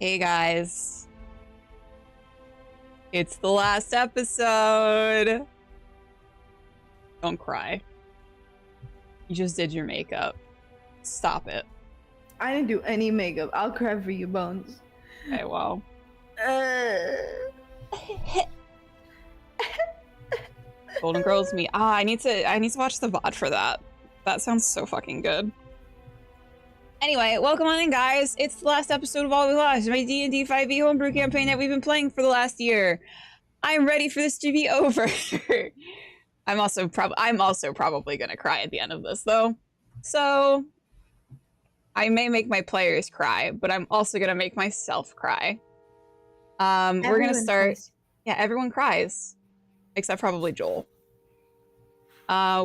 Hey guys, it's the last episode. Don't cry. You just did your makeup. Stop it. I didn't do any makeup. I'll cry for you, Bones. Okay, well. Golden Girls me. I need to watch the VOD for that. That sounds so fucking good. Anyway, welcome on in, guys. It's the last episode of All We Lost, my D&D5e Homebrew campaign that we've been playing for the last year. I'm ready for this to be over. I'm also probably gonna cry at the end of this, though. So I may make my players cry, but I'm also gonna make myself cry. We're gonna start. Cries. Yeah, everyone cries, except probably Joel.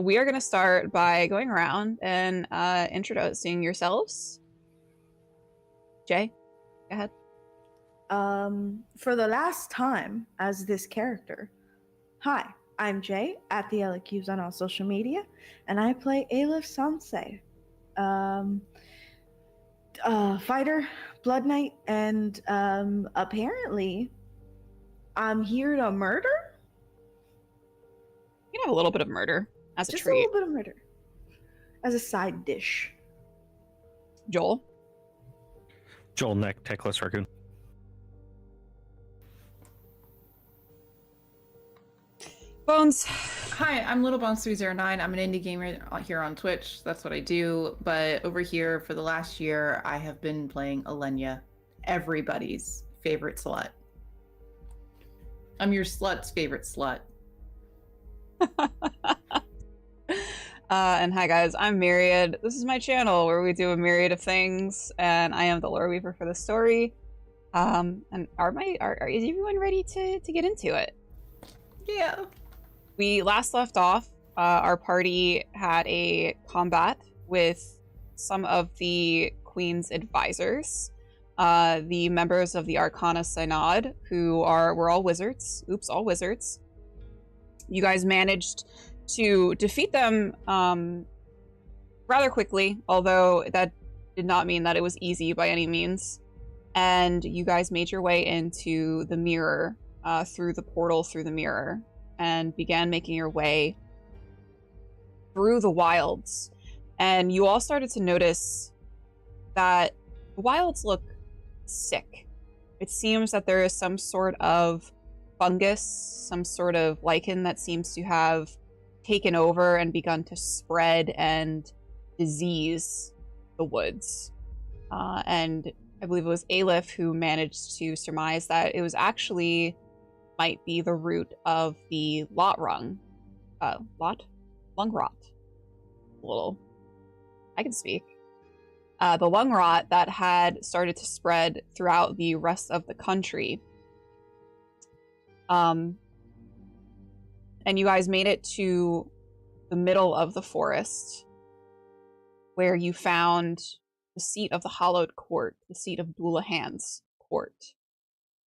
We are gonna start by going around and introducing yourselves. Jay, go ahead. For the last time as this character, hi, I'm Jay at the LQs on all social media, and I play Aleph Sansei, fighter, Blood Knight, and apparently, I'm here to murder. You can have a little bit of murder as a treat. Just a little bit of murder as a side dish. Joel, Neck, Techless Raccoon. Bones. Hi, I'm LittleBones309. I'm an indie gamer here on Twitch. That's what I do. But over here for the last year, I have been playing Alenia, everybody's favorite slut. I'm your slut's favorite slut. And hi guys, I'm Myriad. This is my channel where we do a myriad of things, and I am the lore weaver for the story. And is everyone ready to get into it? Yeah. We last left off, our party had a combat with some of the Queen's advisors, the members of the Arcana Synod, who were all wizards. Oops, all wizards. You guys managed to defeat them rather quickly, although that did not mean that it was easy by any means. And you guys made your way into the mirror, through the portal through the mirror, and began making your way through the wilds. And you all started to notice that the wilds look sick. It seems that there is some sort of fungus, some sort of lichen that seems to have taken over and begun to spread and disease the woods. And I believe it was Aleph who managed to surmise that it was actually might be the root of the lung rot. I can speak. The lung rot that had started to spread throughout the rest of the country. And you guys made it to the middle of the forest, where you found the seat of the Hallowed Court, the seat of Doulahan's court.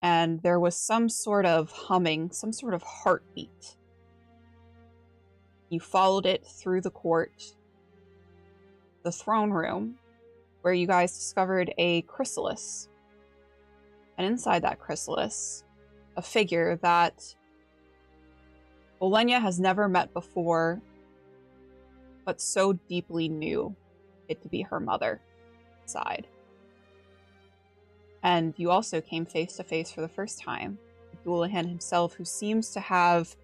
And there was some sort of humming, some sort of heartbeat. You followed it through the court, the throne room, where you guys discovered a chrysalis. And inside that chrysalis, a figure that Olenia has never met before, but so deeply knew it to be her mother inside. And you also came face to face for the first time with Doulahan himself, who seems to have,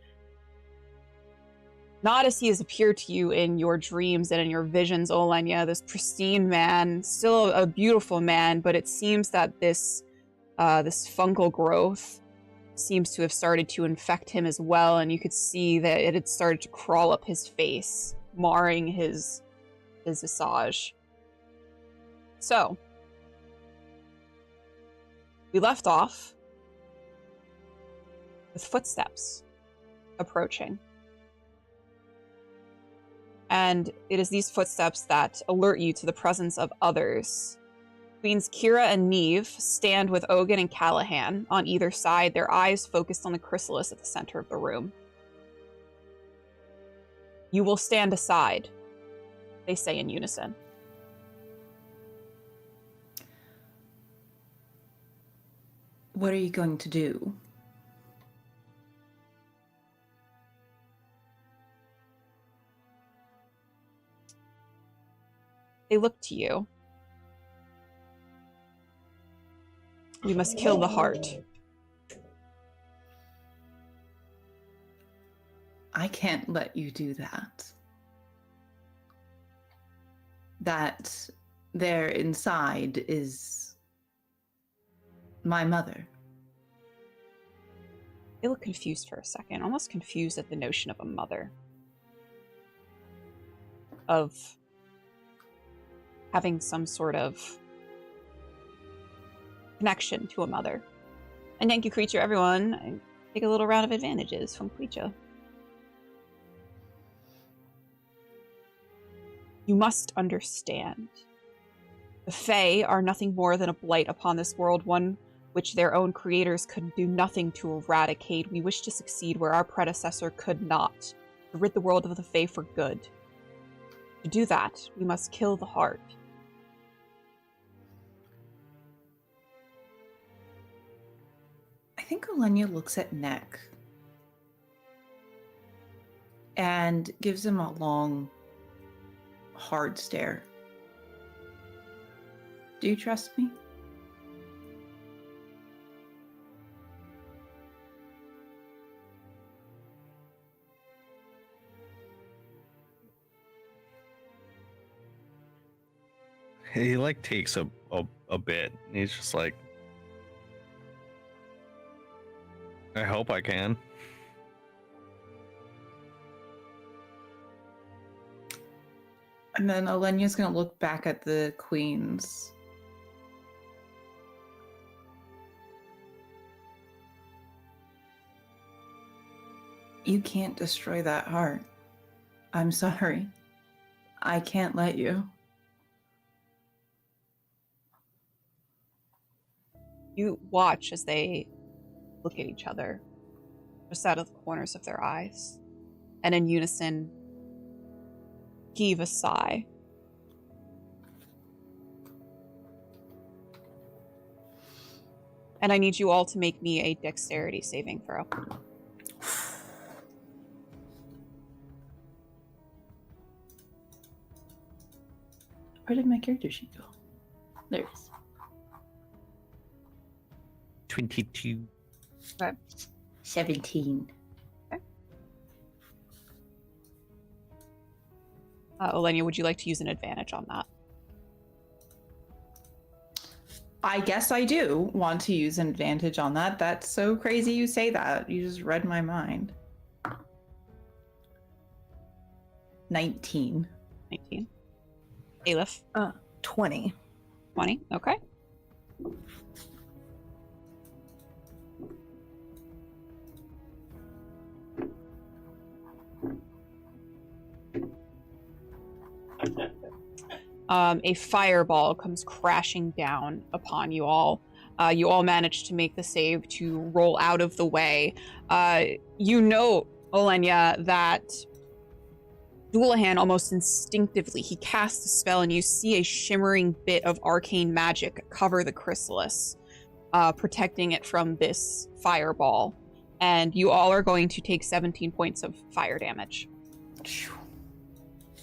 not as he has appeared to you in your dreams and in your visions, Olenia, this pristine man, still a beautiful man, but it seems that this fungal growth seems to have started to infect him as well, and you could see that it had started to crawl up his face, marring his visage. So, we left off with footsteps approaching. And it is these footsteps that alert you to the presence of others. Queens Kira and Neve stand with Ogun and Callahan on either side, their eyes focused on the chrysalis at the center of the room. You will stand aside, they say in unison. What are you going to do? They look to you. We must kill the heart. I can't let you do that. That there inside is my mother. They look confused for a second, almost confused at the notion of a mother. Of having some sort of connection to a mother. And thank you, creature, everyone. Take a little round of advantages from creature. You must understand. The Fae are nothing more than a blight upon this world, one which their own creators could do nothing to eradicate. We wish to succeed where our predecessor could not, to rid the world of the Fae for good. To do that, we must kill the heart. I think Olenia looks at Neck and gives him a long, hard stare. Do you trust me? He like takes a bit. He's just like, I hope I can. And then Olenia's gonna look back at the queens. You can't destroy that heart. I'm sorry. I can't let you. You watch as they look at each other, just out of the corners of their eyes, and in unison, heave a sigh. And I need you all to make me a dexterity saving throw. Where did my character sheet go? There it is. 22. Okay. 17. Olenia, would you like to use an advantage on that? I guess I do want to use an advantage on that. That's so crazy you say that. You just read my mind. 19. 19. Aleph? 20. 20, okay. A fireball comes crashing down upon you all. You all manage to make the save to roll out of the way. You know, Olenia, that Doulahan almost instinctively, he casts a spell and you see a shimmering bit of arcane magic cover the chrysalis, protecting it from this fireball. And you all are going to take 17 points of fire damage.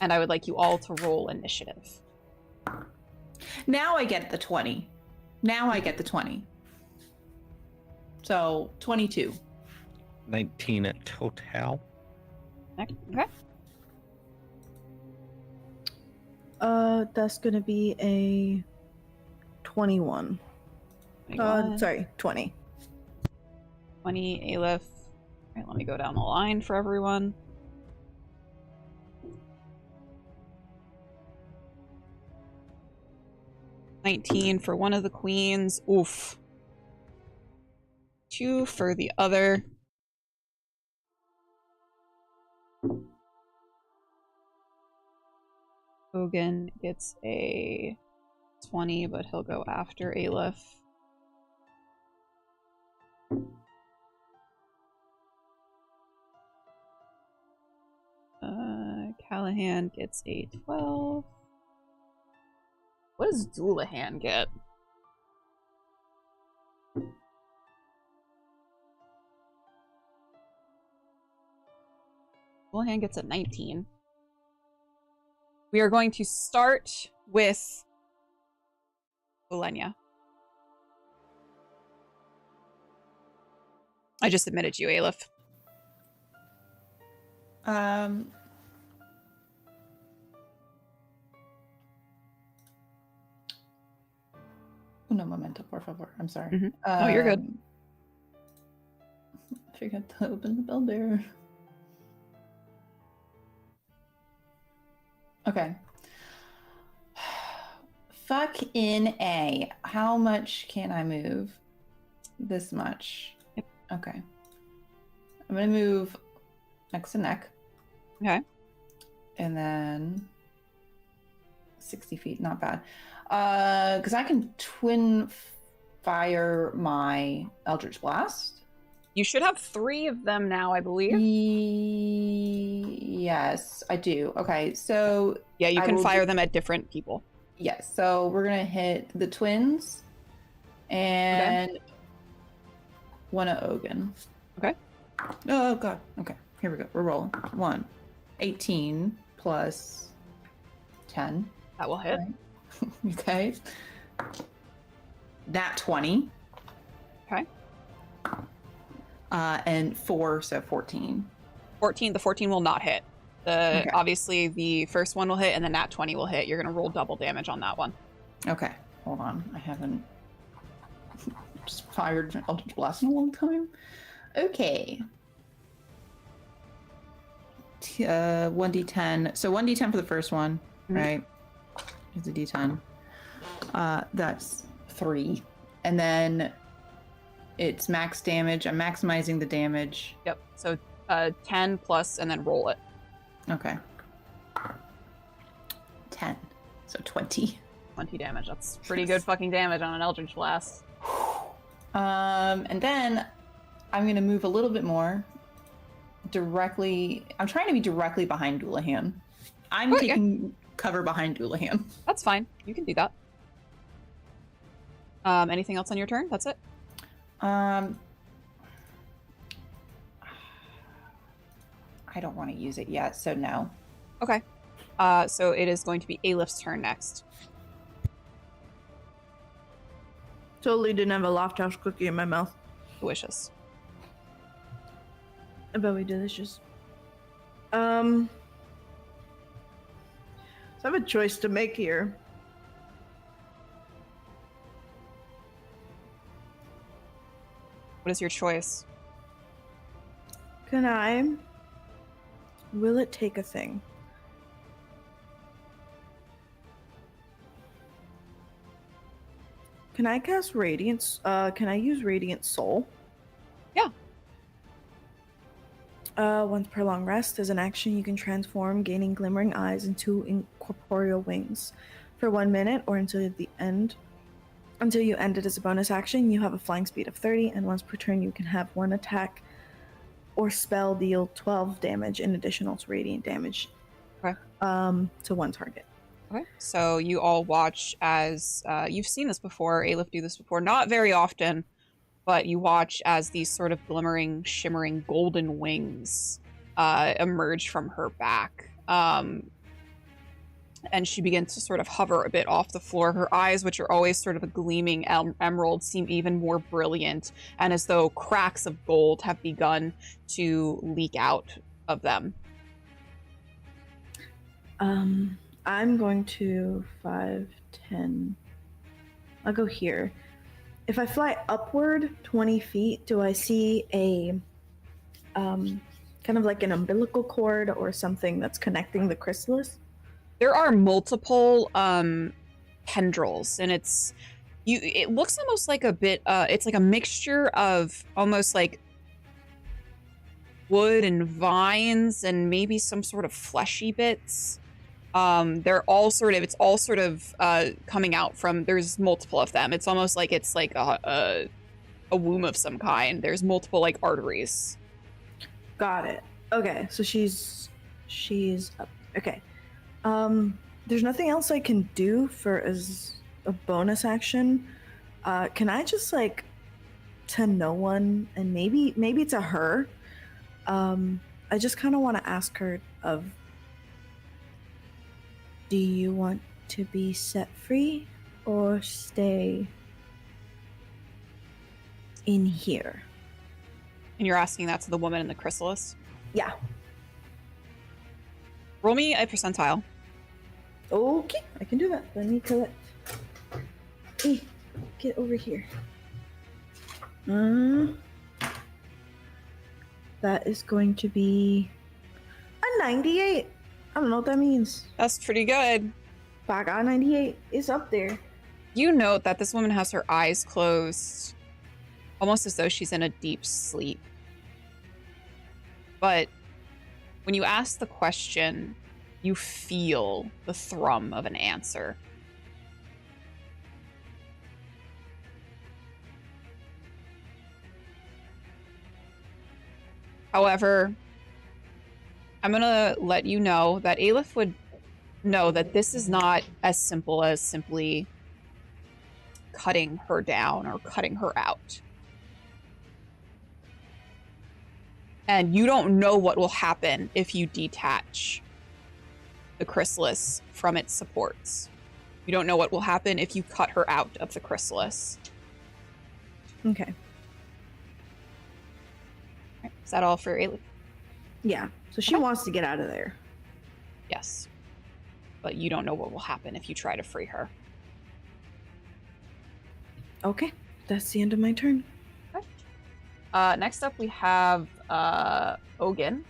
And I would like you all to roll initiative. Now I get the 20. Now I get the 20. So 22. 19 at total. Okay. That's gonna be a 21. 21. 20. 20, Aleph. All right, let me go down the line for everyone. $19 for one of the queens. Oof. 2 for the other. Hogan gets a 20, but he'll go after Aleph. Callahan gets a 12. What does Doulahan get? Houlihan gets a 19. We are going to start with Olenya. I just admitted you, Aleph. Uno momento, por favor. I'm sorry. Mm-hmm. Oh, you're good. I forgot to open the bell bearer. Okay. Fuck in A. How much can I move? This much. Yep. Okay. I'm gonna move next to neck. Okay. And then 60 feet, not bad. Because I can twin fire my Eldritch Blast. You should have 3 of them now, I believe. Yes, I do. Okay, so Yeah, you can fire them at different people. Yes, so we're gonna hit the twins and one at Ogun. Okay. Oh god. Okay, here we go. We're rolling. 18 plus 10. That will hit. Okay. That 20. Okay. And 4, so 14. 14. The 14 will not hit. Obviously, the first one will hit, and the nat 20 will hit. You're going to roll double damage on that one. Okay, hold on. I haven't just fired an Eldritch Blast in a long time. Okay. 1d10. So 1d10 for the first one, right? It's a d10. That's 3. And then it's max damage. I'm maximizing the damage. Yep. So 10 plus, and then roll it. Okay. 10. So 20. 20 damage. That's pretty good fucking damage on an Eldritch Blast. And then I'm going to move a little bit more directly. I'm trying to be directly behind Doulahan. I'm taking cover behind Doulahan. That's fine. You can do that. Anything else on your turn? That's it? I don't want to use it yet, so no. Okay. So it is going to be Alep's turn next. Totally didn't have a Loft House cookie in my mouth. Delicious. Very delicious. So I have a choice to make here. What is your choice? Can I... Will it take a thing? Can I cast Radiance? Can I use Radiant Soul? Yeah. Once per long rest, as an action, you can transform, gaining glimmering eyes into incorporeal wings. For 1 minute or until you end it as a bonus action, you have a flying speed of 30, and once per turn, you can have one attack or spell deal 12 damage in additional to radiant damage. Okay. To one target. Okay. So you all watch as you've seen this before. Aleph do this before, not very often, but you watch as these sort of glimmering, shimmering golden wings emerge from her back. And she begins to sort of hover a bit off the floor. Her eyes, which are always sort of a gleaming emerald, seem even more brilliant, and as though cracks of gold have begun to leak out of them. I'm going to 5, 10. I'll go here. If I fly upward 20 feet, do I see a kind of like an umbilical cord or something that's connecting the chrysalis? There are multiple tendrils, and it looks almost like a bit it's like a mixture of almost like wood and vines and maybe some sort of fleshy bits. It's all sort of coming out from, there's multiple of them. It's almost like it's like a womb of some kind. There's multiple like arteries. Got it. Okay, so she's up. Okay. There's nothing else I can do for as a bonus action. Can I just like to no one, and maybe to her, I just kind of want to ask her do you want to be set free or stay in here? And you're asking that to the woman in the chrysalis? Yeah. Roll me a percentile. Okay, I can do that. Let me collect. Hey, get over here. That is going to be a 98. I don't know what that means. That's pretty good. But I got a 98. It's up there. You note that this woman has her eyes closed, almost as though she's in a deep sleep. But when you ask the question, you feel the thrum of an answer. However, I'm going to let you know that Aleph would know that this is not as simple as simply cutting her down or cutting her out. And you don't know what will happen if you detach the chrysalis from its supports. You don't know what will happen if you cut her out of the chrysalis. Okay. Is that all for Aleph? Yeah. So she wants to get out of there. Yes. But you don't know what will happen if you try to free her. Okay. That's the end of my turn. Okay. Next up, we have Ogun.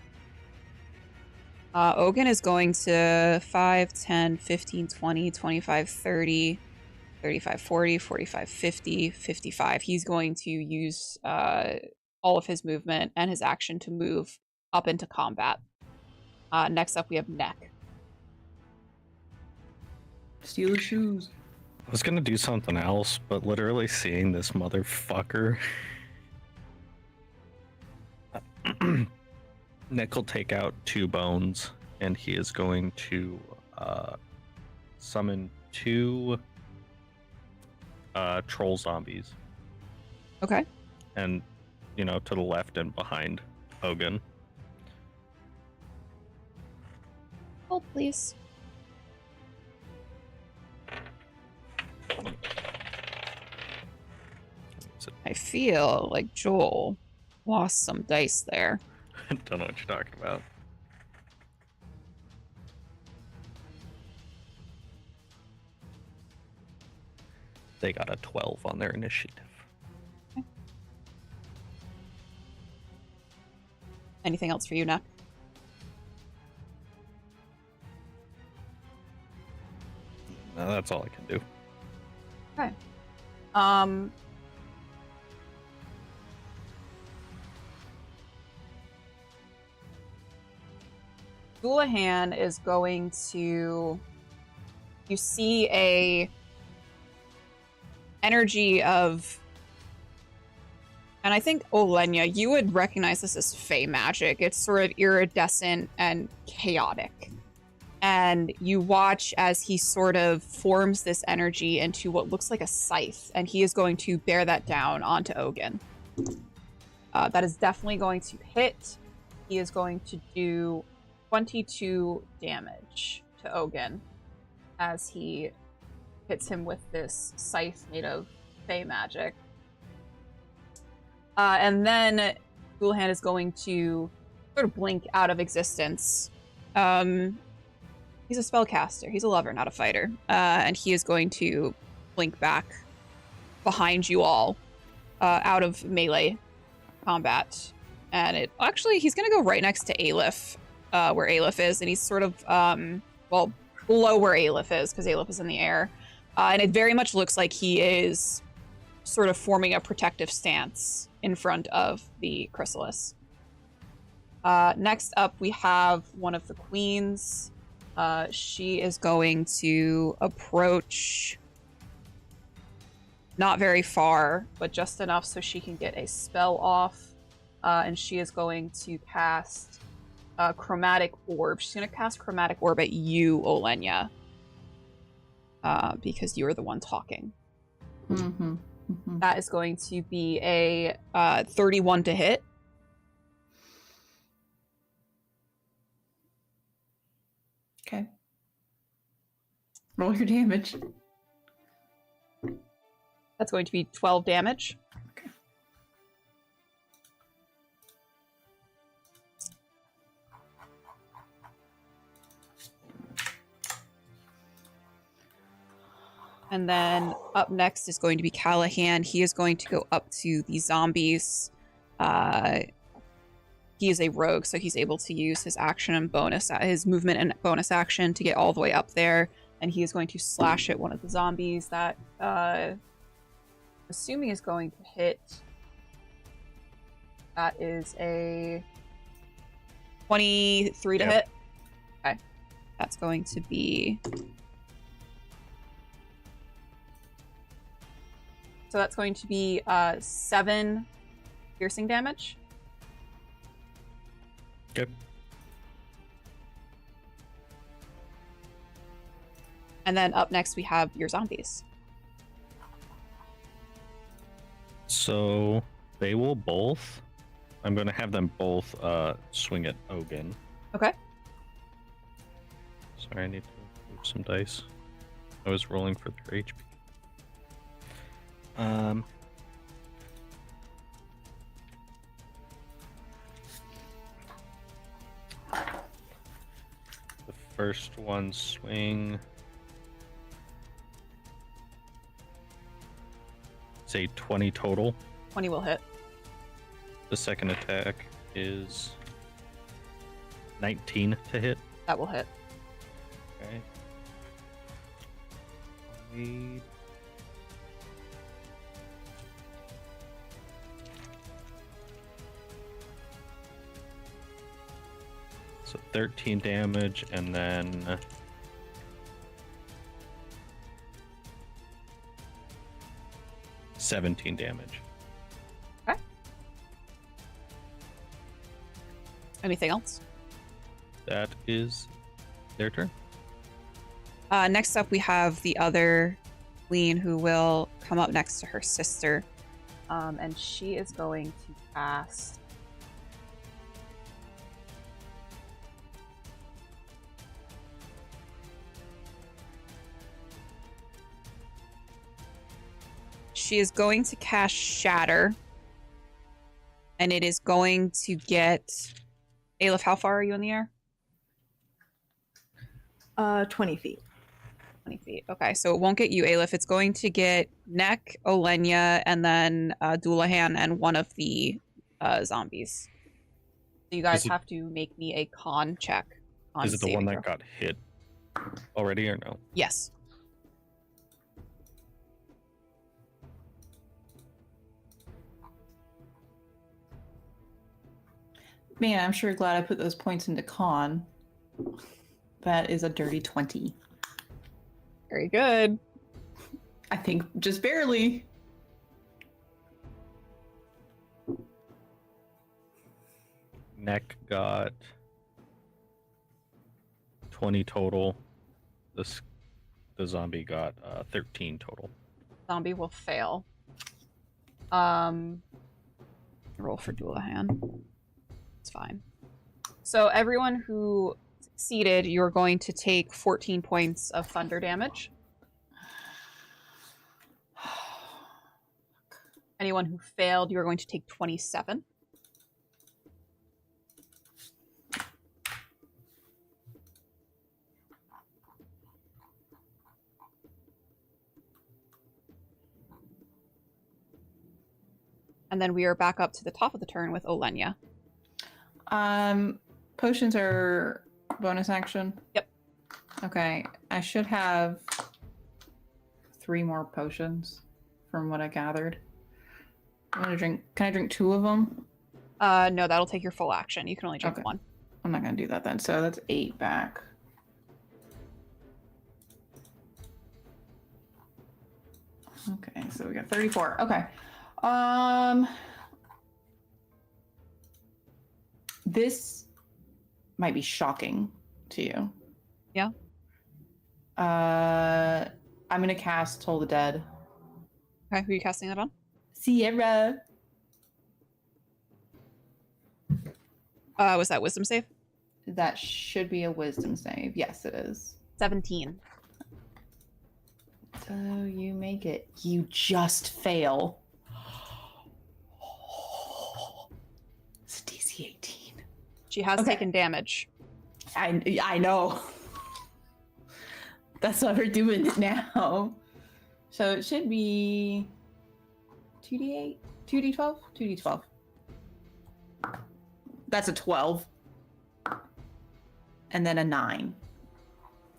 Ogun is going to 5, 10, 15, 20, 25, 30, 35, 40, 45, 50, 55. He's going to use all of his movement and his action to move up into combat. Next up, we have Neck. Steal his shoes. I was gonna do something else, but literally seeing this motherfucker. Nick will take out 2 bones, and he is going to summon 2 troll zombies. Okay. And, to the left and behind Ogun. Hold, please. I feel like Joel lost some dice there. I don't know what you're talking about. They got a 12 on their initiative. Okay. Anything else for you, Neck? No, that's all I can do. Okay. Houlihan is going to... You see a energy of... And I think, Olenya, you would recognize this as Fey magic. It's sort of iridescent and chaotic. And you watch as he sort of forms this energy into what looks like a scythe, and he is going to bear that down onto Ogun. That is definitely going to hit. He is going to do 22 damage to Ogun as he hits him with this scythe made of Fey magic. And then Houlihan is going to sort of blink out of existence. He's a spellcaster. He's a lover, not a fighter. And he is going to blink back behind you all out of melee combat. And he's going to go right next to Aleph, where Aleph is. And he's sort of, below where Aleph is, because Aleph is in the air. And it very much looks like he is sort of forming a protective stance in front of the chrysalis. Next up, we have one of the queens. She is going to approach not very far, but just enough so she can get a spell off. And she is going to cast Chromatic Orb. She's going to cast Chromatic Orb at you, Olenya. Because you are the one talking. Mm-hmm. Mm-hmm. That is going to be a 31 to hit. Roll your damage. That's going to be 12 damage. Okay. And then up next is going to be Callahan. He is going to go up to the zombies. He is a rogue, so he's able to use his action and his movement and bonus action to get all the way up there. And he is going to slash at one of the zombies that, assuming is going to hit. That is a 23 to hit. Okay. That's going to be... So that's going to be 7 piercing damage. Okay. And then up next we have your zombies. So they will both. I'm going to have them both swing at Ogun. Okay. Sorry, I need to move some dice. I was rolling for their HP. The first one swing. Say 20 total. 20 will hit. The second attack is 19 to hit. That will hit. Okay. Need... So 13 damage, and then 17 damage. Okay. Anything else? That is their turn. Next up, we have the other queen who will come up next to her sister. And she is going to cast... She is going to cast Shatter. And it is going to get... Aleph, how far are you in the air? 20 feet. 20 feet. Okay, so it won't get you, Aleph. It's going to get Neck, Olenya, and then Doulahan and one of the zombies. So you guys have to make me a con check. Is it the one that got hit already or no? Yes. Man, I'm sure glad I put those points into con. That is a dirty 20. Very good. I think just barely. Neck got 20 total. The zombie got 13 total. Zombie will fail. Roll for Doulahan. It's fine. So everyone who succeeded, you're going to take 14 points of thunder damage. Anyone who failed, you're going to take 27. And then we are back up to the top of the turn with Olenya. Potions are bonus action? Yep. Okay, I should have 3 more potions from what I gathered. I'm gonna drink. Can I drink 2 of them? No, that'll take your full action. You can only drink Okay. 1. I'm not gonna do that then. So that's 8 back. Okay, so we got 34. Okay. This might be shocking to you. Yeah. I'm gonna cast Toll the Dead. Okay, who are you casting that on? Sierra. Was that wisdom save? That should be a wisdom save. Yes, it is. 17. So you make it. You just fail. It's DC 18. She has Okay. taken damage. I know. That's why we're doing it now. So it should be 2d8, 2d12, 2d12. That's a 12. And then a 9.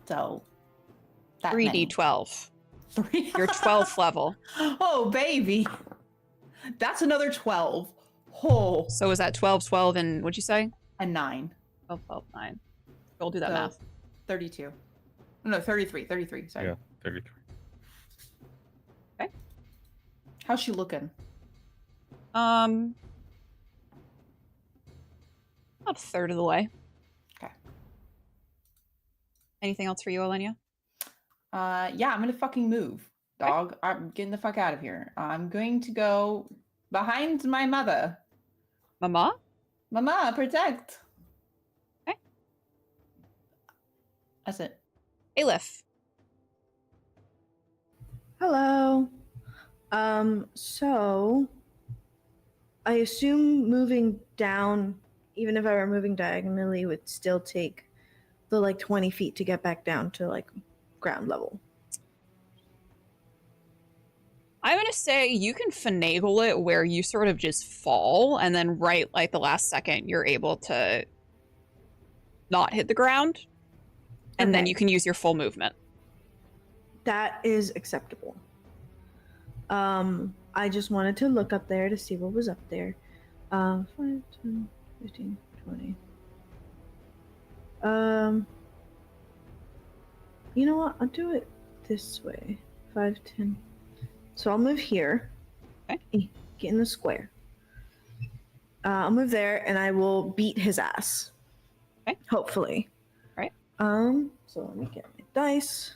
So that 3d12. 3. You're 12th level. Oh, baby. That's another 12. Oh. So is that 12, 12, and what'd you say? And 9. 12, 12, 9. We'll do that So, math. 32. No, 33. 33. Sorry. Yeah, 33. Okay. How's she looking? About a third of the way. Okay. Anything else for you, Elenia? Yeah, I'm gonna fucking move, dog. I'm getting the fuck out of here. I'm going to go behind my mother. Mama? Mama, protect. Okay. That's it. Aleph. Hello. So I assume moving down, even if I were moving diagonally, would still take the like 20 feet to get back down to like ground level. I'm going to say you can finagle it where you sort of just fall, and then right like the last second, you're able to not hit the ground, and then Okay. you can use your full movement. That is acceptable. I just wanted to look up there to see what was up there. 5, 10, 15, 20. You know what? I'll do it this way. 5, 10. So I'll move here. Okay. Get in the square. I'll move there and I will beat his ass. Okay. Hopefully. Right. So let me get my dice.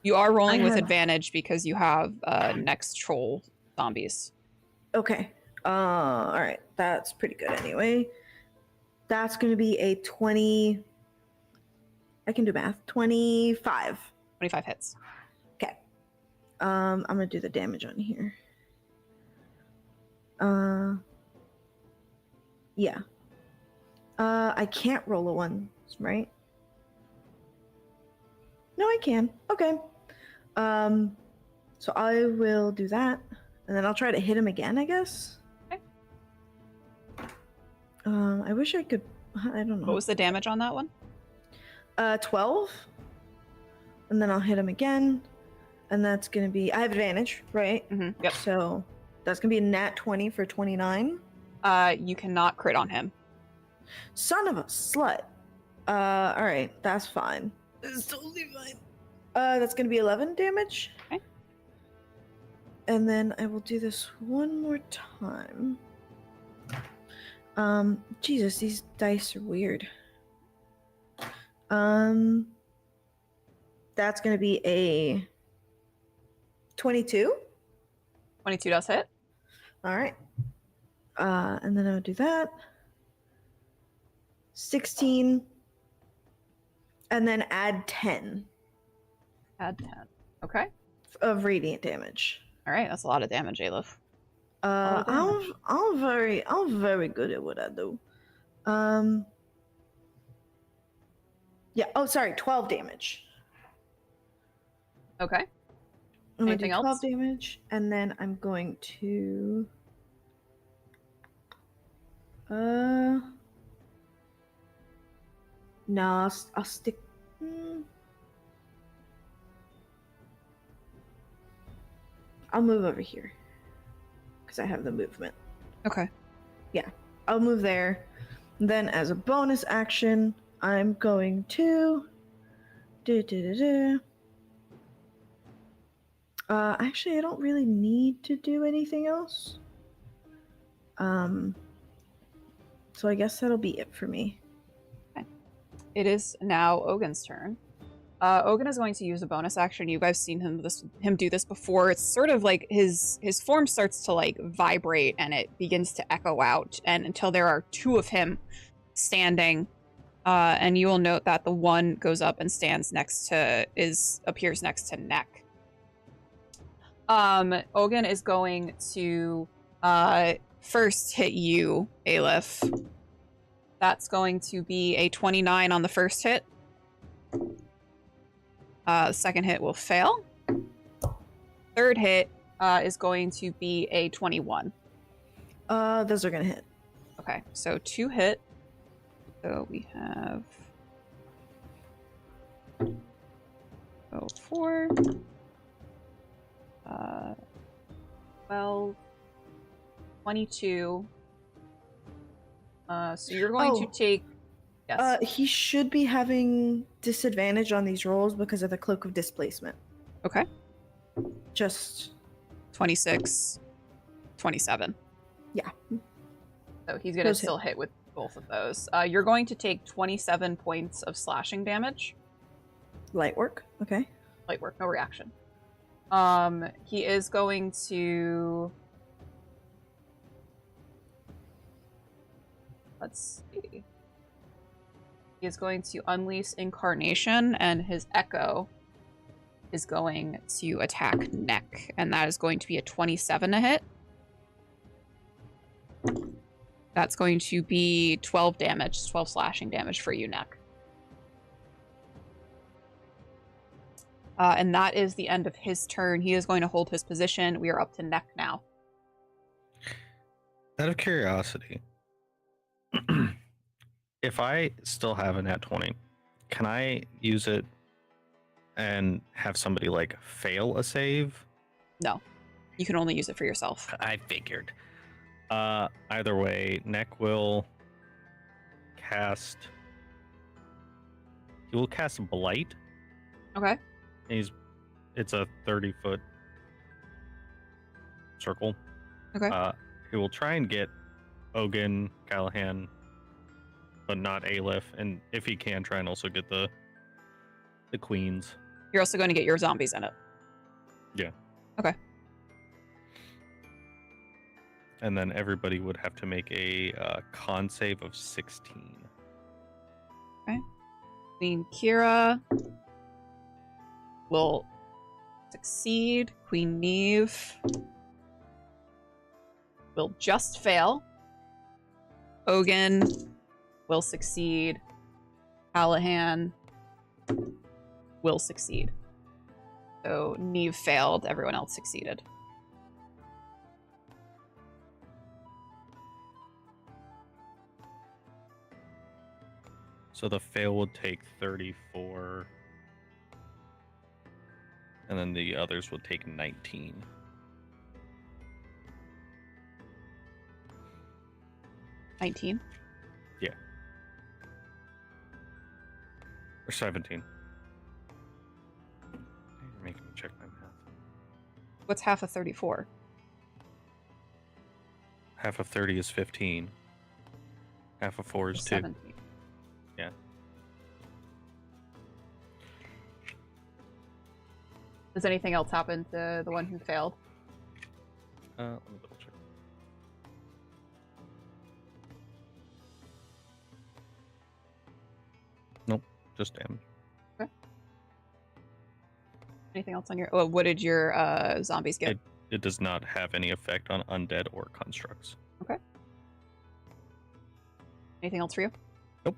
You are rolling I with have- advantage because you have next troll zombies. Okay. All right. That's pretty good anyway. That's going to be a 20. I can do math. 25. 25 hits. Okay. I'm going to do the damage on here. Yeah. I can't roll a 1, right? No, I can. Okay. So I will do that. And then I'll try to hit him again, I guess. Okay. I wish I could. I don't know. What was the damage on that one? 12. And then I'll hit him again. And that's going to be. I have advantage, right? Mm-hmm. Yep. So that's going to be a nat 20 for 29. You cannot crit on him. Son of a slut. Alright. That's fine. It's totally fine. That's going to be 11 damage. Okay. And then I will do this one more time. Jesus, these dice are weird. That's going to be a 22. 22 does hit. All right. And then I'll do that. 16. And then add 10 Add 10. Okay. of radiant damage. All right. That's a lot of damage, Aleph. I'm very good at what I do. Yeah. Oh, sorry. 12 damage. Okay. I'm gonna Anything do 12 else? damage, and then I'm going to. No, I'll stick. I'll move over here because I have the movement. Okay. I'll move there. Then, as a bonus action, I'm going to. Actually, I don't really need to do anything else. So I guess that'll be it for me. It is now Ogun's turn. Ogun is going to use a bonus action. You guys seen him do this before. It's sort of like his form starts to like vibrate and it begins to echo out, and until there are 2 of him standing. And you will note that the one goes up and stands appears next to Neck. Ogun is going to first hit you, Aleph. That's going to be a 29 on the first hit. Second hit will fail. Third hit is going to be a 21. Those are gonna hit. Okay, so 2 hit. So we have 4, 12, 22. So you're going to take. Yes. He should be having disadvantage on these rolls because of the cloak of displacement. Okay. Just 26, 27. Yeah. So he's going to Those still hit with both of those. You're going to take 27 points of slashing damage. light work. Okay. Light work, no reaction. He is going to... Let's see. He is going to unleash Incarnation, and his Echo is going to attack Neck, and that is going to be a 27 to hit. That's going to be 12 damage, 12 slashing damage for you, Neck. And that is the end of his turn. He is going to hold his position. We are up to Neck now. Out of curiosity, if I still have a nat 20, can I use it and have somebody like fail a save? No, you can only use it for yourself. I figured. Either way, Neck will cast. He will cast Blight. Okay. It's a 30-foot circle. Okay. He will try and get Ogun, Callahan, but not Aleph, and if he can, try and also get the queens. You're also going to get your zombies in it. Yeah. Okay. And then everybody would have to make a con save of 16. Okay. Queen Kira will succeed. Queen Neve will just fail. Ogun will succeed. Callahan will succeed. So Neve failed, everyone else succeeded. So the fail would take 34. And then the others would take 19. $19. Yeah. Or 17. You're making me check my math. What's half of 34? Half of 30 is 15. Half of 4 is 2. 17. Yeah. Does anything else happen to the one who failed? Let me double check. Nope, just damage. Anything else on your... Oh, what did your zombies get? It does not have any effect on undead or constructs. Okay. Anything else for you? Nope.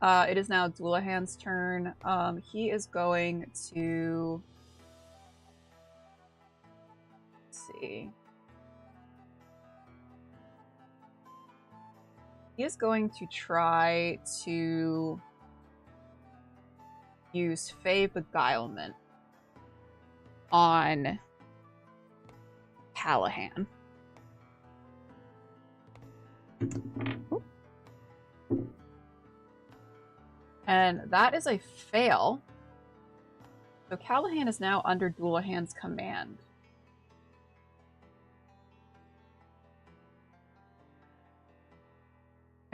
It is now Doulahan's turn. He is going to... Let's see. He is going to try to use Fey Beguilement on Callahan. Ooh. And that is a fail. So Callahan is now under Doulahan's command.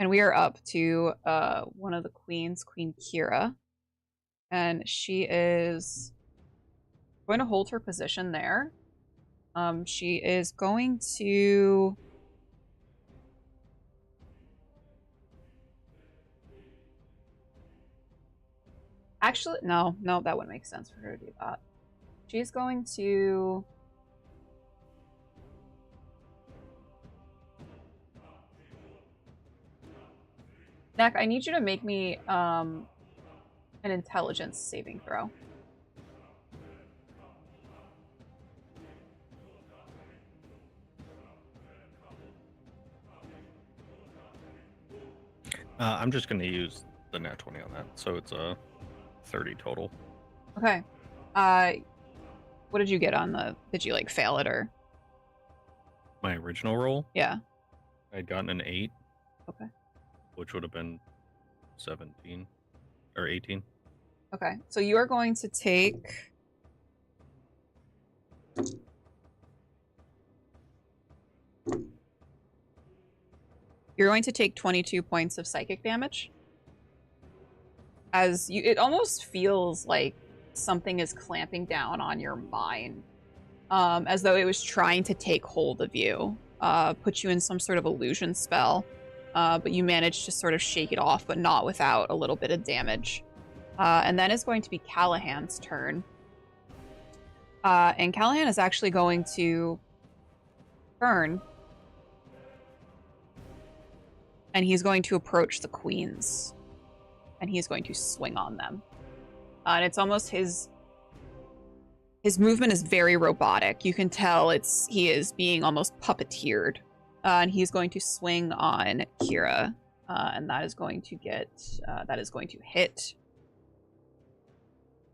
And we are up to one of the queens, Queen Kira. And she is going to hold her position there. She is going to... Actually, no, that wouldn't make sense for her to do that. She's going to Neck, I need you to make me an intelligence saving throw. I'm just going to use the nat 20 on that, so it's a 30 total. Okay. What did you get on the? Did you like fail it or? My original roll, Yeah. I'd gotten an 8. Okay. Which would have been 17 or 18. Okay. So you are going to take. You're going to take 22 points of psychic damage. As you, it almost feels like something is clamping down on your mind, as though it was trying to take hold of you, put you in some sort of illusion spell, but you managed to sort of shake it off, but not without a little bit of damage. And then it's going to be Callahan's turn. And Callahan is actually going to turn, and he's going to approach the queens, and he's going to swing on them. And it's almost his movement is very robotic. You can tell he is being almost puppeteered. And he's going to swing on Kira, and that is going to hit.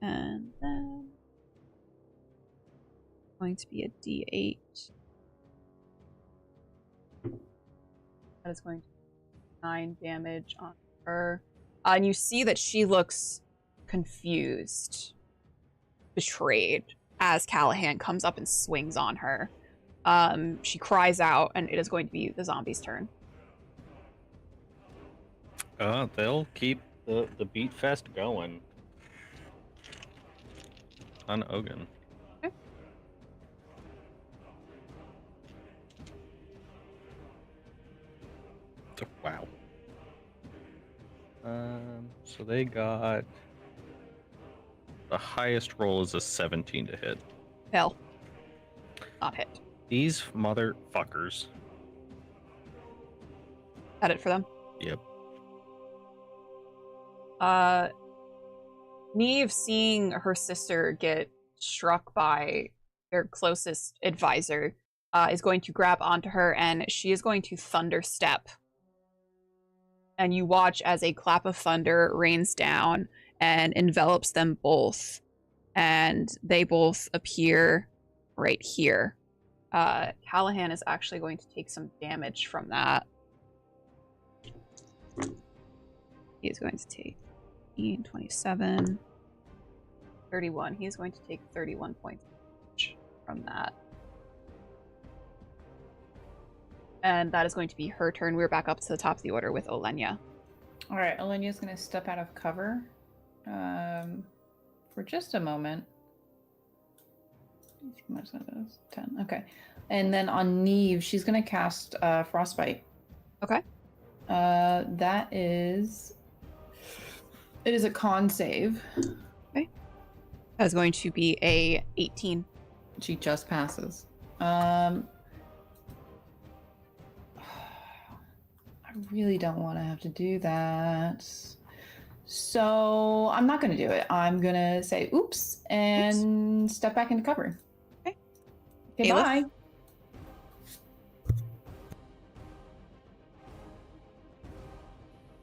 And then going to be a D8. That is going to be 9 damage on her. And you see that she looks confused, betrayed, as Callahan comes up and swings on her. She cries out, and it is going to be the zombie's turn. They'll keep the beat fest going on Ogun. Okay. Wow. So they got the highest roll is a 17 to hit. Fail. Not hit. These motherfuckers. That it for them? Yep. Neve, seeing her sister get struck by their closest advisor, is going to grab onto her, and she is going to thunder step. And you watch as a clap of thunder rains down and envelops them both. And they both appear right here. Callahan is actually going to take some damage from that. He is going to take 18, 27, 31. He is going to take 31 points from that. And that is going to be her turn. We're back up to the top of the order with Olenya. All right, Olenya's going to step out of cover for just a moment. 10. Okay. And then on Neve, she's going to cast Frostbite. Okay. It is a con save. Okay. That is going to be a 18. She just passes. I really don't want to have to do that. So I'm not going to do it. I'm going to say oops and step back into cover. Okay. Okay, bye.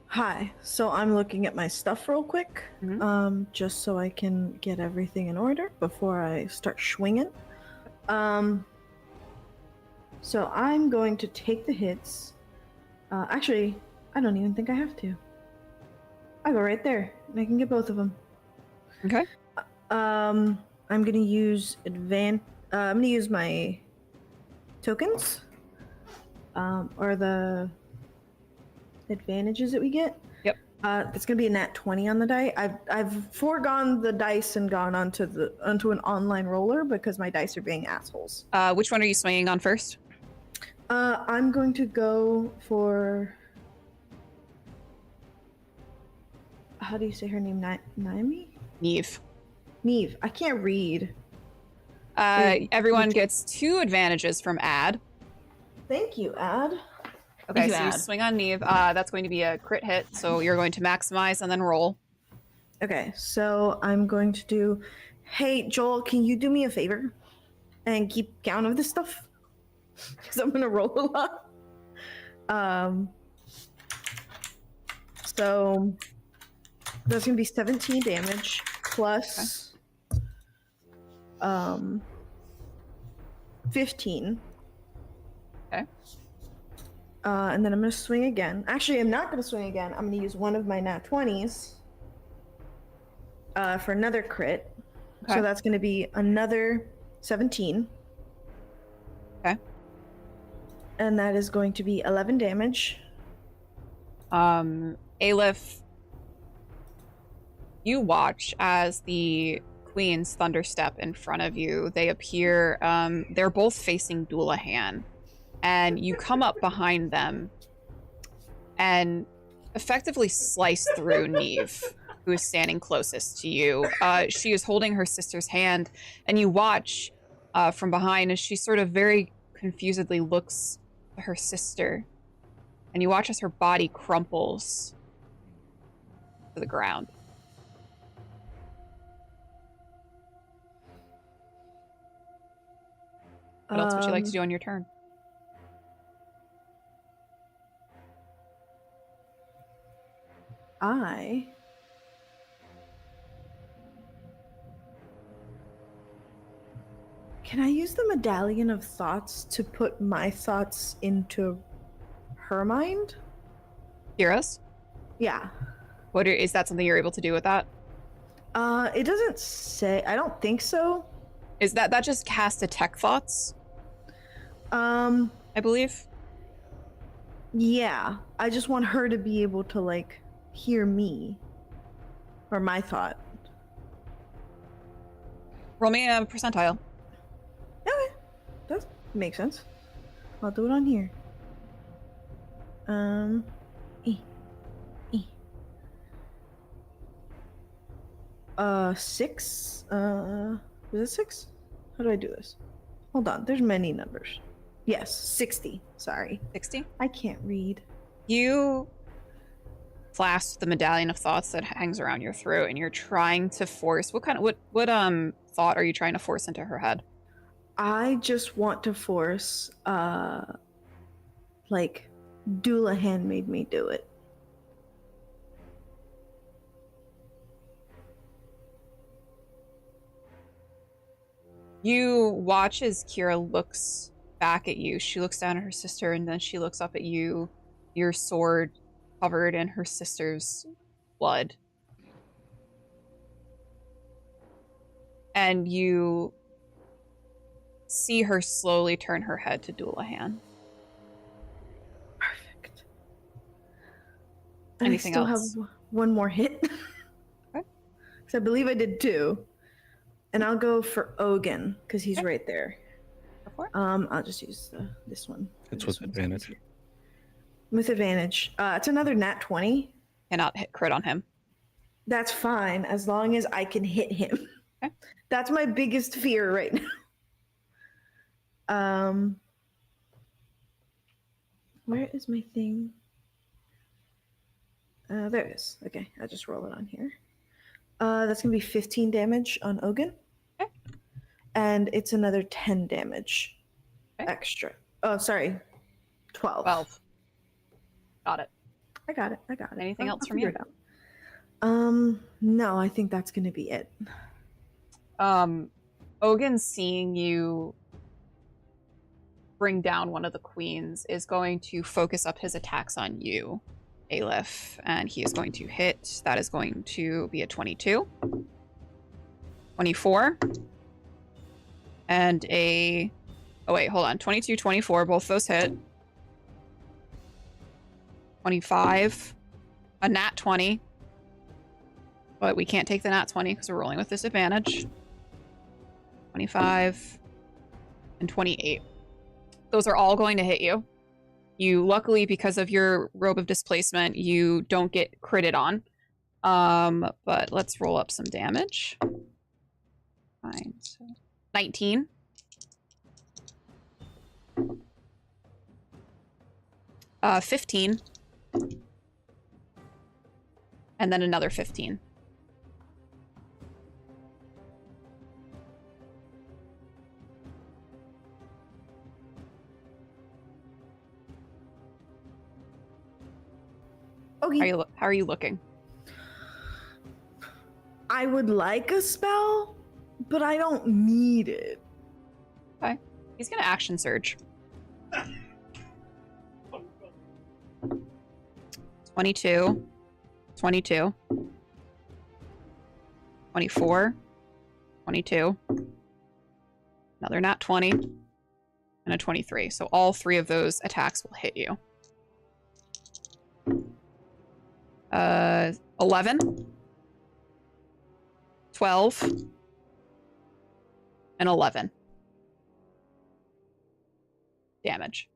Hi. So I'm looking at my stuff real quick, just so I can get everything in order before I start swinging. So I'm going to take the hits. Actually, I don't even think I have to. I go right there, and I can get both of them. Okay. I'm gonna use I'm gonna use my tokens, or the advantages that we get. Yep. It's gonna be a nat 20 on the die. I've foregone the dice and gone onto an online roller because my dice are being assholes. Which one are you swinging on first? I'm going to go for. How do you say her name? Naomi? Neve. Neve. I can't read. Everyone gets 2 advantages from Ad. Thank you, Ad. Okay, You so you add. swing on Neve. That's going to be a crit hit, so you're going to maximize and then roll. Okay, so I'm going to do. Hey, Joel, can you do me a favor and keep count of this stuff? Because I'm gonna roll a lot. So that's gonna be 17 damage plus 15. Okay. And then I'm gonna swing again. Actually, I'm not gonna swing again. I'm gonna use one of my nat 20s for another crit. Okay. So that's gonna be another 17. Okay. And that is going to be 11 damage. Aleph, you watch as the queens thunderstep in front of you. They appear, they're both facing Doulahan. And you come up behind them and effectively slice through Neve, who is standing closest to you. She is holding her sister's hand, and you watch from behind as she sort of very confusedly looks at her sister. And you watch as her body crumples to the ground. What else would you like to do on your turn? Can I use the Medallion of Thoughts to put my thoughts into her mind? Kira's? Yeah. Is that something you're able to do with that? It doesn't say. I don't think so. Is that just cast detect thoughts? I believe. Yeah. I just want her to be able to like hear me or my thought. Roll me a percentile. Okay, that makes sense. I'll do it on here. 6. Is it 6? How do I do this? Hold on, there's many numbers. Yes, 60. Sorry. 60? I can't read. You clasp the Medallion of Thoughts that hangs around your throat, and you're trying to force. What thought are you trying to force into her head? I just want to force, like, Doulahan made me do it. You watch as Kira looks back at you. She looks down at her sister, and then she looks up at you, your sword covered in her sister's blood. And you see her slowly turn her head to Doulahan. Perfect. Anything else? I else? still have one more hit. Okay. Because I believe I did 2. And I'll go for Ogun, because he's Okay. right there. Go for it. I'll just use this one. It's This with one's advantage. easier. With advantage. It's another nat 20. Cannot hit crit on him. That's fine, as long as I can hit him. Okay. That's my biggest fear right now. Where is my thing? There it is. Okay, I'll just roll it on here. That's gonna be 15 damage on Ogun. Okay. And it's another 10 damage Okay. extra. Oh, sorry. 12. 12. Got it. I got it. Anything else I'll from figure you? it out. No, I think that's gonna be it. Ogun, seeing you bring down one of the queens, is going to focus up his attacks on you, Aleph, and he is going to hit. That is going to be a 22, 24, and a... Oh, wait, hold on. 22, 24, both those hit. 25, a nat 20, but we can't take the nat 20 because we're rolling with disadvantage. 25, and 28. Those are all going to hit you. You, luckily, because of your robe of displacement, you don't get critted on. But let's roll up some damage. Fine. So 19. 15. And then another 15. Okay. How are you looking? I would like a spell, but I don't need it. Okay. He's gonna action surge. 22. 22. 24. 22. Another nat 20. And a 23. So all 3 of those attacks will hit you. 11. 12. And 11. Damage.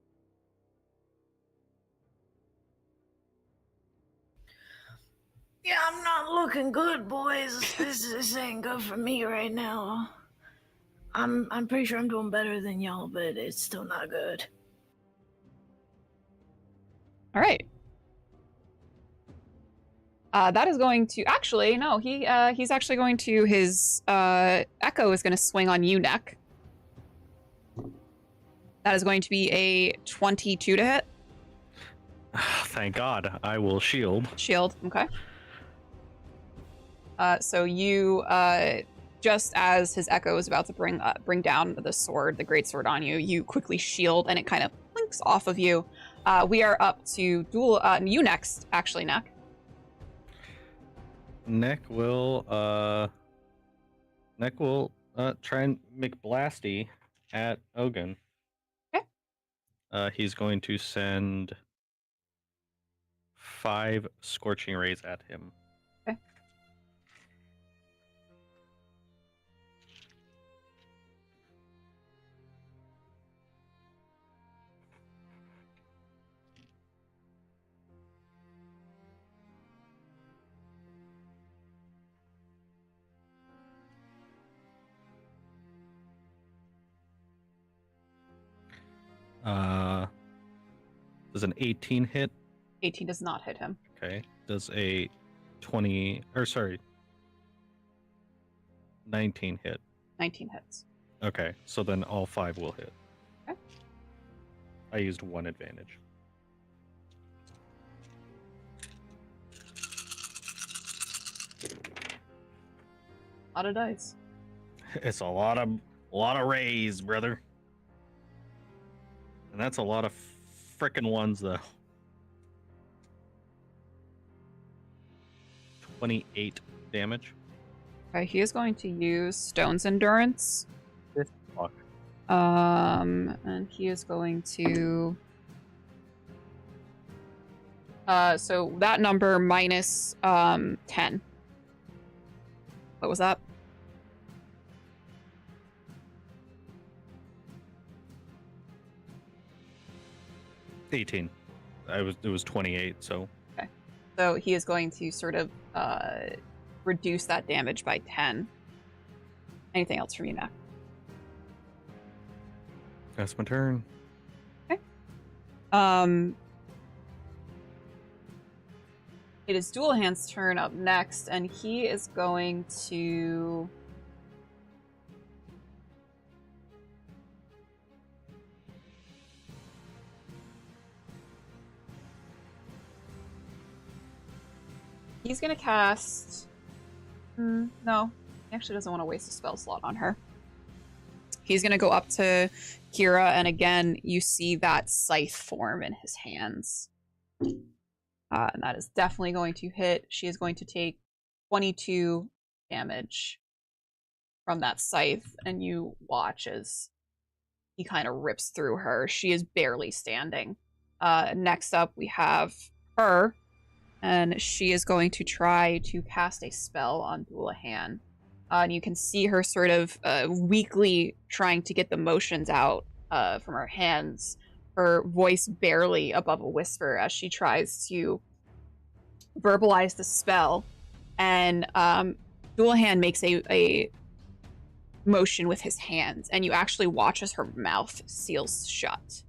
Yeah, I'm not looking good, boys. This ain't good for me right now. I'm pretty sure I'm doing better than y'all, but it's still not good. All right. That is going to actually no. He's actually going to his echo is going to swing on you, Neck. That is going to be a 22 to hit. Thank God. I will shield. Shield. Okay. So you just as his echo is about to bring down the sword, the great sword on you, you quickly shield and it kind of blinks off of you. We are up to duel. You next, actually, Neck. Neck will try and make blasty at Ogun. Okay. He's going to send 5 scorching rays at him. Okay. Does an 18 hit? 18 does not hit him. Okay. Does a 19 hit? 19 hits. Okay, so then all 5 will hit. Okay. I used 1 advantage. A lot of dice. It's a lot of rays, brother. And that's a lot of frickin' ones, though. 28 damage. Okay, he is going to use Stone's Endurance. Fuck. And he is going to... so that number minus 10. What was that? $18. It was 28, so... Okay. So he is going to sort of reduce that damage by 10. Anything else from you, Mac? That's my turn. Okay. It is Dualhand's turn up next, and he is going to... He's going to cast... no, he actually doesn't want to waste a spell slot on her. He's going to go up to Kira, and again, you see that scythe form in his hands. And that is definitely going to hit. She is going to take 22 damage from that scythe, and you watch as he kind of rips through her. She is barely standing. Next up, we have her, and she is going to try to cast a spell on Dualahan. And you can see her sort of weakly trying to get the motions out from her hands, her voice barely above a whisper as she tries to verbalize the spell. And Dualahan makes a motion with his hands, and you actually watch as her mouth seals shut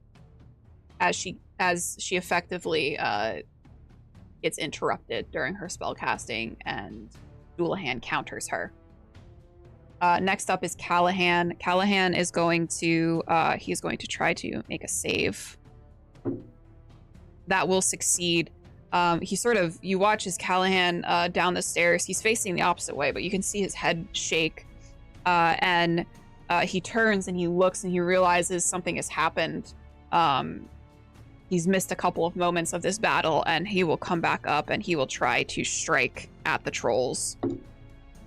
as she as she effectively gets interrupted during her spell casting, and Doulahan counters her. Next up is Callahan. Callahan is going to he's going to try to make a save. That will succeed. You watch as Callahan down the stairs. He's facing the opposite way, but you can see his head shake. And he turns and he looks and he realizes something has happened. He's missed a couple of moments of this battle, and he will come back up and he will try to strike at the trolls.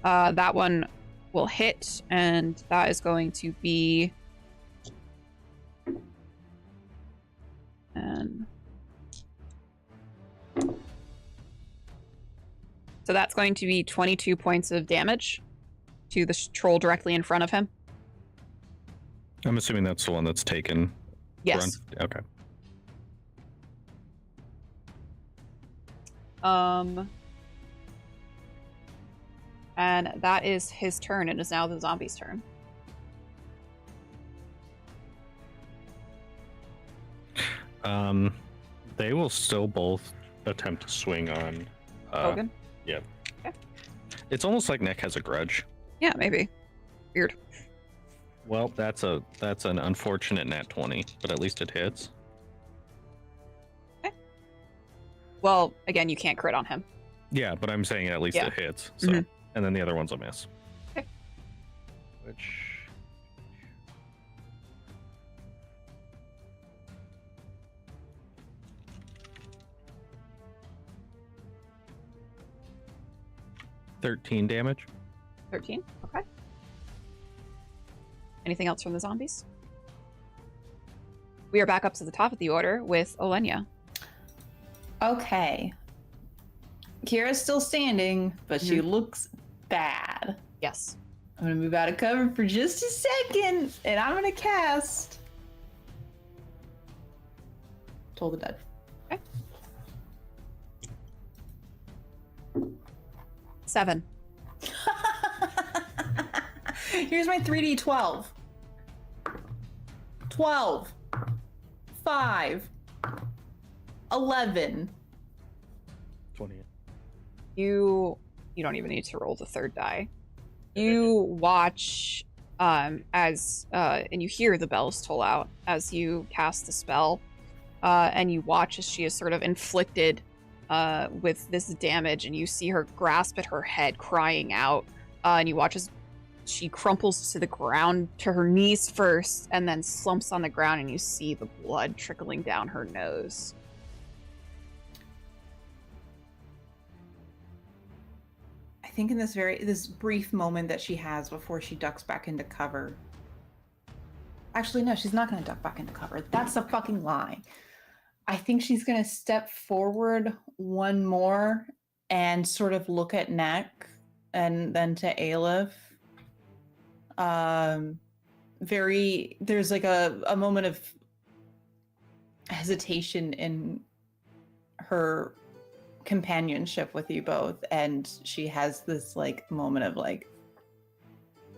That one will hit, and that is going to be... And... So that's going to be 22 points of damage to the troll directly in front of him. I'm assuming that's the one that's taken. Yes. Run? Okay. And that is his turn. It is now the zombie's turn. They will still both attempt to swing on Hogan? Yeah. Okay. It's almost like Nick has a grudge. Yeah, maybe. Weird. Well, that's an unfortunate nat 20, but at least it hits. Okay. Well, again, you can't crit on him. Yeah, but I'm saying at least Yeah. it hits. So, Mhm. And then the other one's a miss. Okay. Which 13 damage. 13. Okay. Anything else from the zombies? We are back up to the top of the order with Olenya. Okay. Kira's still standing, but she looks bad. Yes. I'm gonna move out of cover for just a second, and I'm gonna cast Toll the Dead. Okay. 7. Here's my 3d12. 12. 5. 11. 20. You don't even need to roll the third die. You watch as and you hear the bells toll out as you cast the spell, and you watch as she is sort of inflicted with this damage, and you see her grasp at her head, crying out, and you watch as she crumples to the ground, to her knees first, and then slumps on the ground, and you see the blood trickling down her nose. I think in this brief moment that she has before she ducks back into cover. Actually, no, she's not going to duck back into cover. That's a fucking lie. I think she's going to step forward one more and sort of look at Neck and then to Aleph. There's like a moment of hesitation in her companionship with you both, and she has this like moment of like,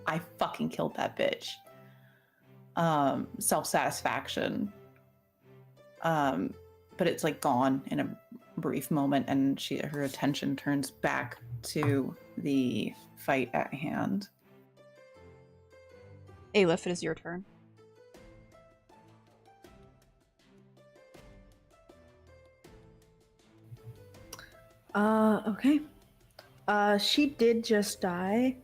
I fucking killed that bitch. Self-satisfaction. But it's like gone in a brief moment, and her attention turns back to the fight at hand. Aleph, it is your turn. Okay. She did just die.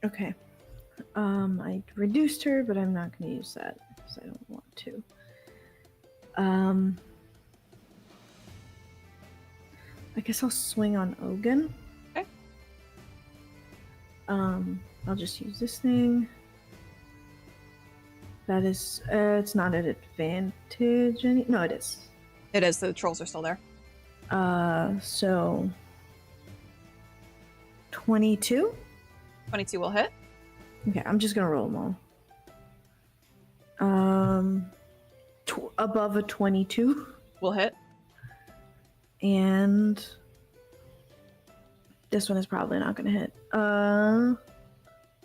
Okay. I reduced her, but I'm not going to use that because I don't want to. I guess I'll swing on Ogun. Okay. I'll just use this thing. That is, it's not an advantage. No, it is. It is. The trolls are still there. So 22. 22 will hit. Okay, I'm just gonna roll them all. Above a 22 Will hit. and this one is probably not gonna hit.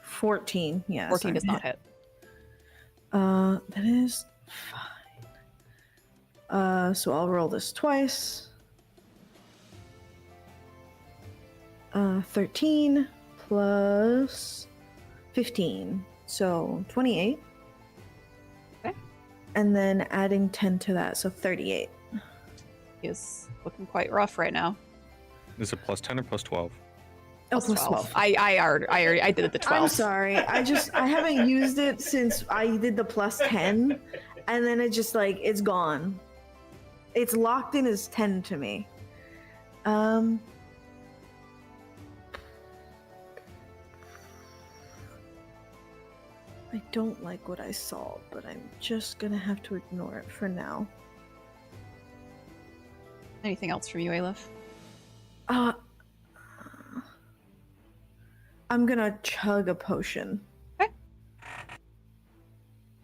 14. Yeah, 14 does not hit. That is fine. So I'll roll this twice. 13 plus 15, so 28. Okay. And then adding 10 to that, so 38. He is looking quite rough right now. Is it plus 10 or plus 12? Oh, plus 12. I did the 12. I'm sorry. I haven't used it since I did the plus 10, and then it just like it's gone. It's locked in as 10 to me. I don't like what I saw, but I'm just gonna have to ignore it for now. Anything else from you, Aleph? I'm gonna chug a potion. Okay.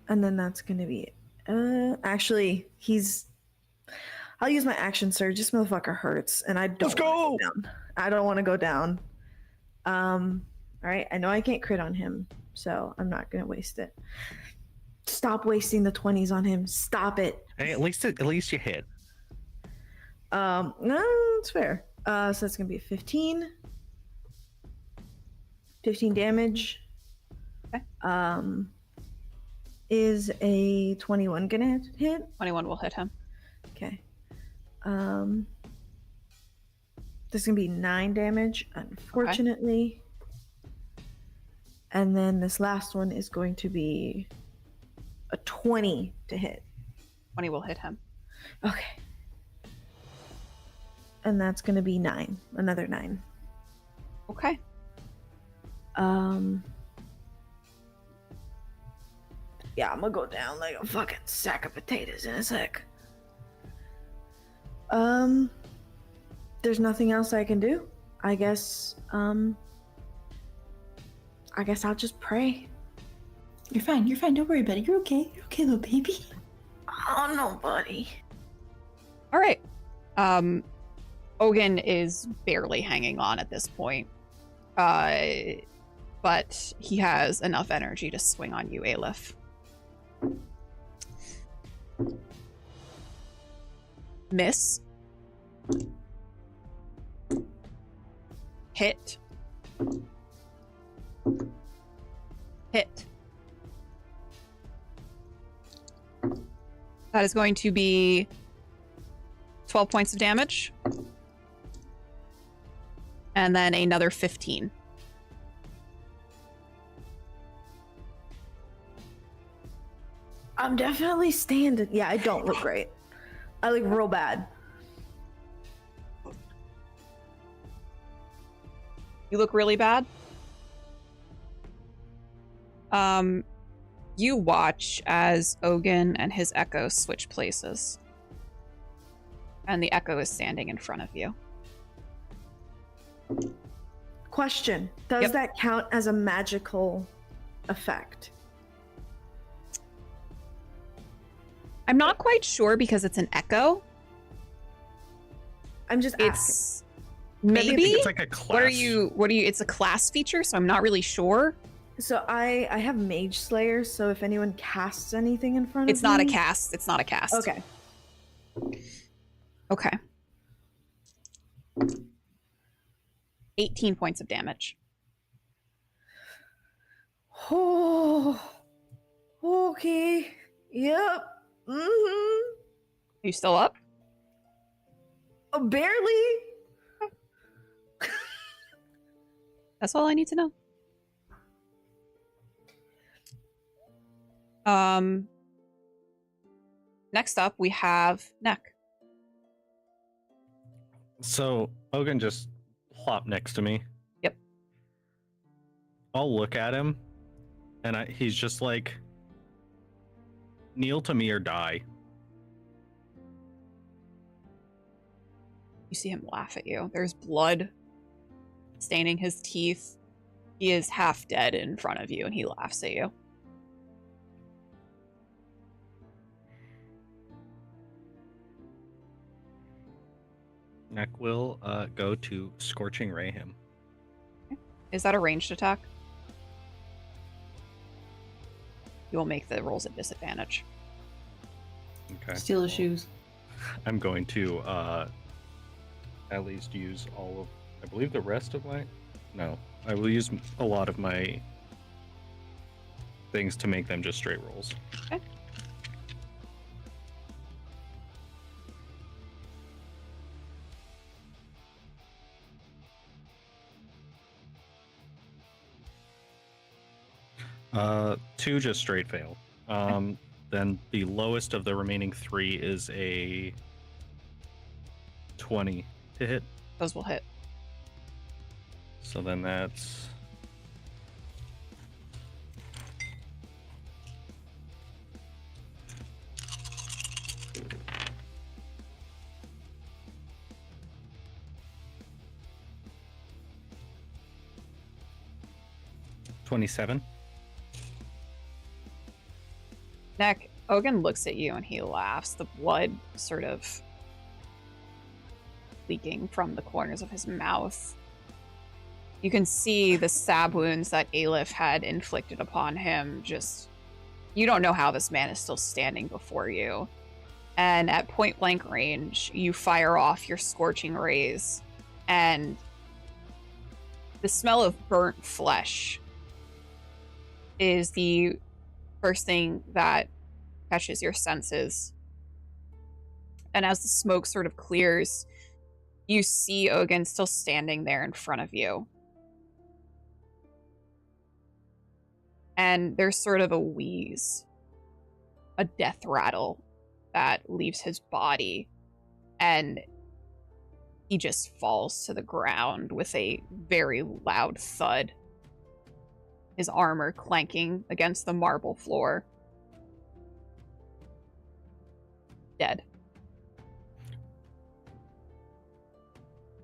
And then that's gonna be it. Actually, I'll use my action surge. This motherfucker hurts, and I don't Let's go! wanna go down. I don't want to go down. Alright, I know I can't crit on him, so I'm not gonna waste it. Stop wasting the 20s on him. Stop it. Hey, at least you hit. No, it's fair. So that's gonna be 15. 15 damage. Okay. Is a 21 gonna hit? 21 will hit him. Okay. This is gonna be 9 damage, unfortunately. And then this last one is going to be a 20 to hit. 20 will hit him. Okay. And that's gonna be 9. Another 9. Okay. Yeah, I'm gonna go down like a fucking sack of potatoes in a sec. There's nothing else I can do. I guess I'll just pray. You're fine. Don't worry about it. You're okay, little baby. Oh no, buddy. All right. Ogun is barely hanging on at this point. But he has enough energy to swing on you, Aleph. Miss. Hit. Hit. That is going to be 12 points of damage. And then another 15. I'm definitely standing. Yeah, I don't look great. I look real bad. You look really bad. You watch as Ogun and his echo switch places. And the echo is standing in front of you. Question. Does Yep. that count as a magical effect? I'm not quite sure because it's an echo. I'm just asking. It's I maybe. think it's like a class. What are you? It's a class feature, so I'm not really sure. So I have Mage Slayer, so if anyone casts anything in front of me... It's not a cast. It's not a cast. Okay. Okay. 18 points of damage. Oh, okay. Yep. Mm-hmm. Are you still up? Barely. That's all I need to know. Next up, we have Neck. So Ogun just plopped next to me. Yep. I'll look at him, and he's just like, kneel to me or die. You see him laugh at you. There's blood staining his teeth. He is half dead in front of you, and he laughs at you. Neck will go to Scorching Ray him. Is that a ranged attack? you will make the rolls at disadvantage. Okay. Steal his shoes. I'm going to at least use all of, I believe the rest of my, no, I will use a lot of my things to make them just straight rolls. Okay. Two just straight fail. Then the lowest of the remaining 3 is a 20 to hit. Those will hit. So then that's 27. Neck, Ogun looks at you and he laughs, the blood sort of leaking from the corners of his mouth. You can see the stab wounds that Aleph had inflicted upon him. Just, you don't know how this man is still standing before you. And at point blank range, you fire off your scorching rays, and the smell of burnt flesh is the first thing that catches your senses. And as the smoke sort of clears, you see Ogun still standing there in front of you. And there's sort of a wheeze, a death rattle that leaves his body, and he just falls to the ground with a very loud thud, his armor clanking against the marble floor. Dead.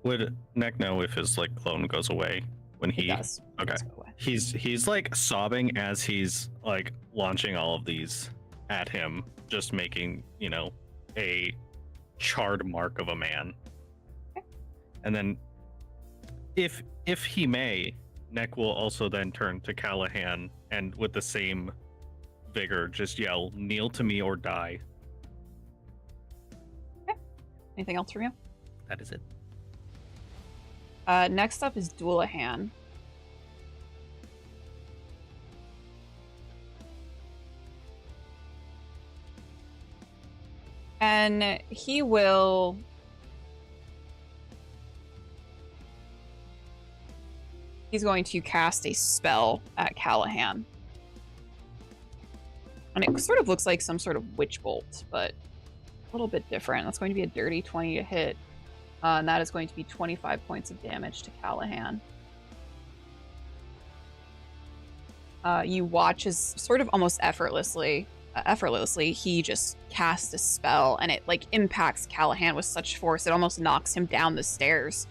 Would Neck know if his like clone goes away when he does. Okay. Does go away. He's like sobbing as he's like launching all of these at him, just making, you know, a charred mark of a man. Okay. And then if he may, Neck will also then turn to Callahan and with the same vigor just yell, "Kneel to me or die." Okay. Anything else from you? That is it. Next up is Doulahan. And he's going to cast a spell at Callahan. And it sort of looks like some sort of witch bolt, but a little bit different. That's going to be a dirty 20 to hit. And that is going to be 25 points of damage to Callahan. You watch as sort of almost effortlessly, he just casts a spell, and it like impacts Callahan with such force it almost knocks him down the stairs.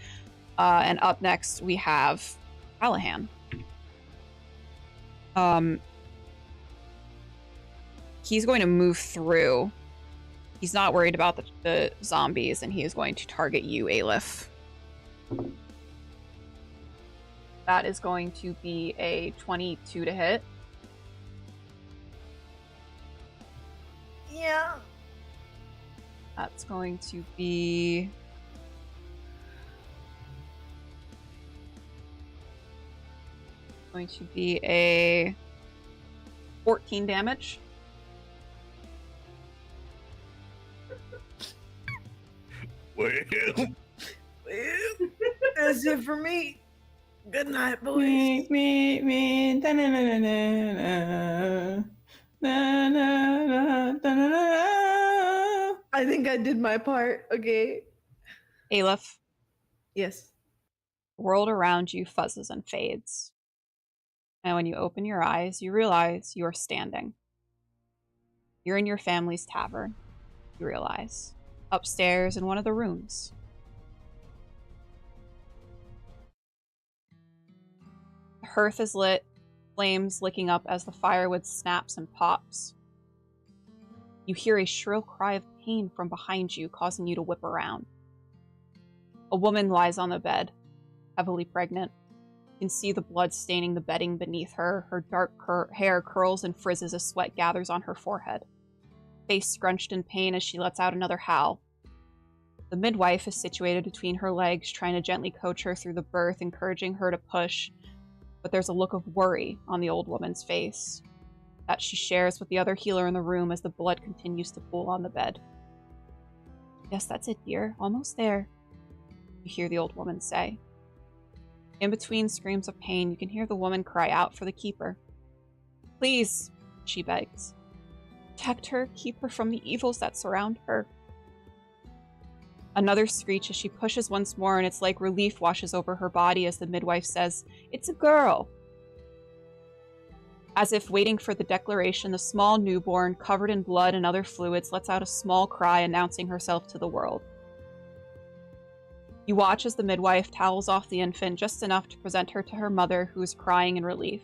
And up next we have Callahan. He's going to move through. He's not worried about the zombies, and he is going to target you, Aleph. That is going to be a 22 to hit. Yeah. That's going to be... a 14 damage. Well, That's it for me. Good night, boys. Me, da-na-na-na-na-na. Na-na-na-na-na-na. I think I did my part. Okay. Aleph, Yes. the world around you fuzzes and fades. And when you open your eyes, you realize you are standing. You're in your family's tavern, you realize, upstairs in one of the rooms. The hearth is lit, flames licking up as the firewood snaps and pops. You hear a shrill cry of pain from behind you, causing you to whip around. A woman lies on the bed, heavily pregnant. You can see the blood staining the bedding beneath her. Her dark hair curls and frizzes as sweat gathers on her forehead. Face scrunched in pain as she lets out another howl. The midwife is situated between her legs, trying to gently coach her through the birth, encouraging her to push, but there's a look of worry on the old woman's face that she shares with the other healer in the room as the blood continues to pool on the bed. "Yes, that's it, dear. Almost there," you hear the old woman say. In between screams of pain, you can hear the woman cry out for the keeper. "Please," she begs. "Protect her, keep her from the evils that surround her." Another screech as she pushes once more, and it's like relief washes over her body as the midwife says, "It's a girl." As if waiting for the declaration, the small newborn, covered in blood and other fluids, lets out a small cry announcing herself to the world. You watch as the midwife towels off the infant just enough to present her to her mother, who is crying in relief.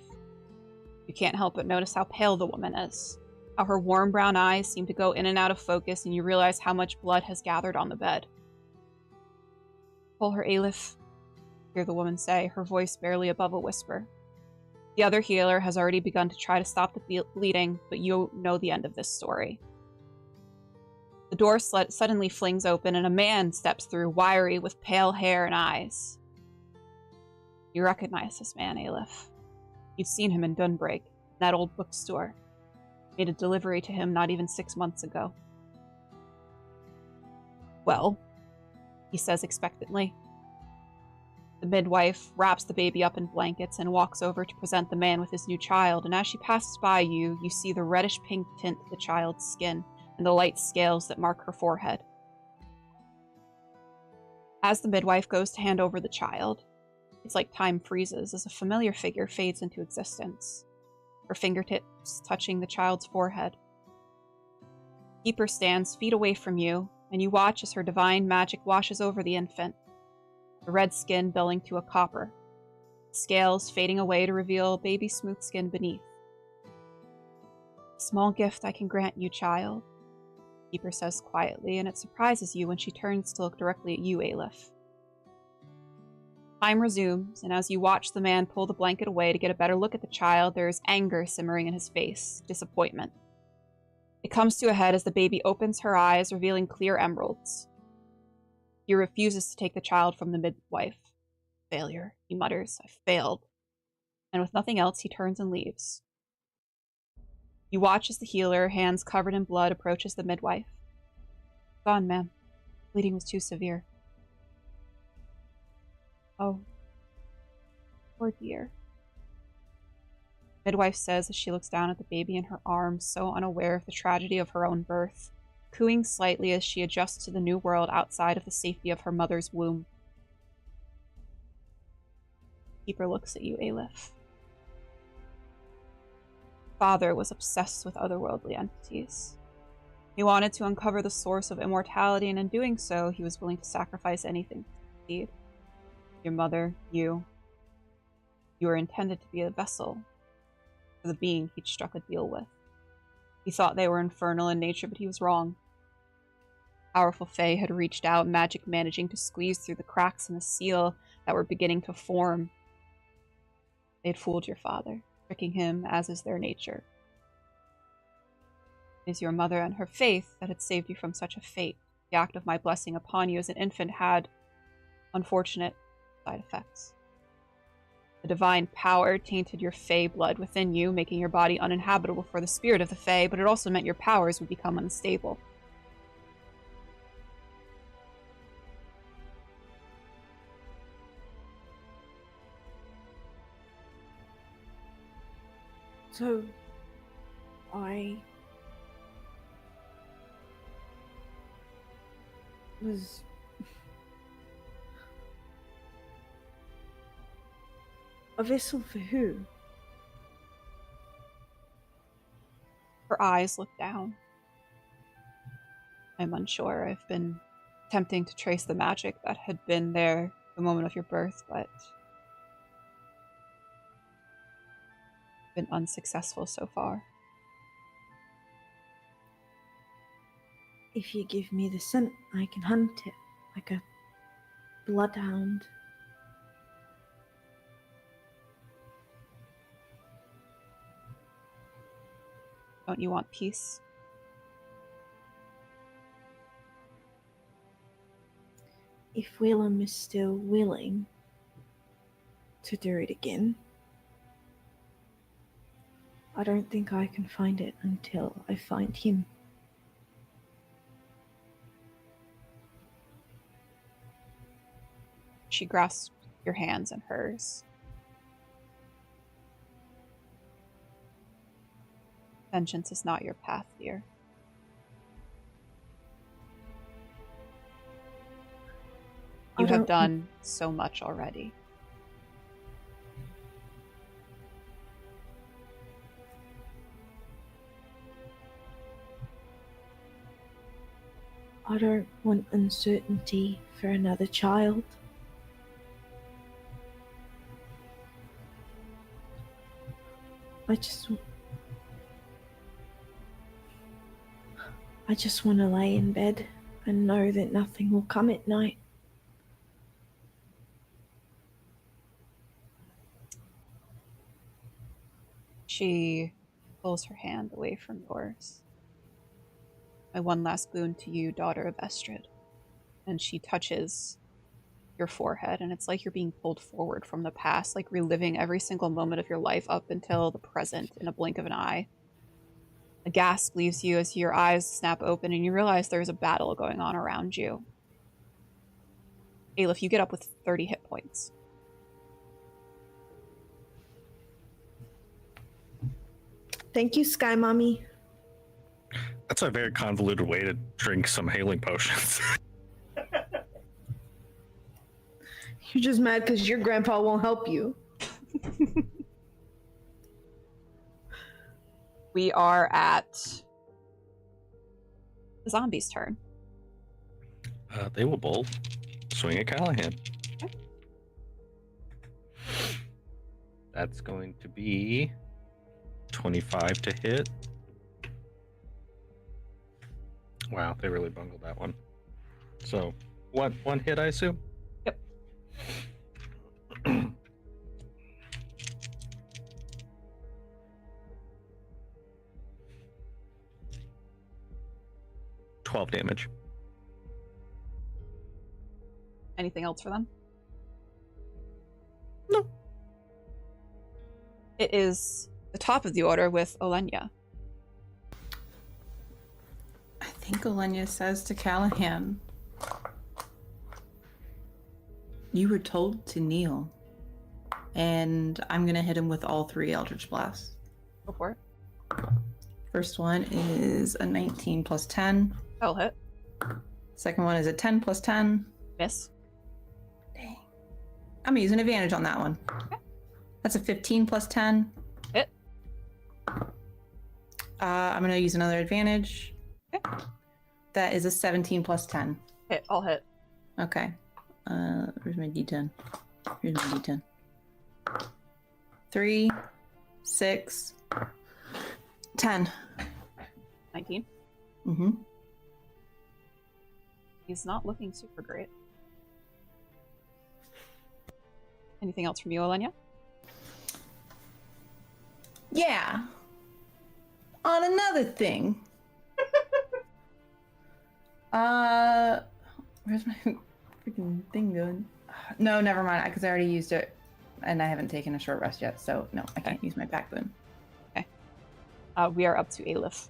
You can't help but notice how pale the woman is, how her warm brown eyes seem to go in and out of focus, and you realize how much blood has gathered on the bed. "Pull her, Aleph," you hear the woman say, her voice barely above a whisper. The other healer has already begun to try to stop the bleeding, but you know the end of this story. The door suddenly flings open, and a man steps through, wiry, with pale hair and eyes. You recognize this man, Aleph. You've seen him in Dunbreak, in that old bookstore. Made a delivery to him not even 6 months ago. "Well," he says expectantly. The midwife wraps the baby up in blankets and walks over to present the man with his new child, and as she passes by you, you see the reddish-pink tint to the child's skin and the light scales that mark her forehead. As the midwife goes to hand over the child, it's like time freezes as a familiar figure fades into existence, her fingertips touching the child's forehead. Keeper stands feet away from you, and you watch as her divine magic washes over the infant, the red skin dulling to a copper, scales fading away to reveal baby smooth skin beneath. "A small gift I can grant you, child," Keeper says quietly, and it surprises you when she turns to look directly at you, Aleph. Time resumes, and as you watch the man pull the blanket away to get a better look at the child, there is anger simmering in his face, disappointment. It comes to a head as the baby opens her eyes, revealing clear emeralds. He refuses to take the child from the midwife. "Failure," he mutters. "I failed." And with nothing else, he turns and leaves. You watch as the healer, hands covered in blood, approaches the midwife. "Gone, ma'am. Bleeding was too severe." "Oh, poor dear," midwife says as she looks down at the baby in her arms, so unaware of the tragedy of her own birth, cooing slightly as she adjusts to the new world outside of the safety of her mother's womb. Keeper looks at you, Aleph. Father was obsessed with otherworldly entities. He wanted to uncover the source of immortality, and in doing so, he was willing to sacrifice anything to succeed. Your mother, you were intended to be a vessel for the being he'd struck a deal with. He thought they were infernal in nature, but he was wrong. Powerful Fae had reached out, magic managing to squeeze through the cracks in the seal that were beginning to form. They had fooled your father, tricking him as is their nature. It is your mother and her faith that had saved you from such a fate. The act of my blessing upon you as an infant had unfortunate side effects. The divine power tainted your Fae blood within you, making your body uninhabitable for the spirit of the Fae, but it also meant your powers would become unstable. So, I was a vessel for who? Her eyes look down. I'm unsure. I've been attempting to trace the magic that had been there the moment of your birth, but been unsuccessful so far. If you give me the scent, I can hunt it like a bloodhound. Don't you want peace? If Willem is still willing to do it again, I don't think I can find it until I find him. She grasps your hands in hers. Vengeance is not your path, dear. You have done so much already. I don't want uncertainty for another child. I just want to lay in bed and know that nothing will come at night. She pulls her hand away from yours. My one last boon to you, daughter of Estrid. And she touches your forehead, and it's like you're being pulled forward from the past, like reliving every single moment of your life up until the present in a blink of an eye. A gasp leaves you as your eyes snap open and you realize there's a battle going on around you. Aleph, you get up with 30 hit points. Thank you, Sky Mommy. That's a very convoluted way to drink some healing potions. You're just mad because your grandpa won't help you. We are at the zombies' turn. They will both swing at Callahan. Okay. That's going to be 25 to hit. Wow, they really bungled that one. So, one hit, I assume? Yep. 12 damage. Anything else for them? No. It is the top of the order with Olenya. I think Olenya says to Callahan, "You were told to kneel, and I'm gonna hit him with all 3 Eldritch Blasts." Go for it. First one is a 19 plus 10. That'll hit. Second one is a 10 plus 10. Miss. Dang. I'm gonna use an advantage on that one. Okay. That's a 15 plus 10. Hit. I'm gonna use another advantage. Okay. That is a 17 plus 10. Hit. I'll hit. Okay. Where's my D10? Here's my D10. 3, 6, 10. 19. Mm-hmm. He's not looking super great. Anything else from you, Olenya? Yeah. On another thing. Where's my freaking thing going? No, never mind, because I already used it, and I haven't taken a short rest yet, so no, I can't use my backbone. Okay. We are up to Aleph.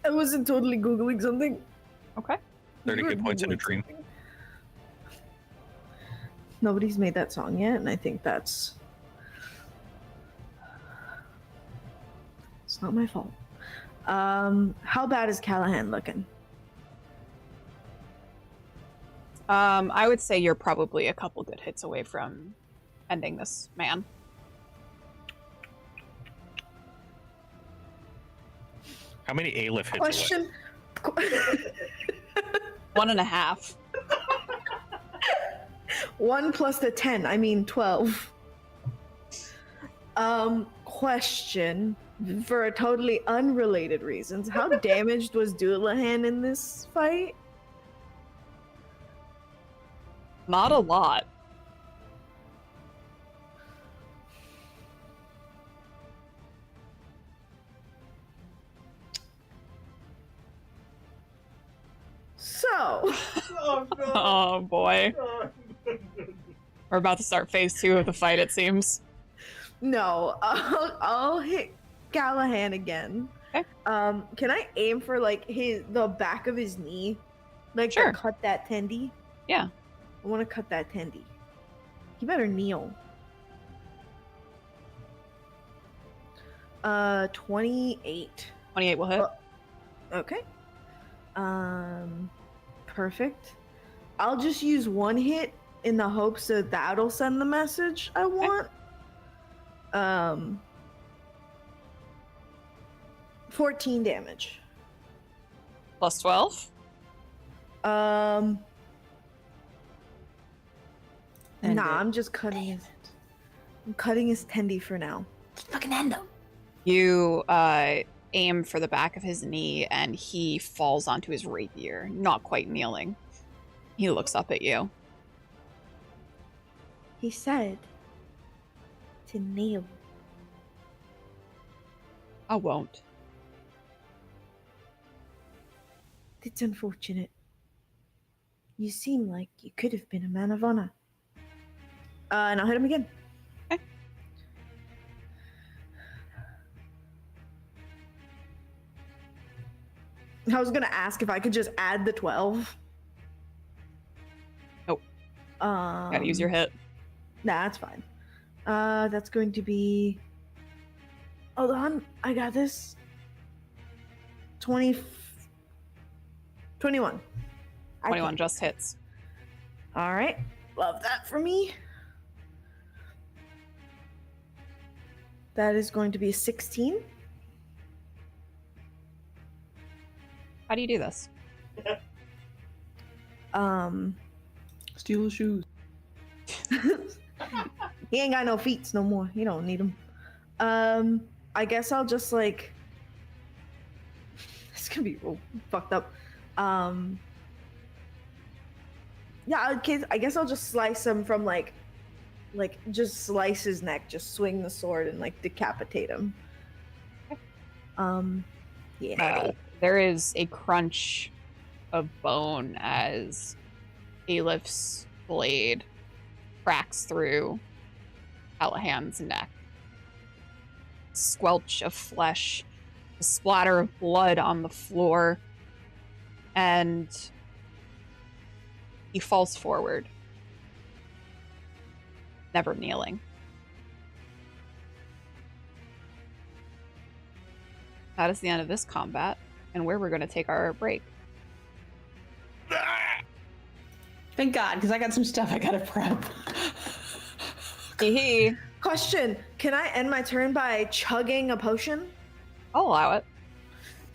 I wasn't totally Googling something. Okay. 30 hit points in a dream. Nobody's made that song yet, and I think it's not my fault. How bad is Callahan looking? I would say you're probably a couple good hits away from ending this man. How many Aleph hits Question. away? 1.5. 1 plus the 10, I mean 12. Question for a totally unrelated reasons. How damaged was Doulahan in this fight? Not a lot. No. Oh no! Oh boy. We're about to start phase 2 of the fight, it seems. No. I'll hit Callahan again. Okay. Can I aim for like the back of his knee? Like Sure. to cut that tendy? Yeah. I want to cut that tendy. You better kneel. 28. 28 will hit. Okay. Perfect. I'll just use one hit in the hopes that that'll send the message I want. 14 damage. Plus 12. Nah, End it. I'm just cutting his. I'm cutting his tendy for now. Just fucking end him. You aim for the back of his knee and he falls onto his rapier, not quite kneeling. He looks up at you. He said to kneel. I won't. It's unfortunate. You seem like you could have been a man of honor. And I'll hit him again. Okay. I was gonna ask if I could just add the 12. Nope. Gotta use your hit. Nah, that's fine. That's going to be. Hold on, I got this. 21. 21 just hits. All right, love that for me. That is going to be a 16. How do you do this? Steal his shoes. He ain't got no feet no more. He don't need them. I guess I'll just like. It's gonna be real fucked up. Yeah, I guess I'll just slice him from like just slice his neck, just swing the sword and like decapitate him. Yeah. There is a crunch of bone as Alepht's blade cracks through Callahan's neck. Squelch of flesh, a splatter of blood on the floor, and he falls forward, never kneeling. That is the end of this combat, and where we're going to take our break. Thank God, because I got some stuff I gotta prep. Hee. Question: can I end my turn by chugging a potion? I'll allow it.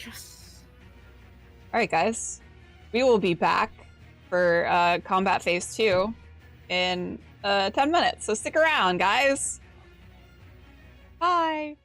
Yes. All right, guys. We will be back for combat phase 2 in 10 minutes. So stick around, guys. Bye.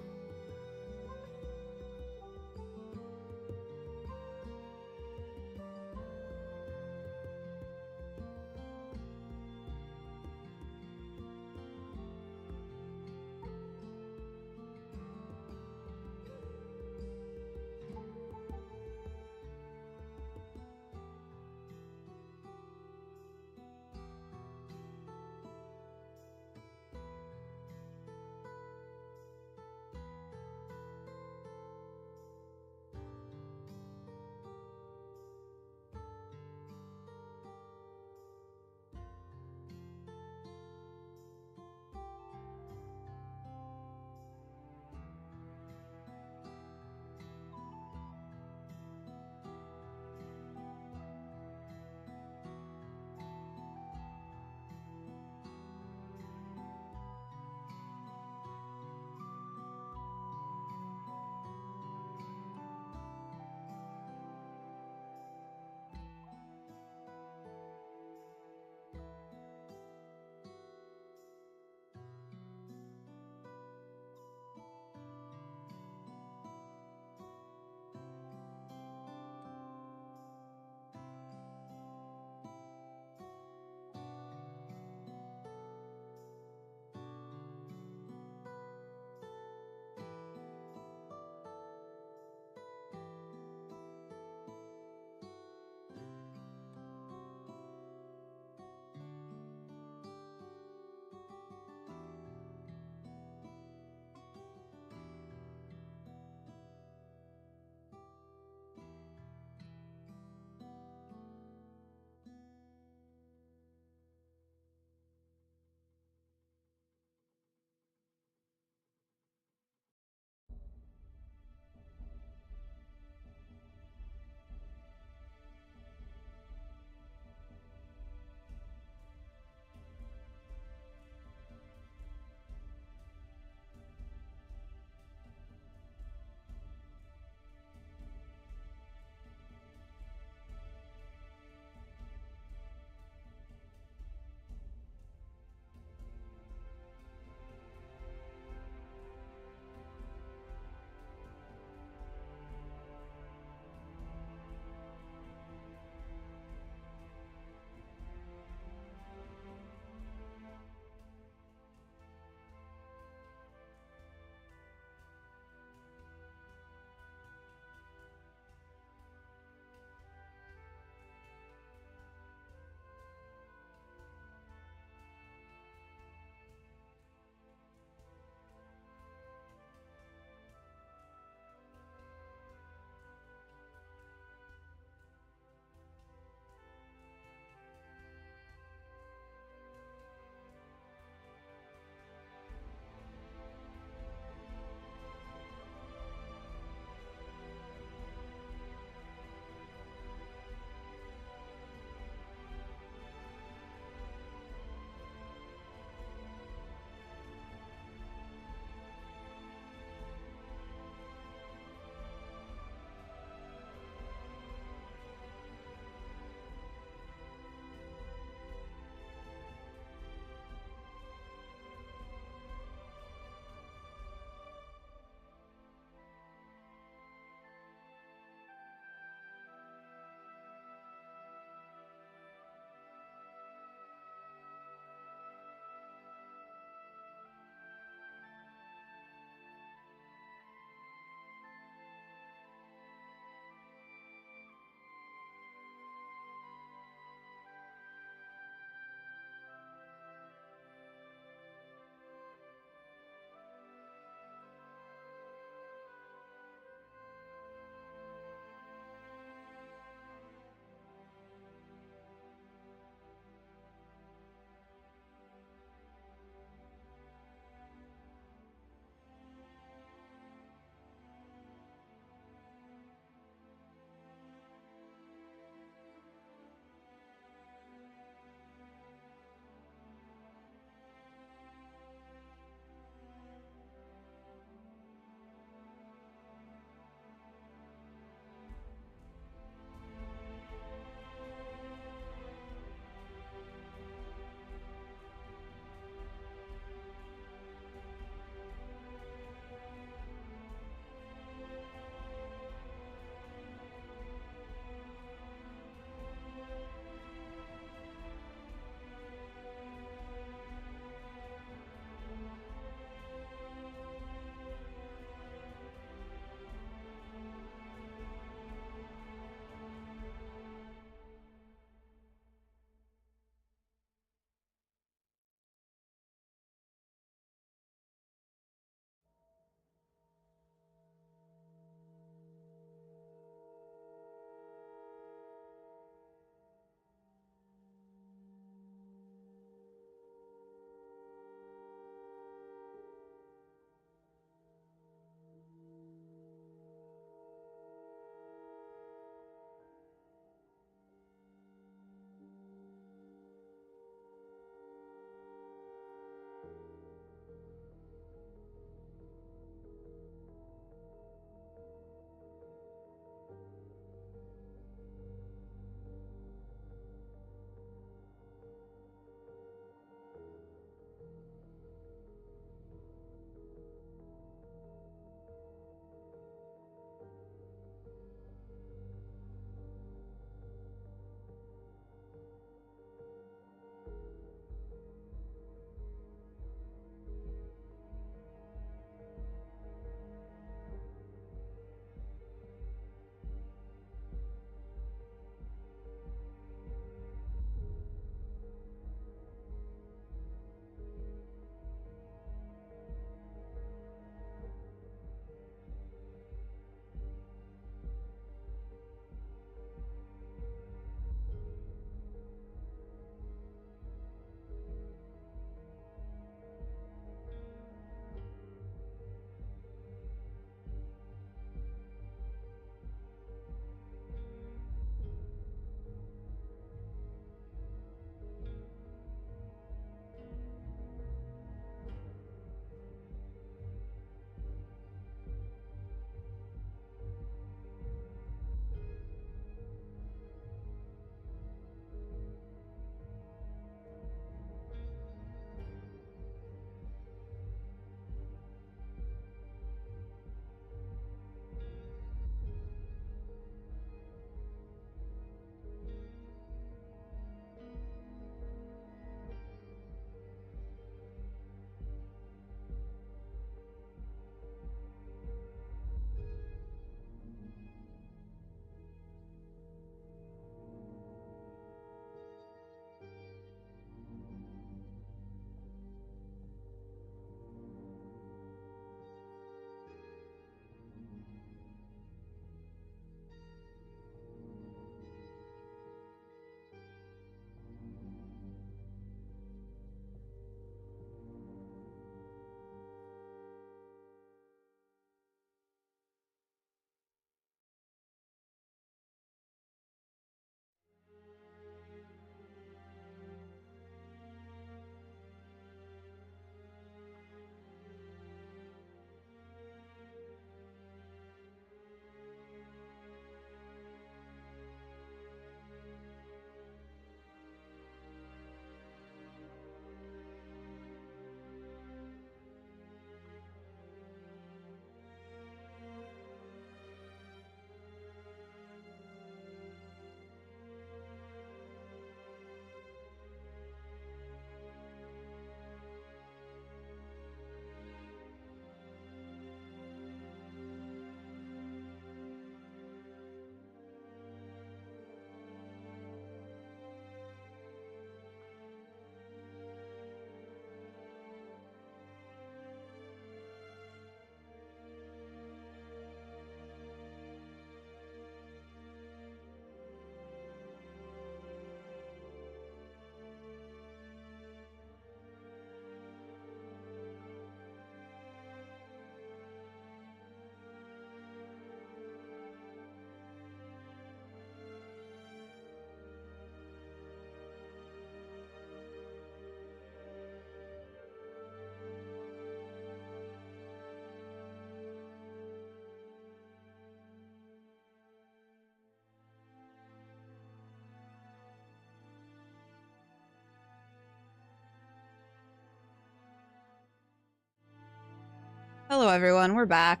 Hello, everyone. We're back.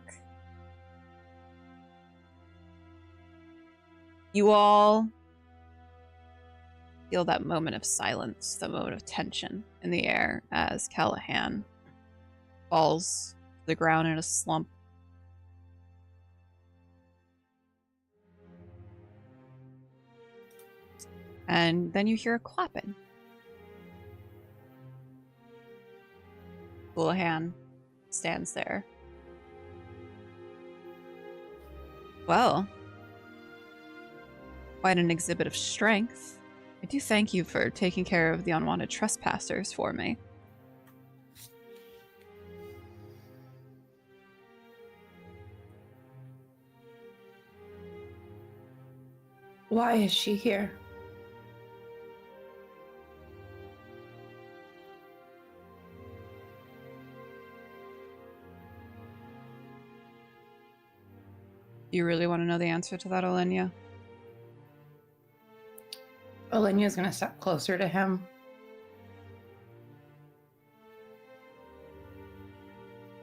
You all feel that moment of silence, that moment of tension in the air as Callahan falls to the ground in a slump. And then you hear a clapping. Callahan stands there. Well, quite an exhibit of strength. I do thank you for taking care of the unwanted trespassers for me. Why is she here? Do you really want to know the answer to that, Olenia? Olenia's gonna step closer to him.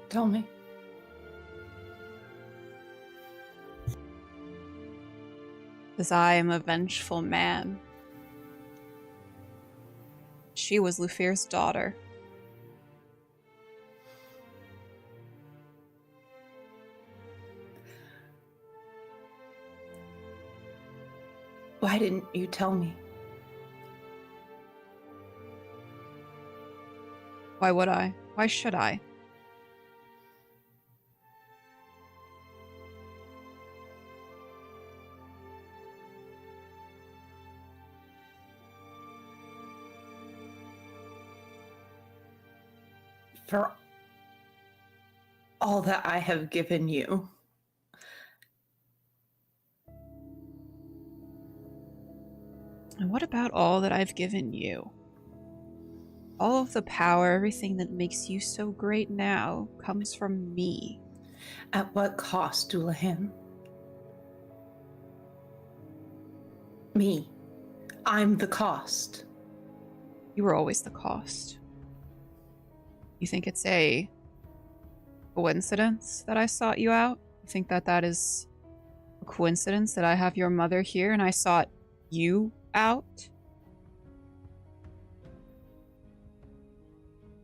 Tell me. Because I am a vengeful man. She was Lufir's daughter. Why didn't you tell me? Why would I? Why should I? For all that I have given you. And what about all that I've given you? All of the power, everything that makes you so great now, comes from me. At what cost, Doulahan? Me. I'm the cost. You were always the cost. You think it's a coincidence that I sought you out? You think that that is a coincidence that I have your mother here and I sought you out?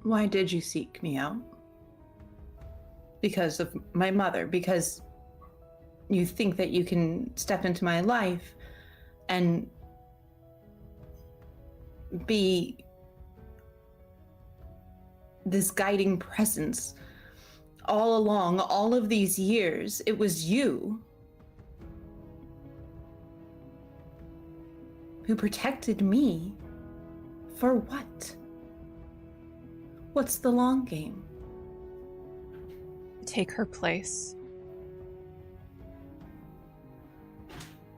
Why did you seek me out? Because of my mother, because you think that you can step into my life and be this guiding presence all along, all of these years. It was you who protected me. For what? What's the long game? Take her place.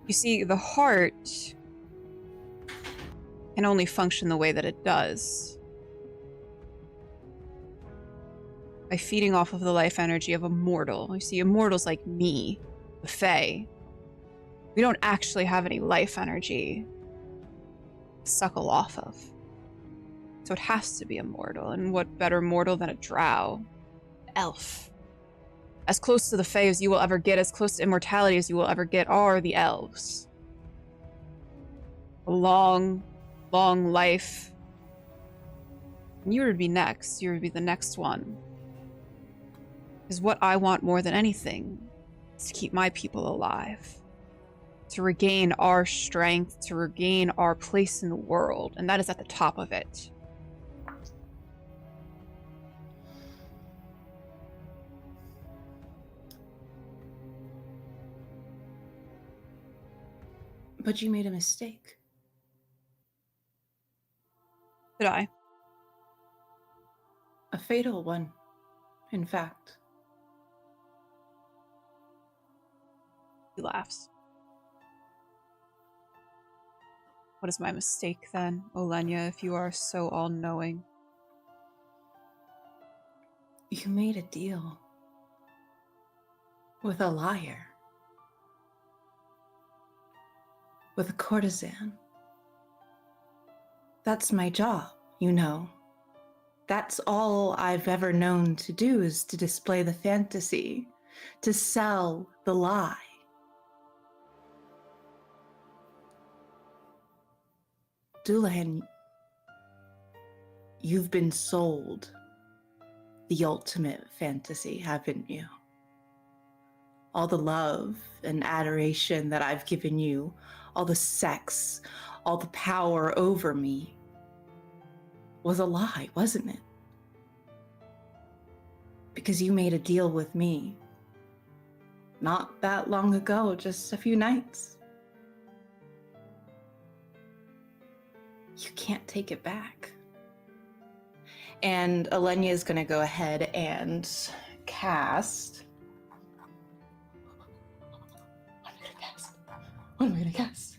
You see, the heart can only function the way that it does by feeding off of the life energy of a mortal. You see, immortals like me, the Fae, we don't actually have any life energy to suckle off of. So it has to be a mortal, and what better mortal than a drow? Elf. As close to the Fae as you will ever get, as close to immortality as you will ever get, are the elves. A long, long life. And you would be next. You would be the next one. Because what I want more than anything is to keep my people alive. To regain our strength, to regain our place in the world. And that is at the top of it. But you made a mistake. Did I? A fatal one, in fact. He laughs. What is my mistake then, Olenia, if you are so all-knowing? You made a deal with a liar. With a courtesan. That's my job, you know. That's all I've ever known to do, is to display the fantasy, to sell the lie. Doulahan, you've been sold the ultimate fantasy, haven't you? All the love and adoration that I've given you, all the sex, all the power over me, was a lie, wasn't it? Because you made a deal with me not that long ago, just a few nights. You can't take it back. And Alenia is going to go ahead and cast. What am I going to cast?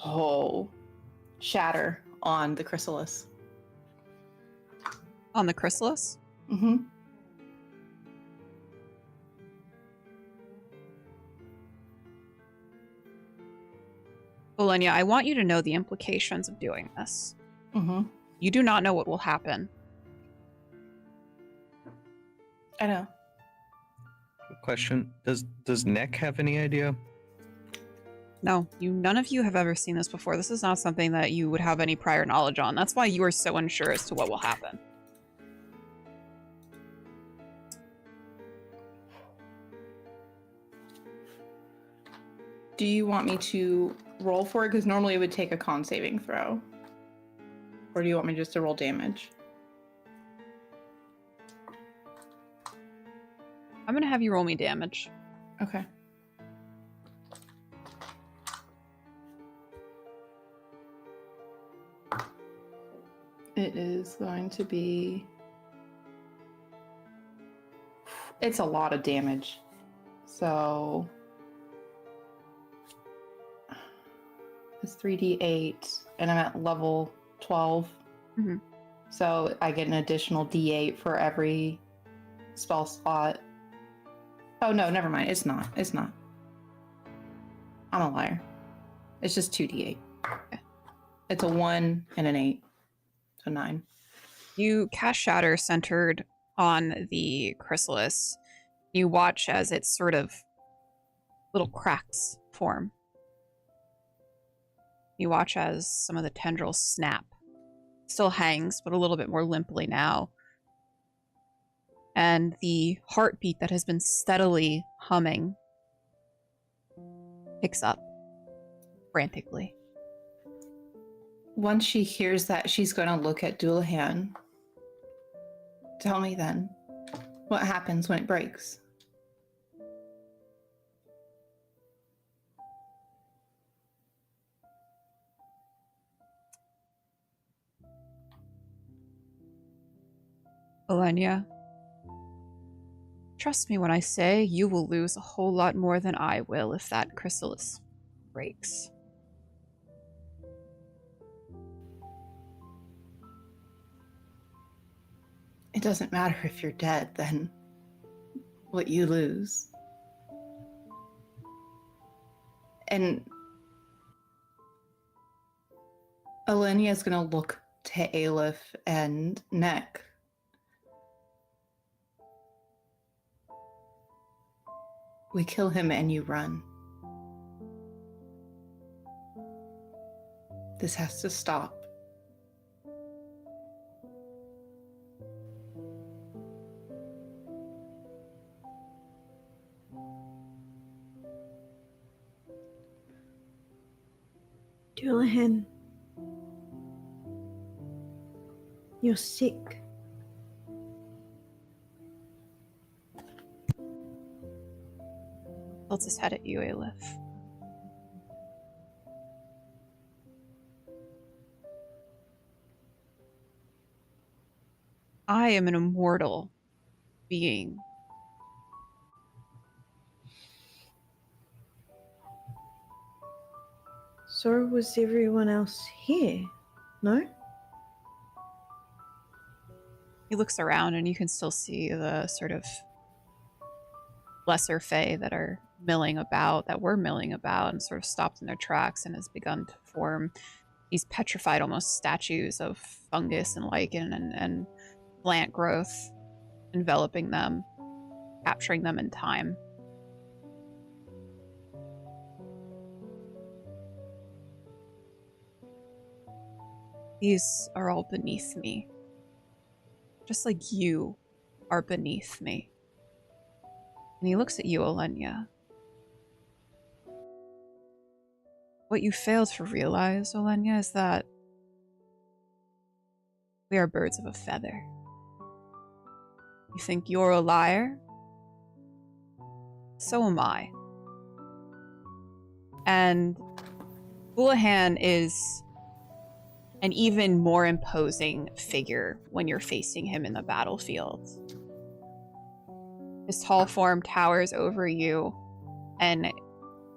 Oh, Shatter on the chrysalis. On the chrysalis? Mm-hmm. Olenia, I want you to know the implications of doing this. Mm-hmm. You do not know what will happen. I know. Question: Does Neck have any idea? No, none of you have ever seen this before. This is not something that you would have any prior knowledge on. That's why you are so unsure as to what will happen. Do you want me to roll for it? Because normally it would take a con saving throw. Or do you want me just to roll damage? I'm going to have you roll me damage. Okay. It is going to be... It's a lot of damage. So... It's 3d8, and I'm at level 12. Mm-hmm. So I get an additional d8 for every spell slot. Oh no, never mind. It's not. It's not. I'm a liar. It's just 2d8. Okay. It's a 1 and an 8. So 9. You cast Shatter centered on the chrysalis. You watch as its sort of little cracks form. You watch as some of the tendrils snap. Still hangs, but a little bit more limply now. And the heartbeat that has been steadily humming picks up frantically. Once she hears that, she's going to look at Doulahan. Tell me then, what happens when it breaks? Elenia, trust me when I say you will lose a whole lot more than I will if that chrysalis breaks. It doesn't matter if you're dead, then what you lose. And Elenia is going to look to Aleph and Neck. We kill him and you run. This has to stop. Doulahan, you're sick. Tilts his head at you, Aleph. I am an immortal being. So was everyone else here, no? He looks around and you can still see the sort of lesser fae that were milling about and sort of stopped in their tracks and has begun to form these petrified almost statues of fungus and lichen and plant growth enveloping them, capturing them in time. These are all beneath me. Just like you are beneath me. And he looks at you, Olenya. What you fail to realize, Olenya, is that we are birds of a feather. You think you're a liar? So am I. And Houlihan is an even more imposing figure when you're facing him in the battlefield. His tall form towers over you, and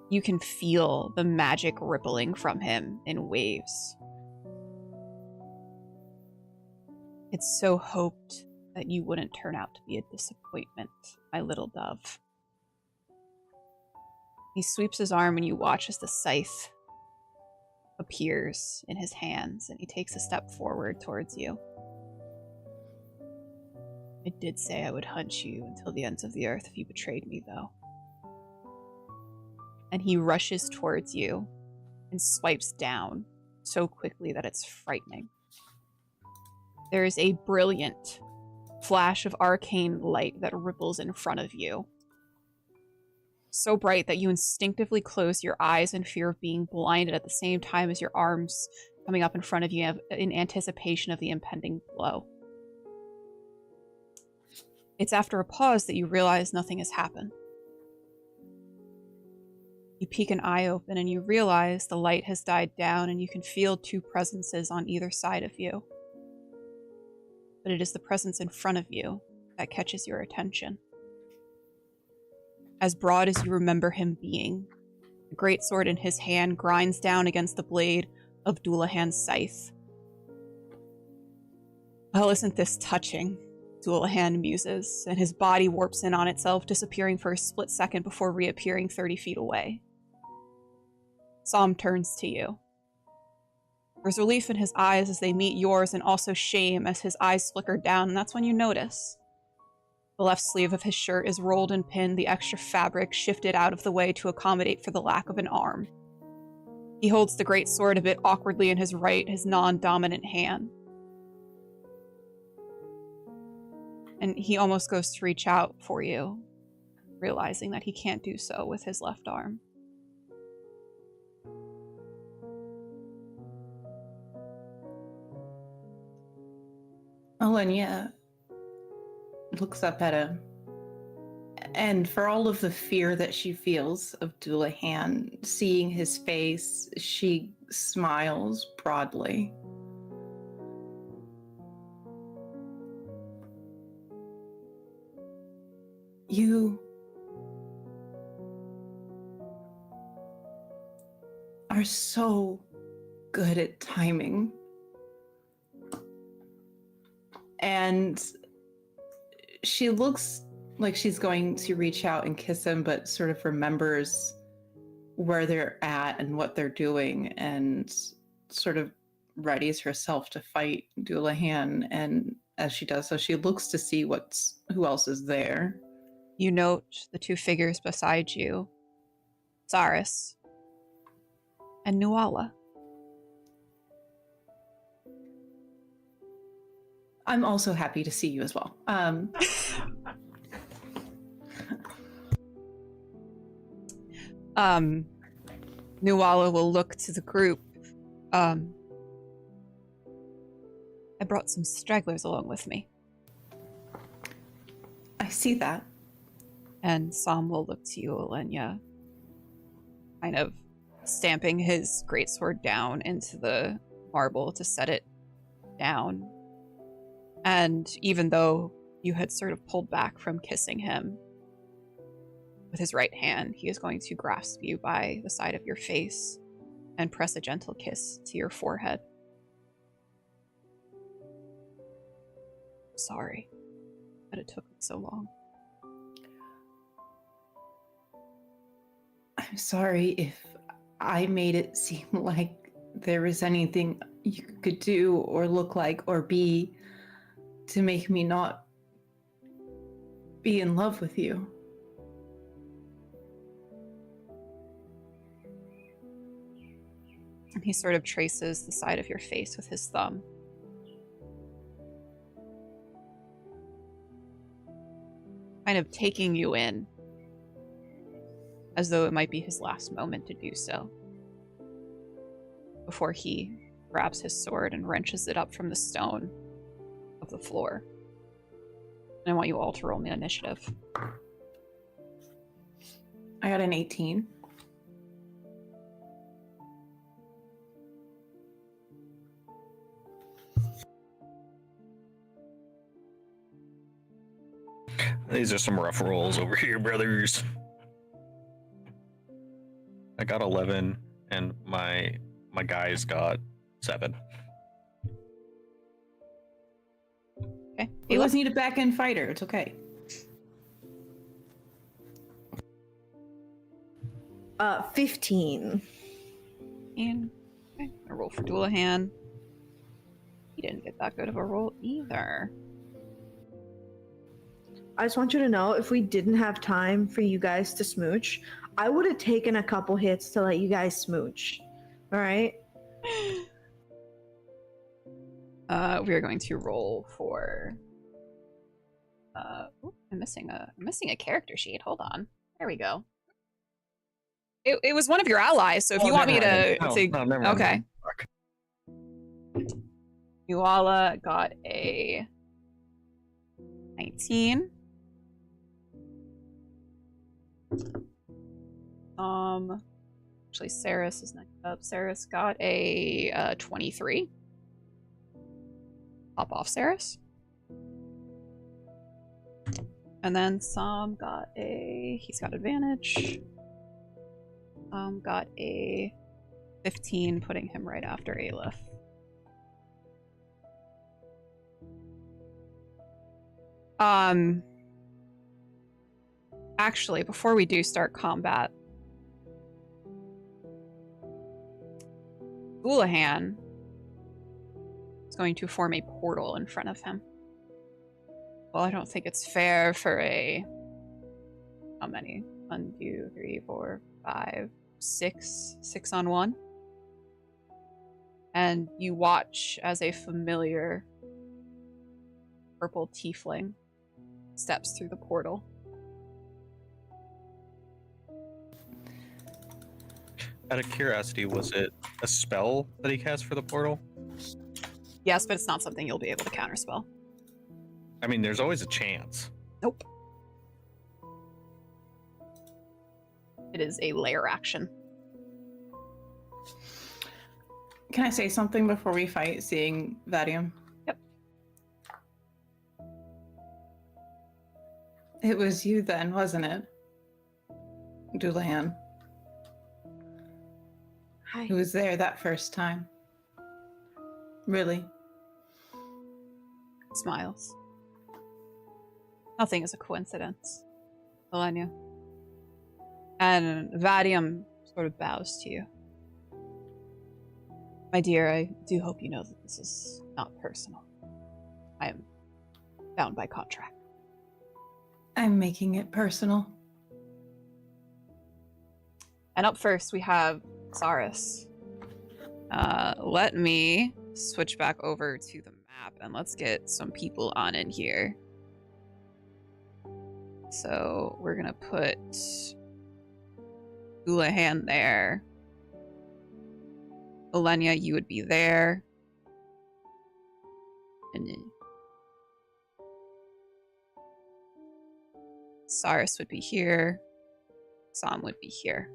you can feel the magic rippling from him in waves. It's so hoped that you wouldn't turn out to be a disappointment, my little dove. He sweeps his arm and you watch as the scythe appears in his hands, and he takes a step forward towards you. I did say I would hunt you until the ends of the earth if you betrayed me, though. And he rushes towards you and swipes down so quickly that it's frightening. There is a brilliant flash of arcane light that ripples in front of you. So bright that you instinctively close your eyes in fear of being blinded at the same time as your arms coming up in front of you in anticipation of the impending blow. It's after a pause that you realize nothing has happened. You peek an eye open and you realize the light has died down and you can feel two presences on either side of you. But it is the presence in front of you that catches your attention. As broad as you remember him being, the greatsword in his hand grinds down against the blade of Doulahan's scythe. Well, isn't this touching? Doulahan muses, and his body warps in on itself, disappearing for a split second before reappearing 30 feet away. Som turns to you. There's relief in his eyes as they meet yours, and also shame as his eyes flicker down, and that's when you notice. The left sleeve of his shirt is rolled and pinned, the extra fabric shifted out of the way to accommodate for the lack of an arm. He holds the greatsword a bit awkwardly in his right, his non-dominant hand. And he almost goes to reach out for you, realizing that he can't do so with his left arm. Olenya looks up at him, and for all of the fear that she feels of Doulahan, seeing his face, she smiles broadly. You are so good at timing. And she looks like she's going to reach out and kiss him, but sort of remembers where they're at and what they're doing, and sort of readies herself to fight Doulahan. And as she does so, she looks to see who else is there. You note the two figures beside you, Saris and Nuala. I'm also happy to see you as well. Nuala will look to the group. I brought some stragglers along with me. I see that. And Som will look to you, Olenya, kind of stamping his greatsword down into the marble to set it down. And even though you had sort of pulled back from kissing him, with his right hand, he is going to grasp you by the side of your face and press a gentle kiss to your forehead. Sorry that it took me so long. I'm sorry if I made it seem like there is anything you could do or look like or be to make me not be in love with you. And he sort of traces the side of your face with his thumb. Kind of taking you in, as though it might be his last moment to do so, before he grabs his sword and wrenches it up from the stone of the floor. And I want you all to roll me initiative. I got an 18. These are some rough rolls over here, brothers. I got 11, and my guys got 7. Okay. You always need a back-end fighter. It's okay. 15. And okay, I roll for Doulahan. He didn't get that good of a roll either. I just want you to know, if we didn't have time for you guys to smooch, I would have taken a couple hits to let you guys smooch. All right? We are going to roll for. Ooh, I'm missing a character sheet. Hold on. There we go. It was one of your allies, so if you want me to, never mind. okay. Uala got a 19. Actually, Saris is next up. Saris got a 23. Pop off, Saris. And then Sam got he's got advantage. Got a 15, putting him right after Aleph. Actually, before we do start combat, Doulahan is going to form a portal in front of him. Well, I don't think it's fair for how many? 1, 2, 3, 4, 5, 6. 6 on 1. And you watch as a familiar purple tiefling steps through the portal. Out of curiosity, was it a spell that he cast for the portal? Yes, but it's not something you'll be able to counterspell. I mean, there's always a chance. Nope. It is a lair action. Can I say something before we fight, seeing Vadium? Yep. It was you then, wasn't it? Doulahan. Hi. Who was there that first time? Really? Smiles. Nothing is a coincidence, Elenia. And Vadium sort of bows to you. My dear, I do hope you know that this is not personal. I am bound by contract. I'm making it personal. And up first, we have Saris. Let me switch back over to the map and let's get some people on in here. So we're gonna put Doulahan there. Elenia, you would be there. And then Saris would be here. Sam would be here.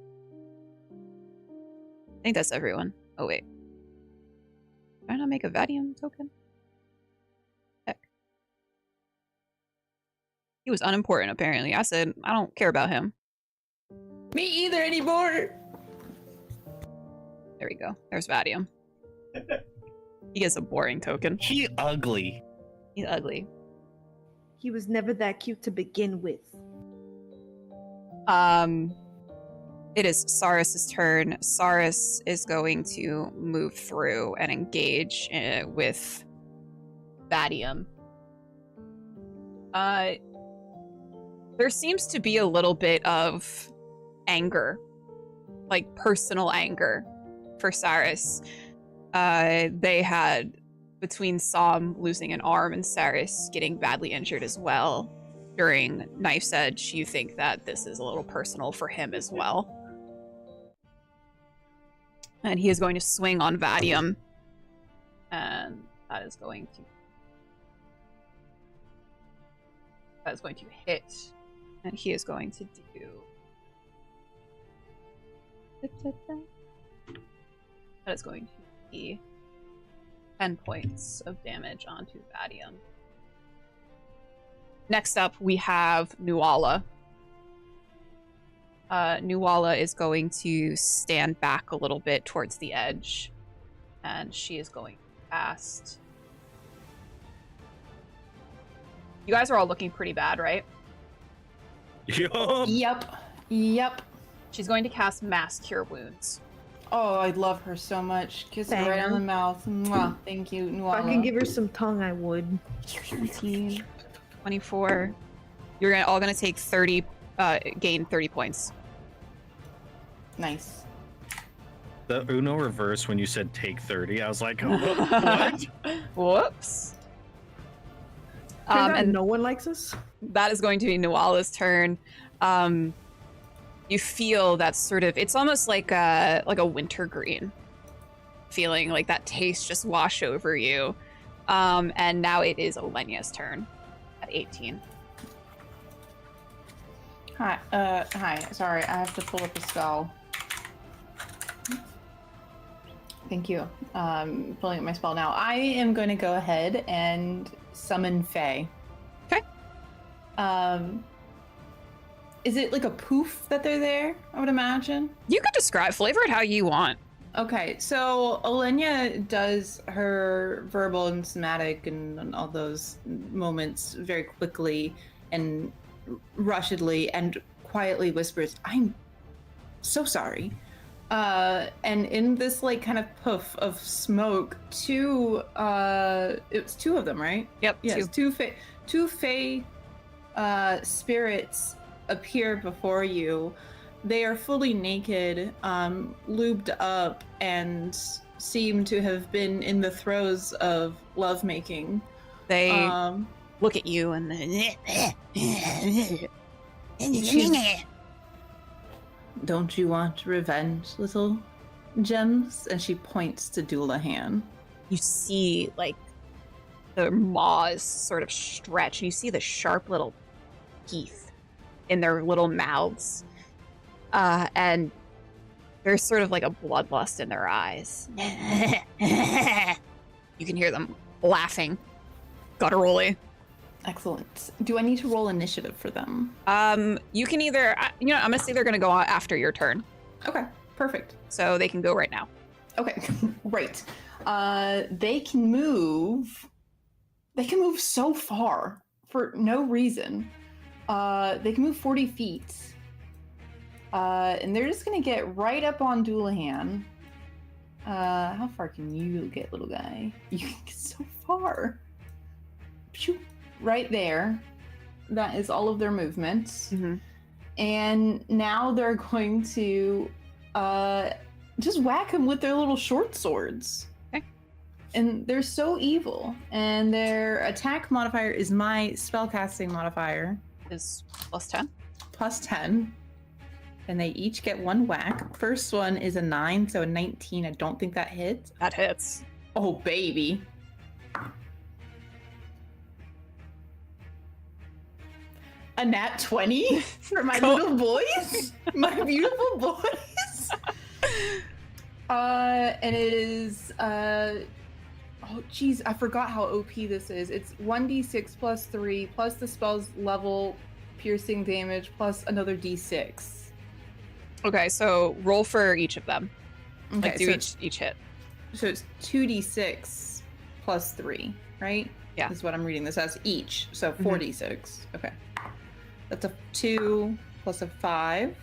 I think that's everyone. Oh, wait. Did I not make a Vadium token? Heck. He was unimportant, apparently. I said, I don't care about him. Me either anymore! There we go. There's Vadium. He gets a boring token. He ugly. He's ugly. He was never that cute to begin with. It is Saris's turn. Saris is going to move through and engage with Vadium. There seems to be a little bit of anger, like personal anger, for Saris. They had, between Som losing an arm and Saris getting badly injured as well during Knife's Edge, you think that this is a little personal for him as well. And he is going to swing on Vadium. And that is going to hit. And he is going to do... That is going to be 10 points of damage onto Vadium. Next up, we have Nuala. Nuala is going to stand back a little bit towards the edge. And she is going to cast... You guys are all looking pretty bad, right? Yep. She's going to cast Mass Cure Wounds. Oh, I love her so much. Kiss her right on the mouth. Mwah. Thank you, Nuala. If I could give her some tongue, I would. 17, 24. You're all gonna take 30, gain 30 points. Nice. The Uno reverse when you said take 30, I was like, what? Whoops. And no one likes us? That is going to be Nuala's turn. You feel that sort of, it's almost like a wintergreen feeling, like that taste just wash over you. And now it is Olenya's turn at 18. Hi. Sorry, I have to pull up a spell. Thank you. Pulling up my spell now. I am going to go ahead and summon Fae. Okay. Is it like a poof that they're there, I would imagine? You could flavor it how you want. Okay, so Olenya does her verbal and somatic and all those moments very quickly and rushedly and quietly whispers, "I'm so sorry." And in this like kind of poof of smoke, it's two of them, right? Yep. Yes, two Fae spirits appear before you. They are fully naked, lubed up, and seem to have been in the throes of lovemaking. They look at you and "Don't you want revenge, little gems?" And she points to Doulahan. You see, like, the maws sort of stretch, and you see the sharp little teeth in their little mouths. And there's sort of like a bloodlust in their eyes. You can hear them laughing gutturally. Excellent. Do I need to roll initiative for them? You can either, I'm gonna say they're gonna go out after your turn. Okay, perfect. So they can go right now. Okay, right. They can move so far for no reason. They can move 40 feet. And they're just gonna get right up on Doulahan. How far can you get, little guy? You can get so far. Right there. That is all of their movements. Mm-hmm. And now they're going to just whack him with their little short swords. Okay. And they're so evil. And their attack modifier is my spellcasting modifier. Is +10. +10. And they each get one whack. First one is a 9, so a 19. I don't think that hits. That hits. Oh, baby. A nat 20 for my little boys? My beautiful boys? And it is, oh, geez, I forgot how OP this is. It's 1d6 plus 3, plus the spell's level piercing damage, plus another d6. Okay, so roll for each of them. Okay, like do so each hit. So it's 2d6 plus 3, right? Yeah. Is what I'm reading this as each. So 4d6. Okay. That's a 2 plus a 5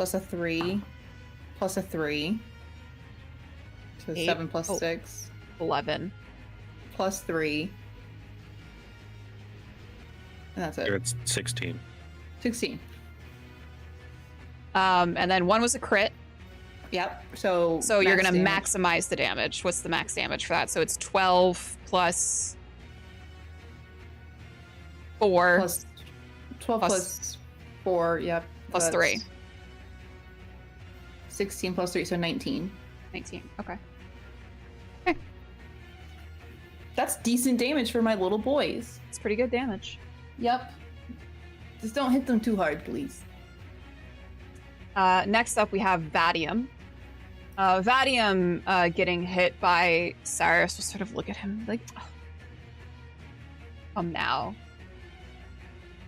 plus a 3, plus a 3. So 8. 7 plus 6. 11. Plus 3. And that's it. It's 16. 16. And then 1 was a crit. Yep. So You're max gonna damage. maximize the damage. What's the max damage for that? So it's 12 plus 4 Plus 12 plus 4, yep. plus that's 3. 16 plus 3, so 19. 19. Okay. That's decent damage for my little boys. It's pretty good damage. Yep. Just don't hit them too hard, please. Next up, we have Vadium. Vadium getting hit by Cyrus will sort of look at him like, oh, come now.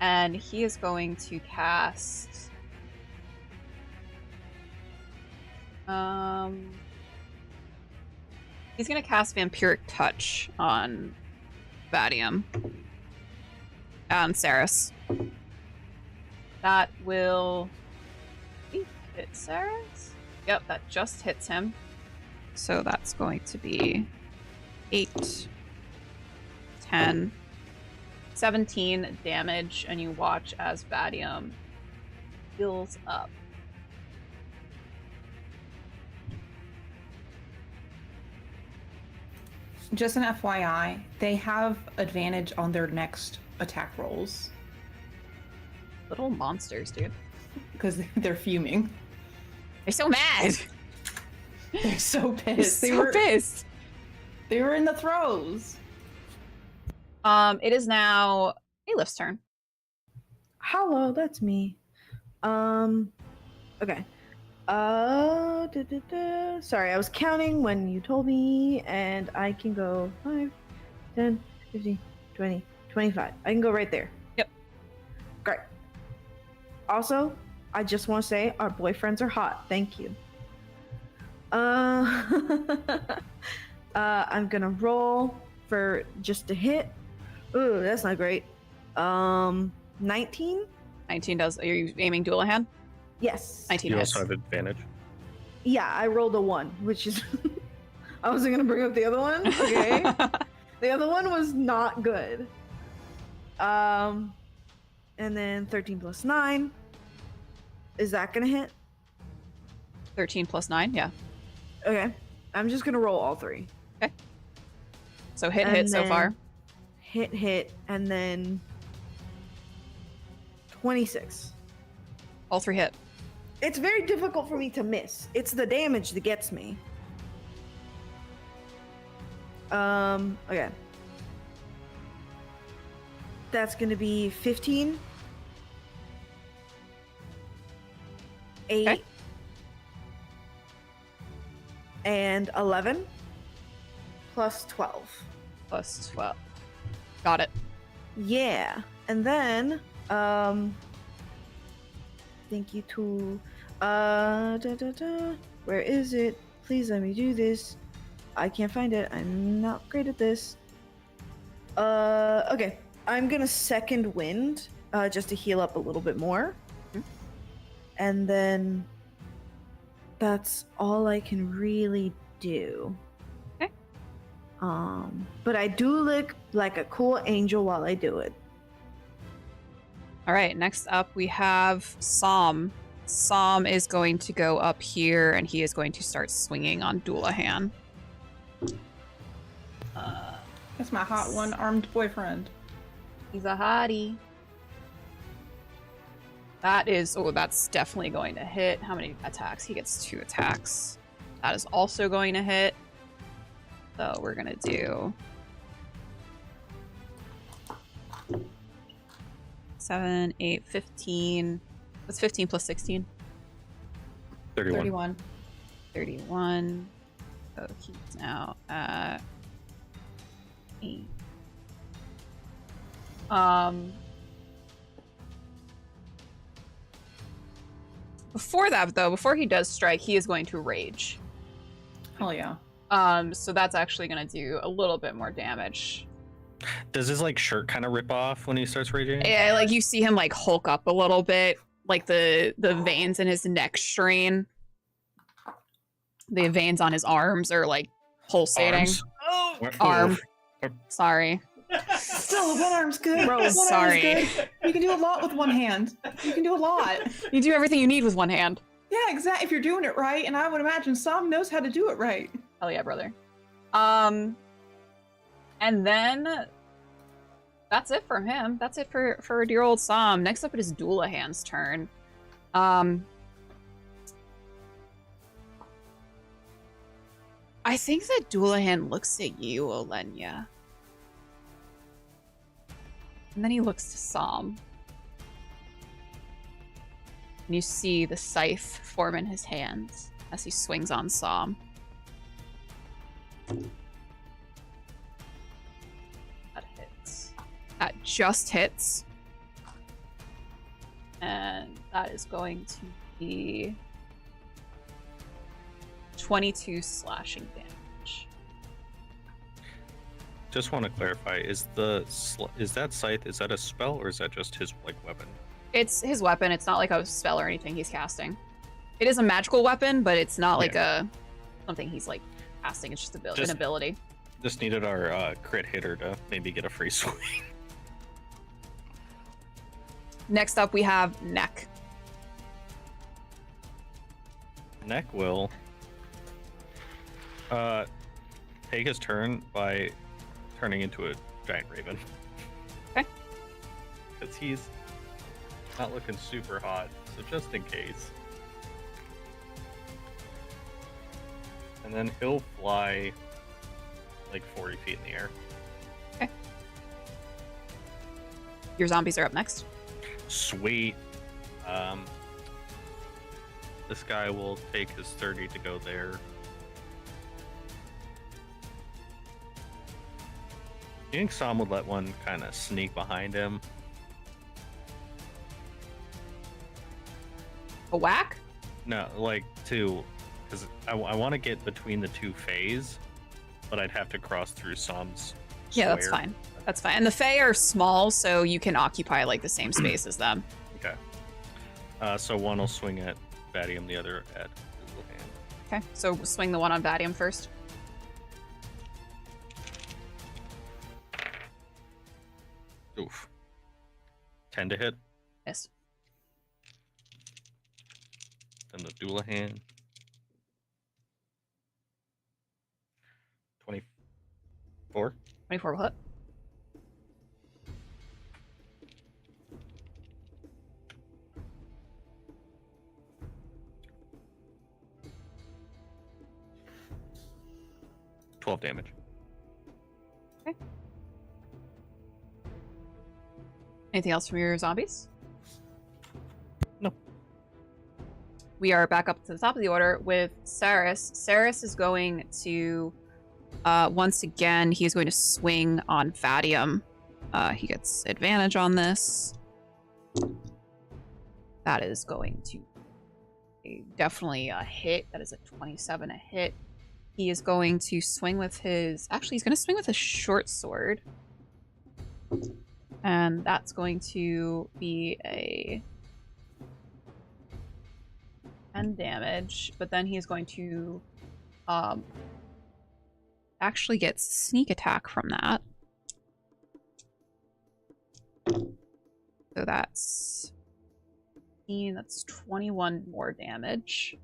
And he is going to cast. He's going to cast Vampiric Touch on Vadium. On Cyrus. That will hit Cyrus. Yep, that just hits him. So that's going to be 8, 10, 17 damage, and you watch as Vadium heals up. Just an FYI, they have advantage on their next attack rolls Little monsters, dude. because they're fuming. They're so mad. They're so They're pissed. so pissed. They were in the throes. It is now Aelif's turn. Hello, that's me. Okay. Sorry, I was counting when you told me, and I can go 5, 10, 15, 20, 25. I can go right there. Yep. Great. Also, I just want to say our boyfriends are hot. Thank you. I'm gonna roll for just a hit. Ooh, that's not great. 19? 19 does. Are you aiming Doulahan? Yes. 19 You hits. also have advantage. Yeah, I rolled a 1, which is... I wasn't gonna bring up the other one. Okay. The other one was not good. And then 13 plus 9. Is that gonna hit? 13 plus 9, yeah. Okay. I'm just gonna roll all 3. So hit And so far. then Hit, and then 26. All 3 hit. It's very difficult for me to miss. It's the damage that gets me. Okay. That's gonna be 15. 8. Okay. And 11. Plus 12. Plus 12. Got it. Yeah. And then, thank you to, where is it? Please let me do this. I can't find it. I'm not great at this. Okay. I'm gonna second wind, just to heal up a little bit more. Mhm. And then that's all I can really do. Okay. But I do look like a cool angel while I do it. All right, next up we have Psalm. Psalm is going to go up here, and he is going to start swinging on Doulahan. That's my hot one-armed boyfriend. He's a hottie. That is... Oh, that's definitely going to hit. How many attacks? He gets 2 attacks. That is also going to hit. So we're going to do... 7, 8, 15. What's 15 plus 16? 31. 31. So he's now at 8. Before that, though, before he does strike, he is going to rage. Hell yeah. So that's actually going to do a little bit more damage. Does his like shirt kind of rip off when he starts raging? Yeah, like you see him like hulk up a little bit, like the veins in his neck strain. The veins on his arms are like pulsating. Arms. Oh, Where- arm. oh. Sorry. Still, one arm's good. Bro, One sorry. arm is good. You can do a lot with one hand. You can do a lot. You do everything you need with one hand. Yeah, exactly. If you're doing it right, and I would imagine Sam knows how to do it right. Hell yeah, brother. And then that's it from him. That's it for dear old Sam. Next up, it is Doulahan's turn. I think that Doulahan looks at you, Olenya. And then he looks to Sam. And you see the scythe form in his hands as he swings on Sam. That hits. That just hits. And that is going to be 22 slashing damage. Just want to clarify: is that scythe? Is that a spell or is that just his like weapon? It's his weapon. It's not like a spell or anything he's casting. It is a magical weapon, but it's not like something he's like casting. It's just an ability. Just needed our crit hitter to maybe get a free swing. Next up, we have Neck. Neck will take his turn by turning into a giant raven. Okay. Because he's not looking super hot, so just in case. And then he'll fly like 40 feet in the air. Okay. Your zombies are up next. Sweet. This guy will take his 30 to go there. You think Sam would let one kind of sneak behind him? A whack? No, like two, because I want to get between the two Fays, but I'd have to cross through Sam's Yeah, that's square. fine. That's fine. And the Fae are small, so you can occupy like the same space as them. Okay. So one will swing at Vadium, the other at Doulahan. Okay, so swing the one on Vadium first. Oof. 10 to hit. Miss. Then the Doulahan. 24. 24 will hit. $12 damage. Okay. Anything else from your zombies? No. We are back up to the top of the order with Saris. Saris is going to, once again, he is going to swing on Vadium. He gets advantage on this. That is going to be definitely a hit. That is a 27 a hit. He is going to swing with his... Actually, he's going to swing with a short sword. And that's going to be a 10 damage. But then he is going to actually get sneak attack from that. So that's 21 more damage.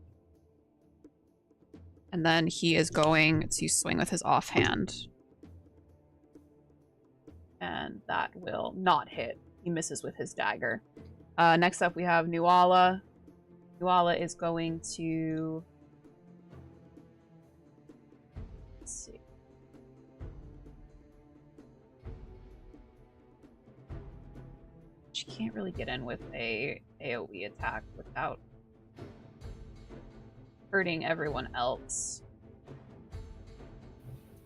And then he is going to swing with his offhand. And that will not hit. He misses with his dagger. Next up, we have Nuala. Nuala is going to... Let's see. She can't really get in with a AoE attack without hurting everyone else.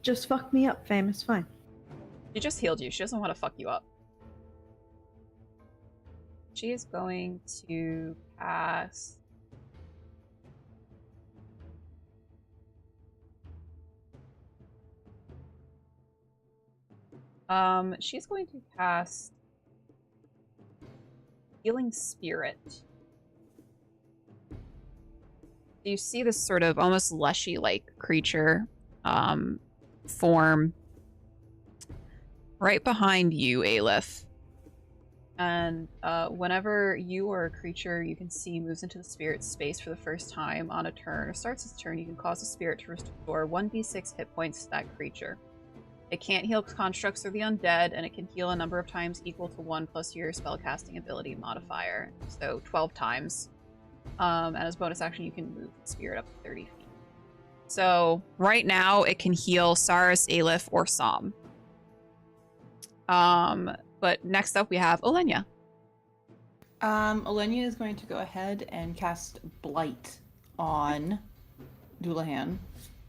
Just fuck me up, fam. It's fine. She just healed you. She doesn't want to fuck you up. She is going to cast... she's going to cast Healing Spirit You see this sort of almost leshy-like creature form right behind you, Aleph. And whenever you or a creature you can see moves into the spirit space for the first time on a turn or starts its turn, you can cause the spirit to restore 1d6 hit points to that creature. It can't heal constructs or the undead, and it can heal a number of times equal to 1 plus your spellcasting ability modifier, so 12 times. And as bonus action, you can move the spirit up to 30 feet. So right now, it can heal Saris, Aleph, or Som. But next up, we have Olenya. Olenya is going to go ahead and cast Blight on Doulahan.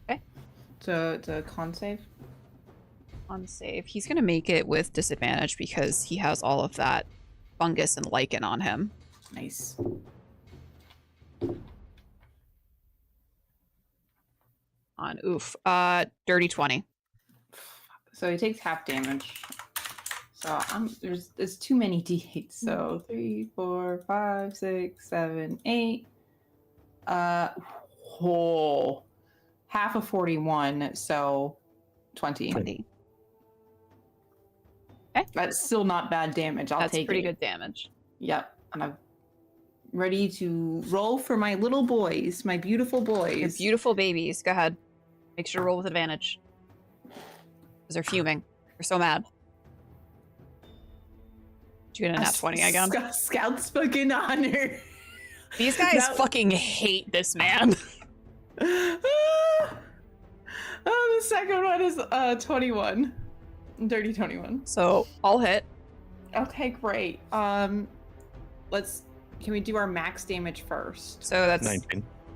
Okay. So it's a con save. On save. He's going to make it with disadvantage because he has all of that fungus and lichen on him. Nice. On oof. Dirty 20. So he takes half damage. So there's too many d8s. So 3, 4, 5, 6, 7, 8. Whole half of 41, so 20. 20. That's still not bad damage. I'll take it. That's pretty good damage. Yep. And I'm ready to roll for my little boys, my beautiful boys. Your beautiful babies. Go ahead. Make sure to roll with advantage. Because they're fuming. They're so mad. Did you get a nat 20 again? Scout's fucking honor. These guys fucking hate this man. Oh, the second one is 21. Dirty 21. So I'll hit. Okay, great. Can we do our max damage first? So that's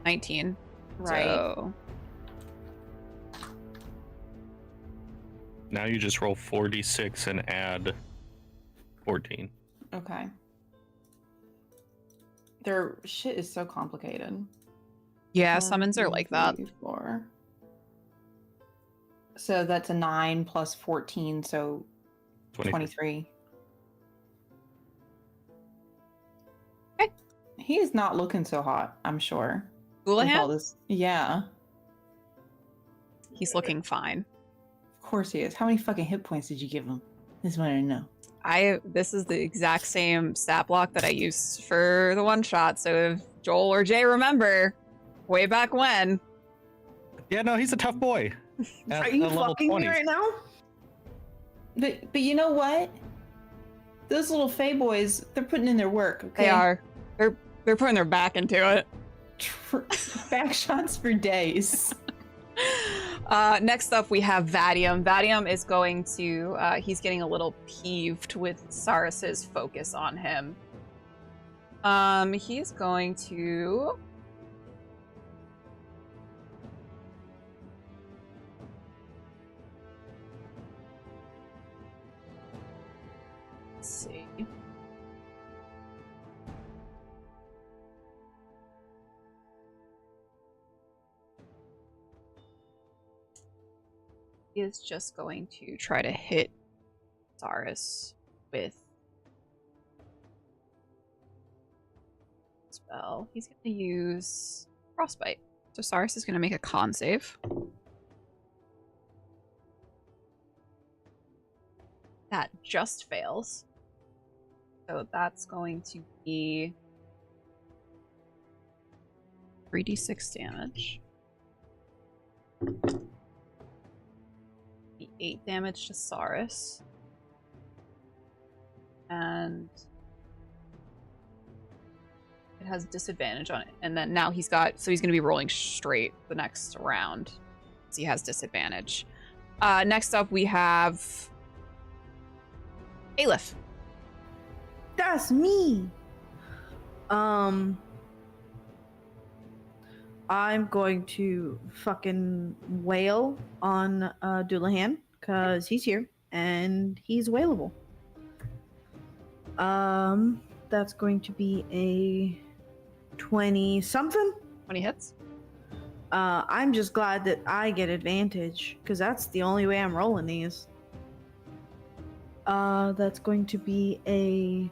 19. Right. So Now you just roll 4d6 and add 14. Okay. Their shit is so complicated. yeah, summons are like that. 4. So that's a 9 plus 14, so 23. Okay. He is not looking so hot, I'm sure. with all Doulahan? this. Yeah, He's looking fine. of course he is. How many fucking hit points did you give him? This is what I know. This is the exact same stat block that I used for the one shot. So if Joel or Jay remember, way back when. Yeah, no, he's a tough boy. Are you fucking me right now? But you know what? Those little Fey boys, they're putting in their work. Okay? They are. They're putting their back into it. Back shots for days. Next up, we have Vadium. Vadium is going to, he's getting a little peeved with Saris's focus on him. He's going to... Let's see. He is just going to try to hit Saris with spell. He's going to use Frostbite. So Saris is going to make a con save. That just fails. So that's going to be 3d6 damage. 8 damage to Saris. And it has disadvantage on it. And then now he's going to be rolling straight the next round. So he has disadvantage. Next up we have Aleph. That's me. I'm going to fucking wail on Doulahan because he's here and he's wailable. That's going to be a 20 something. 20 hits. I'm just glad that I get advantage because that's the only way I'm rolling these. That's going to be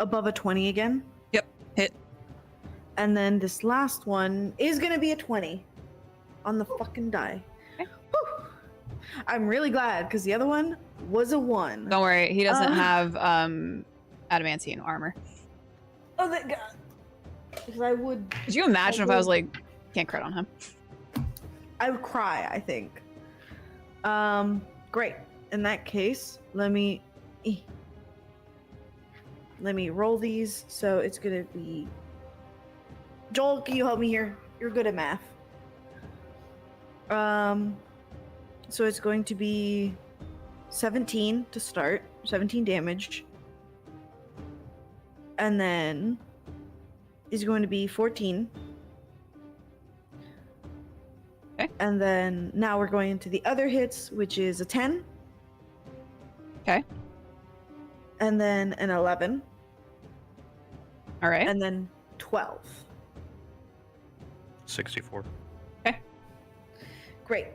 above a 20 again. Yep, hit. And then this last one is gonna be a 20 on the fucking die. Okay. Whew. I'm really glad because the other one was a 1. Don't worry, he doesn't have adamantine armor. Oh, thank God. Because I would. Could you imagine if I was like, can't crit on him? I would cry, I think. Great. In that case, let me roll these. So it's gonna be. Joel, can you help me here? You're good at math. So it's going to be 17 to start, 17 damage. And then is going to be 14. Okay. And then now we're going into the other hits, which is a 10. Okay. And then an 11. All right. And then 12. 64. Great.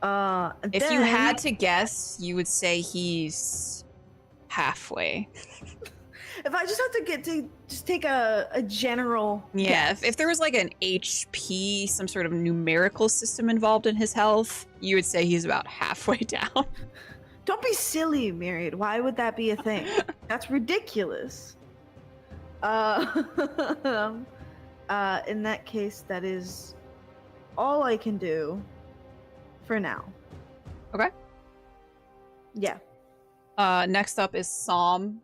If you had to guess, you would say he's halfway. If I just have to just take a general Yeah, guess. if there was like an HP, some sort of numerical system involved in his health, you would say he's about halfway down. Don't be silly, Myriad. Why would that be a thing? That's ridiculous. In that case, that is all I can do for now. Okay. Yeah. Next up is Psalm.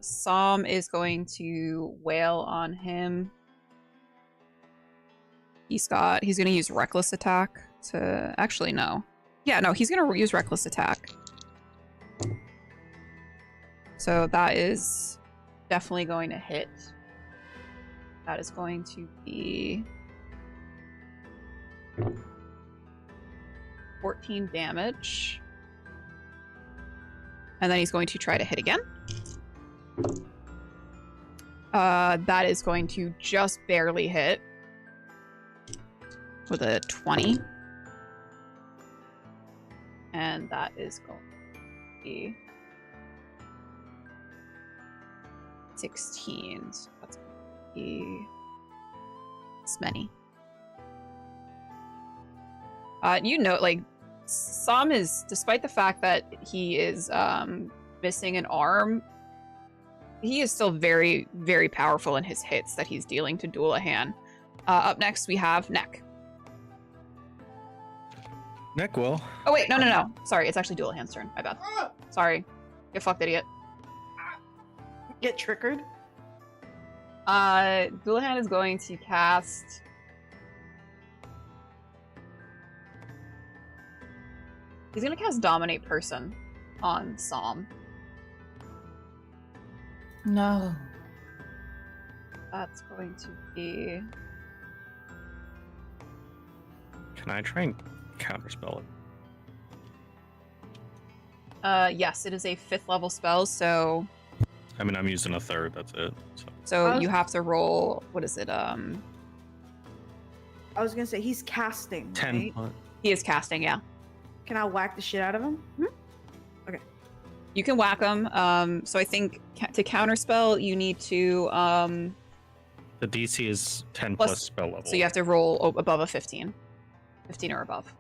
Psalm is going to wail on him. He's gonna use reckless attack to actually no. Yeah, no, he's gonna use reckless attack. So that is definitely going to hit. That is going to be 14 damage. And then he's going to try to hit again. That is going to just barely hit with a 20. And that is going to be 16. So that's going to be this many. You know, like, Psalm is, despite the fact that he is missing an arm, he is still very, very powerful in his hits that he's dealing to Doulahan. Up next, we have Neck. Neck will. Oh, wait, no. Sorry, it's actually Doulahan's turn. My bad. Sorry. You fucked idiot. Get triggered. Doulahan is going to cast... He's going to cast Dominate Person on Psalm. No. That's going to be... Can I try and counterspell it? Yes, it is a 5th level spell, so... I mean, I'm using a third, that's it. So you have to roll... What is it? I was gonna say he's casting. 10. Right? He is casting, yeah. Can I whack the shit out of him? Mm-hmm. You can whack him. So I think to counterspell, you need to... The DC is 10 plus spell level. So you have to roll above a 15. 15 or above.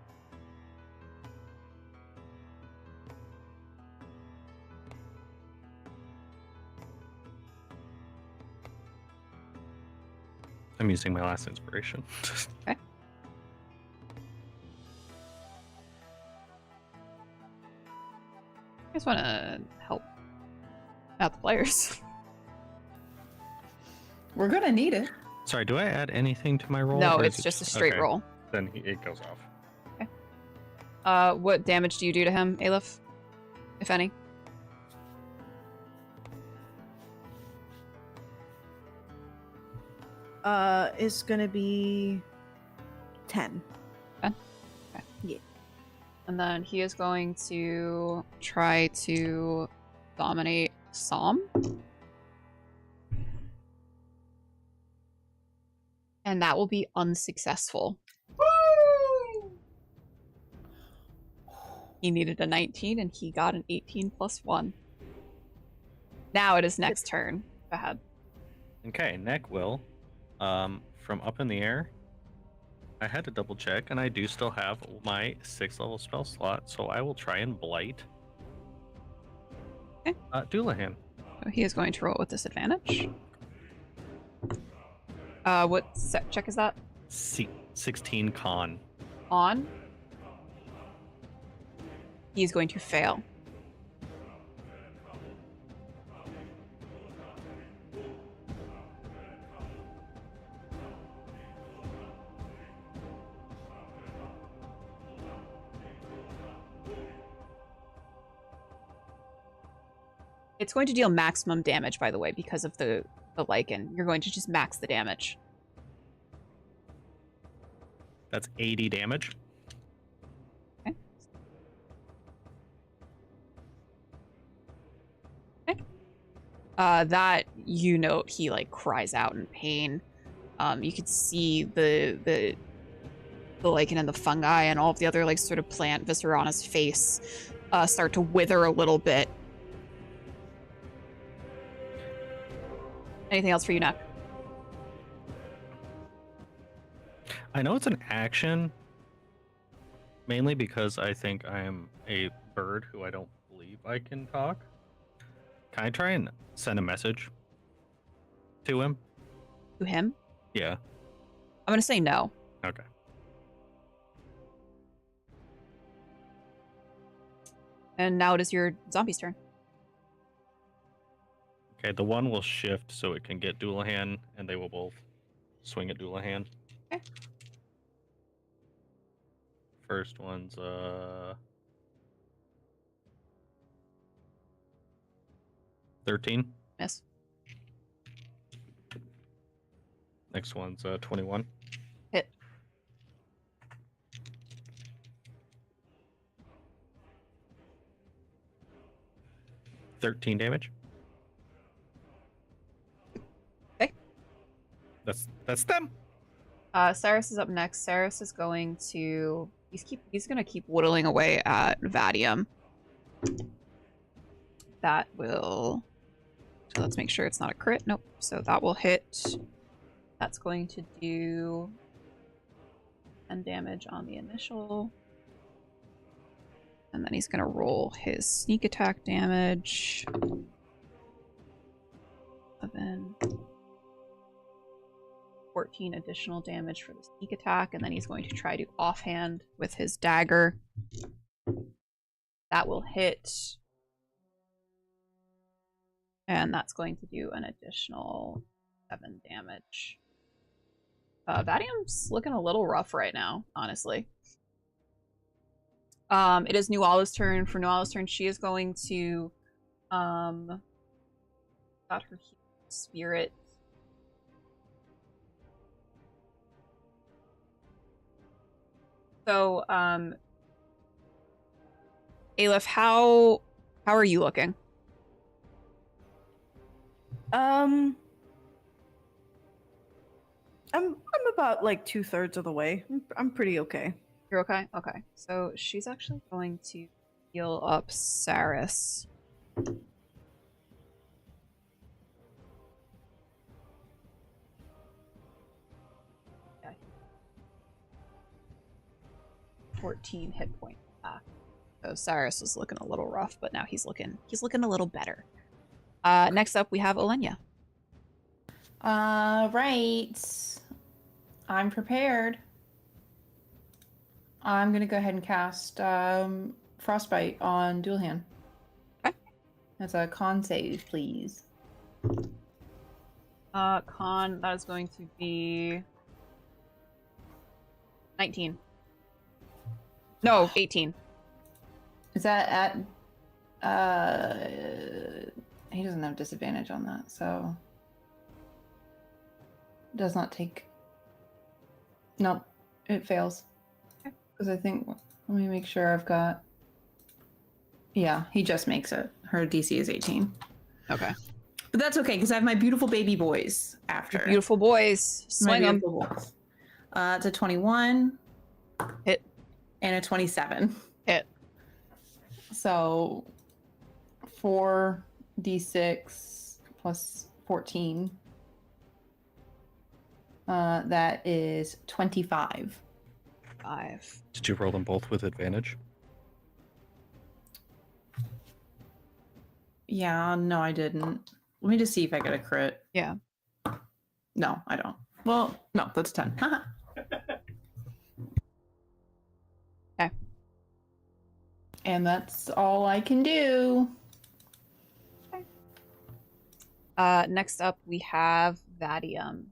I'm using my last inspiration. Okay. I just want to help out the players. We're gonna need it. Sorry, do I add anything to my roll? No, or is it's it just a straight okay. roll. Then it goes off. What damage do you do to him, Aleph? If any? It's gonna be 10. 10? Okay. Yeah. And then he is going to try to dominate Psalm. And that will be unsuccessful. Woo! He needed a 19 and he got an 18 plus 1. Now it is next turn. Go ahead. Okay, Neck will From up in the air, I had to double check, and I do still have my 6th level spell slot, so I will try and blight. Okay. Doulahan. So he is going to roll with disadvantage. What check is that? 16 con. On. He's going to fail. It's going to deal maximum damage, by the way, because of the lichen. You're going to just max the damage. That's 80 damage. Okay. Okay. That, you note, he like cries out in pain. You could see the lichen and the fungi and all of the other like sort of plant viscera on his face start to wither a little bit. Anything else for you, Nak? I know it's an action, mainly because I think I am a bird who I don't believe I can talk. Can I try and send a message to him? To him? Yeah. I'm gonna say no. Okay. And now it is your zombie's turn. Okay, the one will shift so it can get Doulahan, and they will both swing at Doulahan. Okay. First one's 13. Miss. Next one's 21. Hit. $13 damage. Okay. That's them. Cyrus is up next. Cyrus is going to he's gonna keep whittling away at Vadium. That will, so let's make sure it's not a crit. Nope. So that will hit. That's going to do 10 damage on the initial. And then he's gonna roll his sneak attack damage. 11. 14 additional damage for the sneak attack, and then he's going to try to offhand with his dagger. That will hit. And that's going to do an additional 7 damage. Vadium's looking a little rough right now, honestly. It is Nuala's turn. For Nuala's turn, she is going to got her spirit. So, Aleph, how are you looking? I'm about like 2/3 of the way. I'm pretty okay. You're okay? Okay. So she's actually going to heal up Saris. Yeah. 14 hit points back. So Cyrus was looking a little rough, but now he's looking a little better. Next up we have Olenya. Right. I'm prepared. I'm gonna go ahead and cast Frostbite on Doulahan. Okay. That's a con save, please. Con, that is going to be 19. No, 18. Is that at he doesn't have disadvantage on that, so does not take. Nope, it fails. Because I think, let me make sure I've got. Yeah, he just makes it. Her DC is 18. Okay. But that's okay, because I have my beautiful baby boys after. Beautiful boys. Swing them. It's a 21. Hit. And a 27. Hit. So 4d6 plus 14. That is 25. 5. Did you roll them both with advantage? Yeah, no, I didn't. Let me just see if I get a crit. Yeah. No, I don't. Well, no, that's 10. Okay. And that's all I can do. Next up, we have Vadium.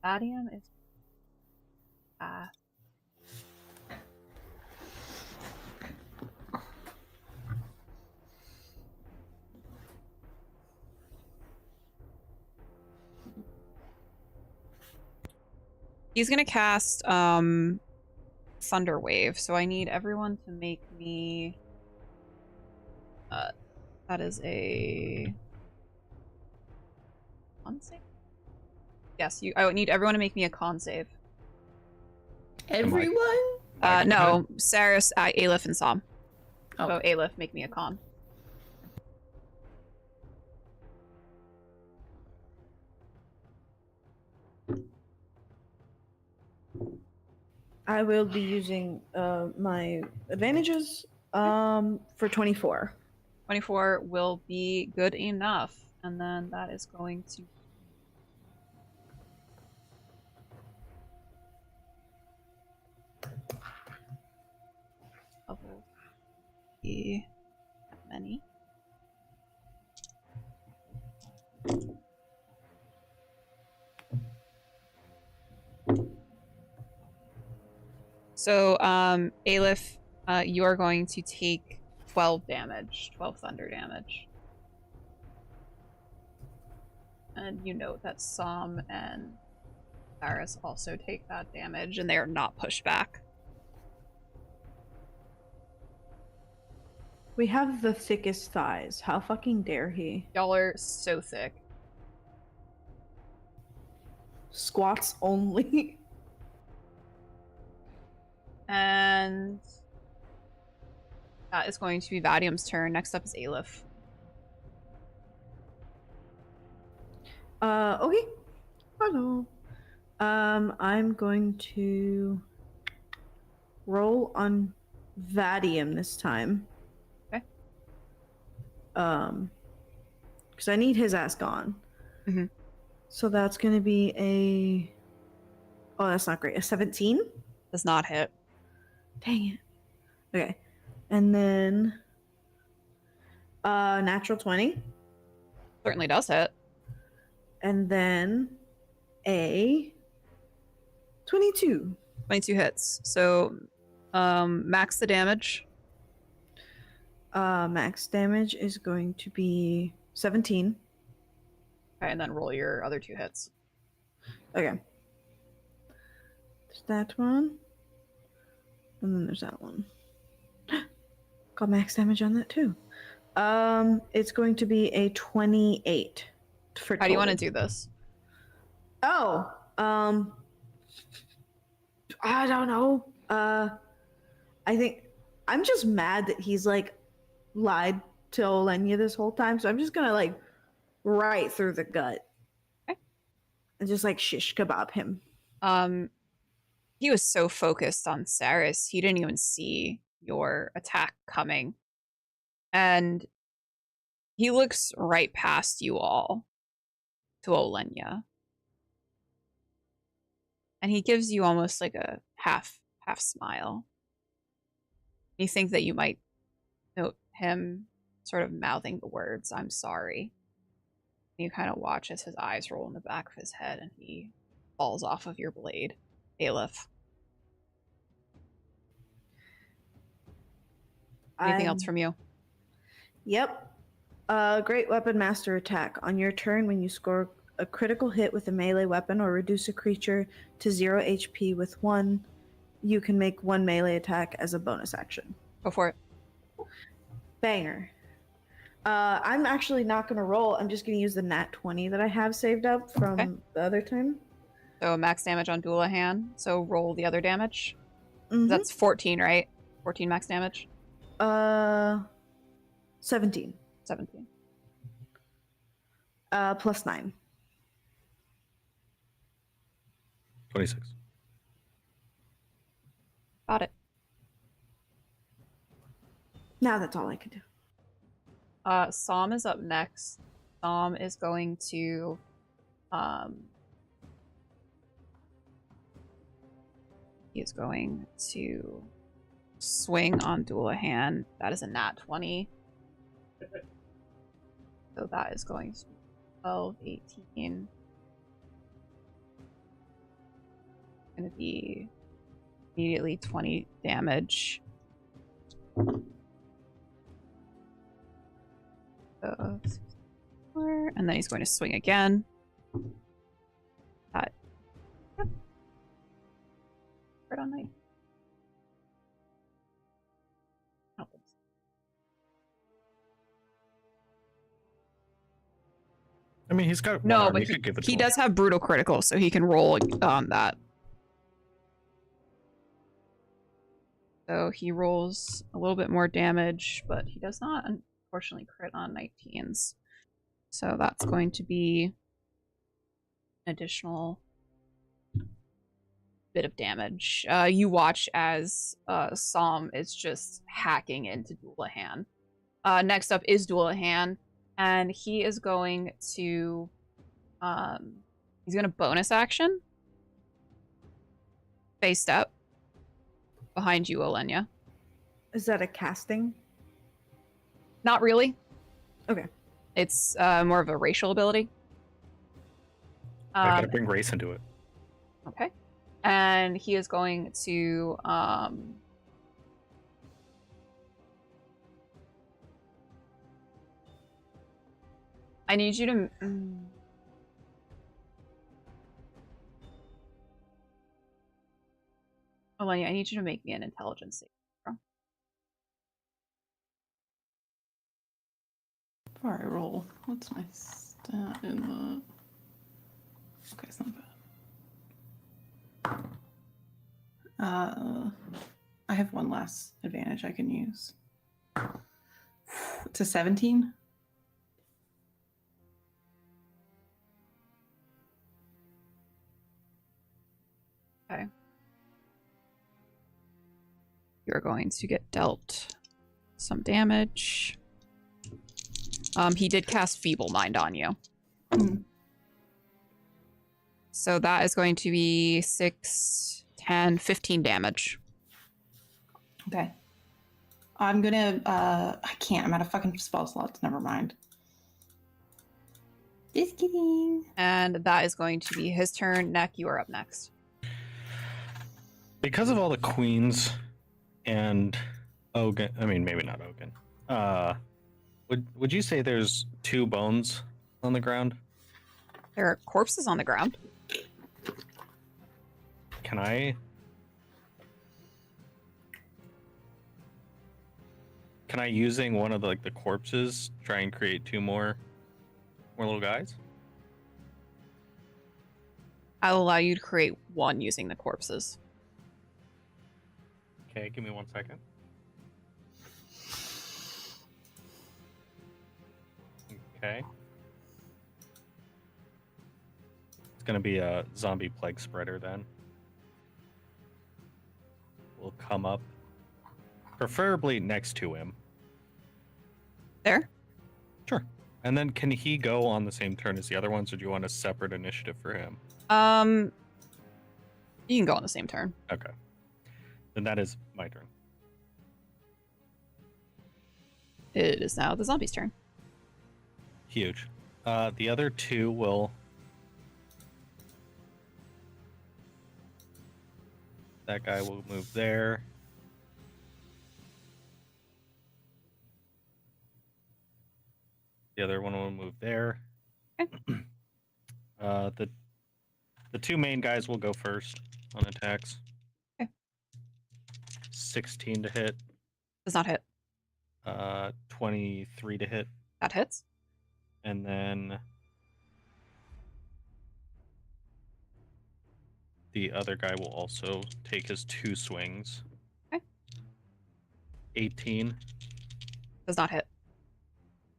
Vadium is. He's gonna cast Thunder Wave, so I need everyone to make me. That is a. Con save? Yes, I would need everyone to make me a con save. Everyone? No, Saris, Aleph, and Som. Oh. So Aleph, make me a con. I will be using my advantages for 24. 24 will be good enough, and then that is going to. Be many. So, Aleph, you are going to take 12 damage, 12 thunder damage. And you note that Som and Saris also take that damage, and they are not pushed back. We have the thickest thighs. How fucking dare he? Y'all are so thick. Squats only. And that is going to be Vadium's turn. Next up is Aleph. Okay. Hello. I'm going to roll on Vadium this time. Okay. Because I need his ass gone. Mm-hmm. So that's going to be a. Oh, that's not great. A 17? Does not hit. Dang it. Okay. And then. Natural 20. Certainly does hit. And then a 22. 22 hits. So, max the damage. Max damage is going to be 17. Okay, and then roll your other 2 hits. Okay. There's that one. And then there's that one. Got max damage on that too. It's going to be a 28 for How do you want to total. do this? Oh, I don't know. I think I'm just mad that he's like lied to Olenya this whole time, so I'm just gonna like right through the gut. Okay. And just like shish kebab him. He was so focused on Saris, he didn't even see your attack coming. And he looks right past you all to Olenya. And he gives you almost like a half smile. You think that you might note him sort of mouthing the words, "I'm sorry." And you kind of watch as his eyes roll in the back of his head and he falls off of your blade, Aleph. Anything else from you? Yep. Great Weapon Master attack. On your turn, when you score a critical hit with a melee weapon or reduce a creature to 0 HP with 1, you can make 1 melee attack as a bonus action. Go for it. Banger. I'm actually not going to roll. I'm just going to use the nat 20 that I have saved up from the other time. So max damage on Doulahan. So roll the other damage. Mm-hmm. That's 14, right? 14 max damage? 17. 17. Plus 9. 26. Got it. Now that's all I could do. Psalm is up next. Psalm is going to he is going to swing on Dualahan. That is a nat 20. So that is going to be 12, 18. Going to be immediately 20 damage. So, and then he's going to swing again. That. Yep. Right on night. I don't think so. I mean, he's got No, one arm. but You could give it to he him. does have brutal critical, so he can roll on that. So he rolls a little bit more damage, but he does not, unfortunately, crit on 19s. So that's going to be an additional bit of damage. You watch as Psalm is just hacking into Dualahan. Next up is Dualahan, and he is going to he's going to bonus action face step behind you, Olenya. Is that a casting? Not really. Okay. It's more of a racial ability. I gotta bring race into it. Okay. And he is going to I need you to Olenia, I need you to make me an intelligence save. Before I roll, what's my stat in the... Okay, it's not bad. I have one last advantage I can use. It's a 17. Okay. You're going to get dealt some damage. He did cast Feeble Mind on you. So that is going to be 6, 10, 15 damage. Okay. I'm gonna, I can't. I'm out of fucking spell slots. Never mind. Just kidding. And that is going to be his turn. Neck, you are up next. Because of all the queens and Ogun, I mean, maybe not Ogun. Would you say there's 2 bones on the ground? There are corpses on the ground. Can I using one of the corpses try and create 2 more little guys? I'll allow you to create 1 using the corpses. Okay, give me 1 second. Okay. It's gonna be a zombie plague spreader then. Will come up, preferably next to him. There? Sure. And then can he go on the same turn as the other ones, or do you want a separate initiative for him? You can go on the same turn. Okay. Then that is my turn. It is now the zombie's turn. Huge. The other 2 will... That guy will move there. The other one will move there. Okay. The 2 main guys will go first on attacks. Okay. 16 to hit. Does not hit. 23 to hit. That hits. And then the other guy will also take his 2 swings. Okay. 18 Does not hit.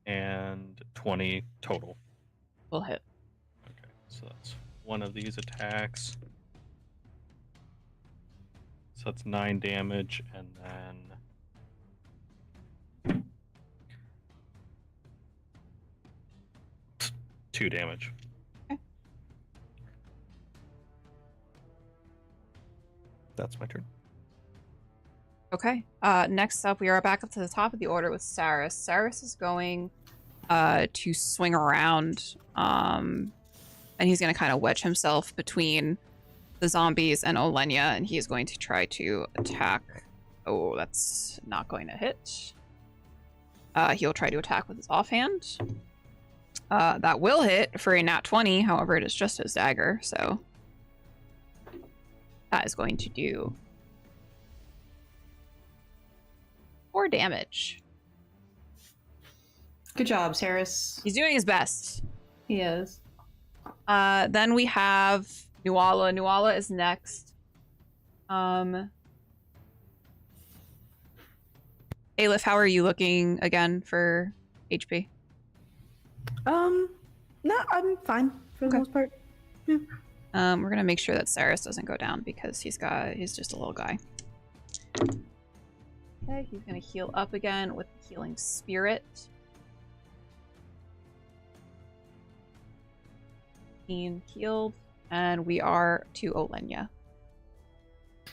and 20 total. Will hit. Okay, so that's one of these attacks. So that's 9 damage, and then 2 damage. Okay. That's my turn. Okay. Next up, we are back up to the top of the order with Saris. Saris is going to swing around, and he's going to kind of wedge himself between the zombies and Olenya, and he is going to try to attack. Oh, that's not going to hit. He'll try to attack with his offhand. That will hit for a nat 20. However, it is just his dagger, so that is going to do 4 damage. Good job, Saris. He's doing his best. He is. Then we have Nuala. Nuala is next. Aleph, how are you looking again for HP? No, I'm fine for the most part. Yeah. We're gonna make sure that Saris doesn't go down because he's just a little guy. Okay, he's gonna heal up again with the healing spirit. 15 healed, and we are to Olenya.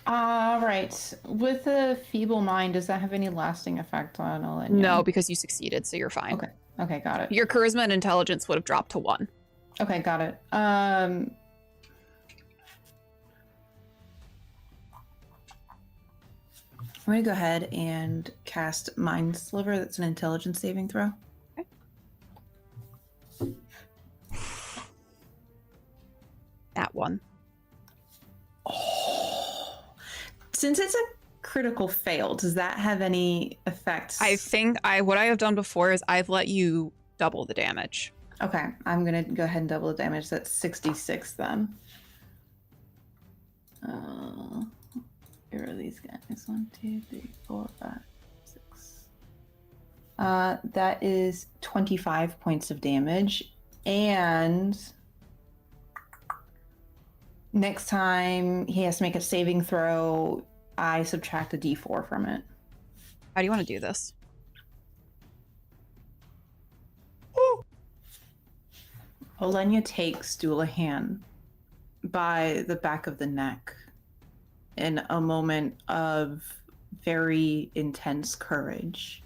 All right. With a feeble mind, does that have any lasting effect on Olenya? No, because you succeeded, so you're fine. Okay. Okay, got it. Your charisma and intelligence would have dropped to 1. Okay, got it. I'm gonna go ahead and cast Mind Sliver. That's an intelligence saving throw. Okay. That one. Oh. Since it's a critical fail, does that have any effects? I think what I have done before is I've let you double the damage. Okay, I'm gonna go ahead and double the damage. That's 66 then. Here are these guys. 1, 2, 3, 4, 5, 6. That is 25 points of damage. And next time he has to make a saving throw, I subtract a d4 from it. How do you want to do this? Olenya takes Doulahan by the back of the neck in a moment of very intense courage.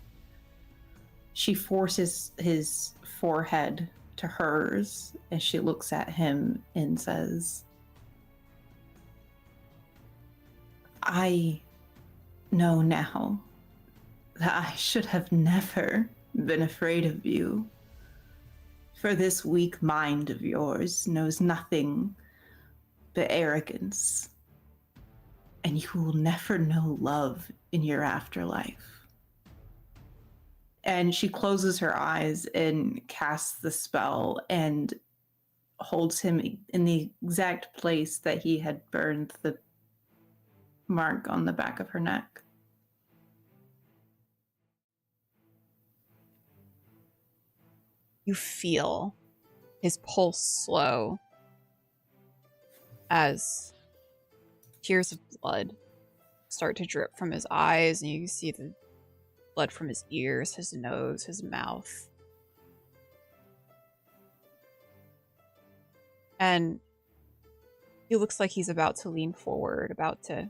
She forces his forehead to hers as she looks at him and says, I know now that I should have never been afraid of you. For this weak mind of yours knows nothing but arrogance, and you will never know love in your afterlife. And she closes her eyes and casts the spell and holds him in the exact place that he had burned the mark on the back of her neck. You feel his pulse slow as tears of blood start to drip from his eyes, and you see the blood from his ears, his nose, his mouth. And he looks like he's about to lean forward, about to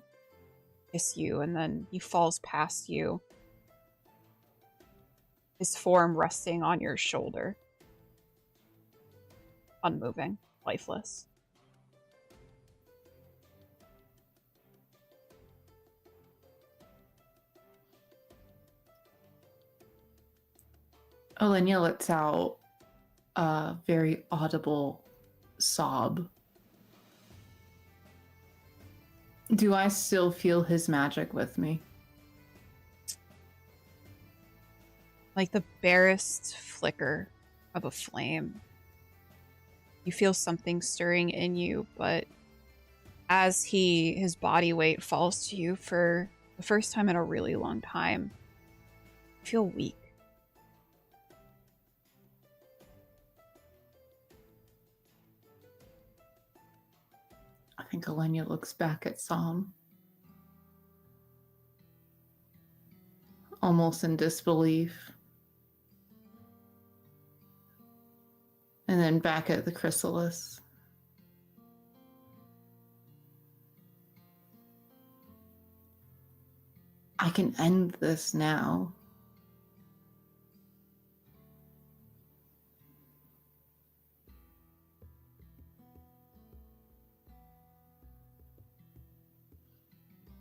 kiss you, and then he falls past you, his form resting on your shoulder. Unmoving, lifeless. Olenya lets out a very audible sob. Do I still feel his magic with me? Like the barest flicker of a flame. You feel something stirring in you, but as his body weight falls to you for the first time in a really long time, you feel weak. I think Olenya looks back at Psalm almost in disbelief. And then back at the chrysalis. I can end this now.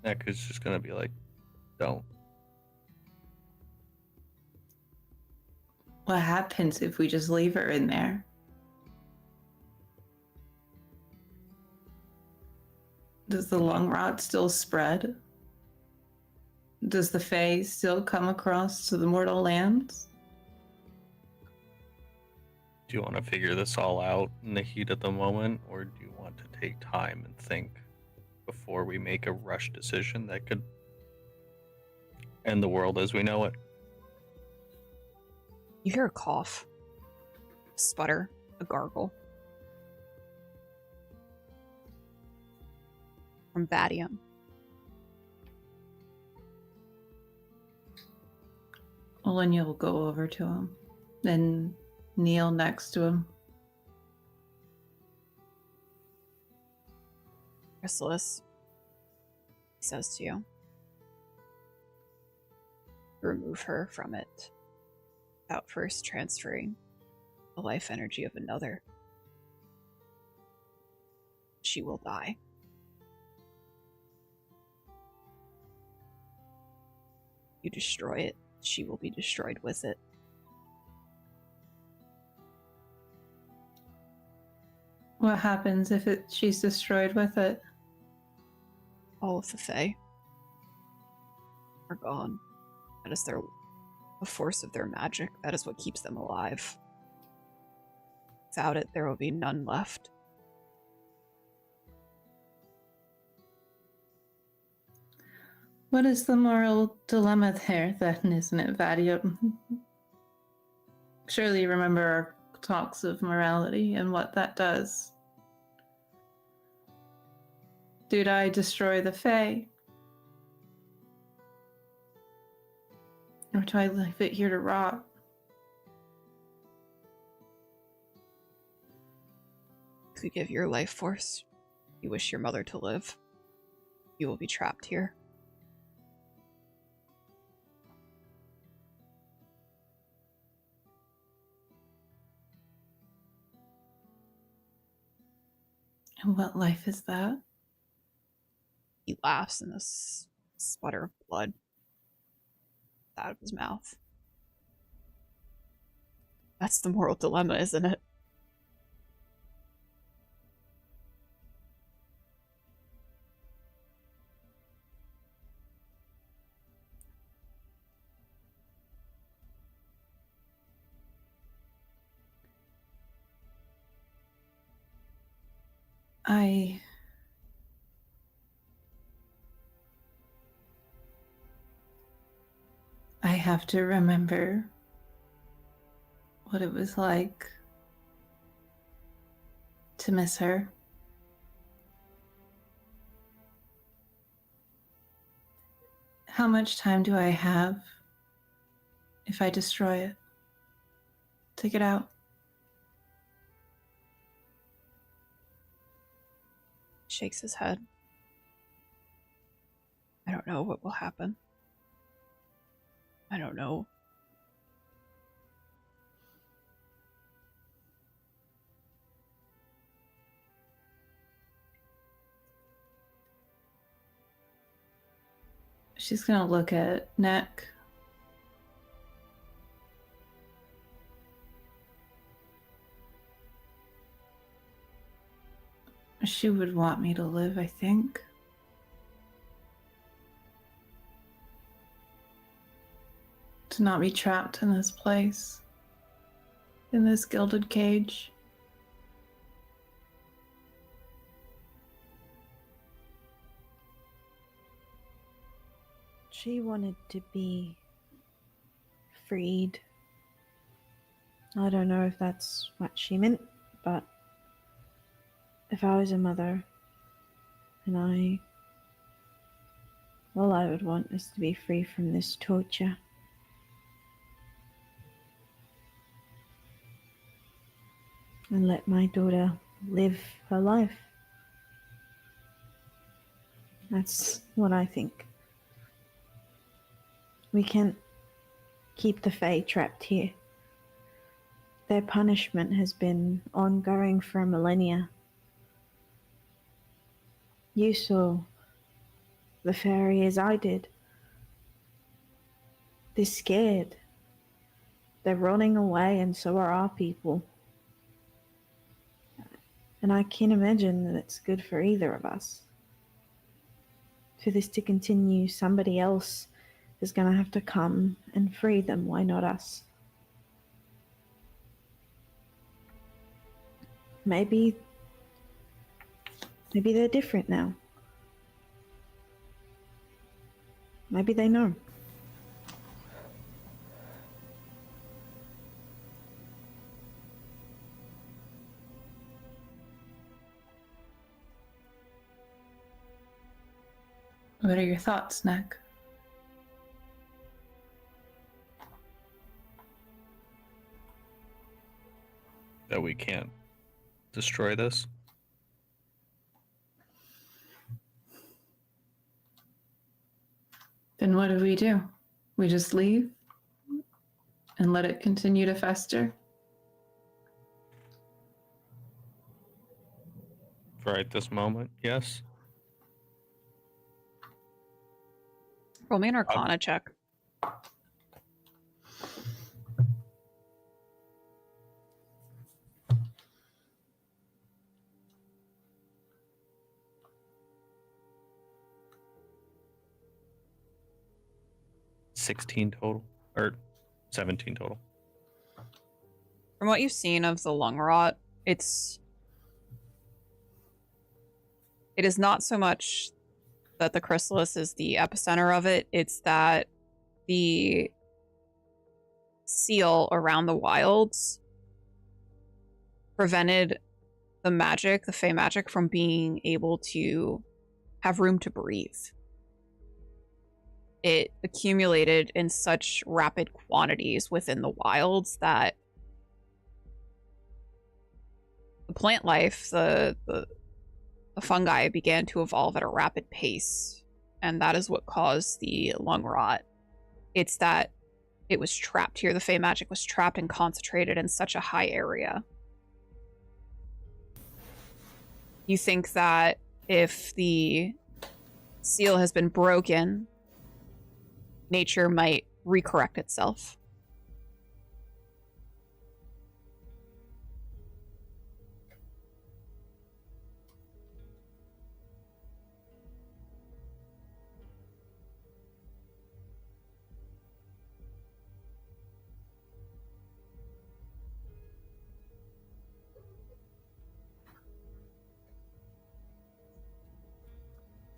Neck is just gonna be like, don't. What happens if we just leave her in there? Does the lung rot still spread? Does the Fae still come across to the mortal lands? Do you want to figure this all out in the heat of the moment, or do you want to take time and think before we make a rush decision that could end the world as we know it? You hear a cough, a sputter, a gargle from Vadium. Olenya will go over to him, then kneel next to him. Chrysalis, he says to you, remove her from it without first transferring the life energy of another. She will die. You destroy it, she will be destroyed with it. What happens if she's destroyed with it? All of the Fae are gone. That is the force of their magic. That is what keeps them alive. Without it, there will be none left. What is the moral dilemma there, then, isn't it, Vadium? Surely you remember our talks of morality and what that does. Did I destroy the Fae? Or do I leave it here to rot? If you give your life force, you wish your mother to live, you will be trapped here. And what life is that? He laughs and this sputter of blood out of his mouth. That's the moral dilemma, isn't it? I have to remember what it was like to miss her. How much time do I have if I destroy it? Take it out. Shakes his head. I don't know what will happen. I don't know. She's gonna look at Neck. She would want me to live, I think. To not be trapped in this place, in this gilded cage. She wanted to be freed. I don't know if that's what she meant, but if I was a mother and all I would want is to be free from this torture. and let my daughter live her life. That's what I think. We can't keep the Fae trapped here. Their punishment has been ongoing for millennia. You saw the fairy as I did. They're scared. They're running away, and so are our people. And I can't imagine that it's good for either of us. For this to continue, somebody else is going to have to come and free them. Why not us? Maybe they're different now. Maybe they know. What are your thoughts, Neck? That we can't destroy this. Then what do? We just leave and let it continue to fester? Right this moment, yes. Roll me an Arcana check. $16 total, or 17 total. From what you've seen of the lung rot, it is not so much that the chrysalis is the epicenter of it, it's that the seal around the wilds prevented the magic, the Fey magic, from being able to have room to breathe. It accumulated in such rapid quantities within the wilds that the plant life, the fungi began to evolve at a rapid pace, and that is what caused the lung rot. It's that it was trapped here. The Fey magic was trapped and concentrated in such a high area. You think that if the seal has been broken, nature might recorrect itself.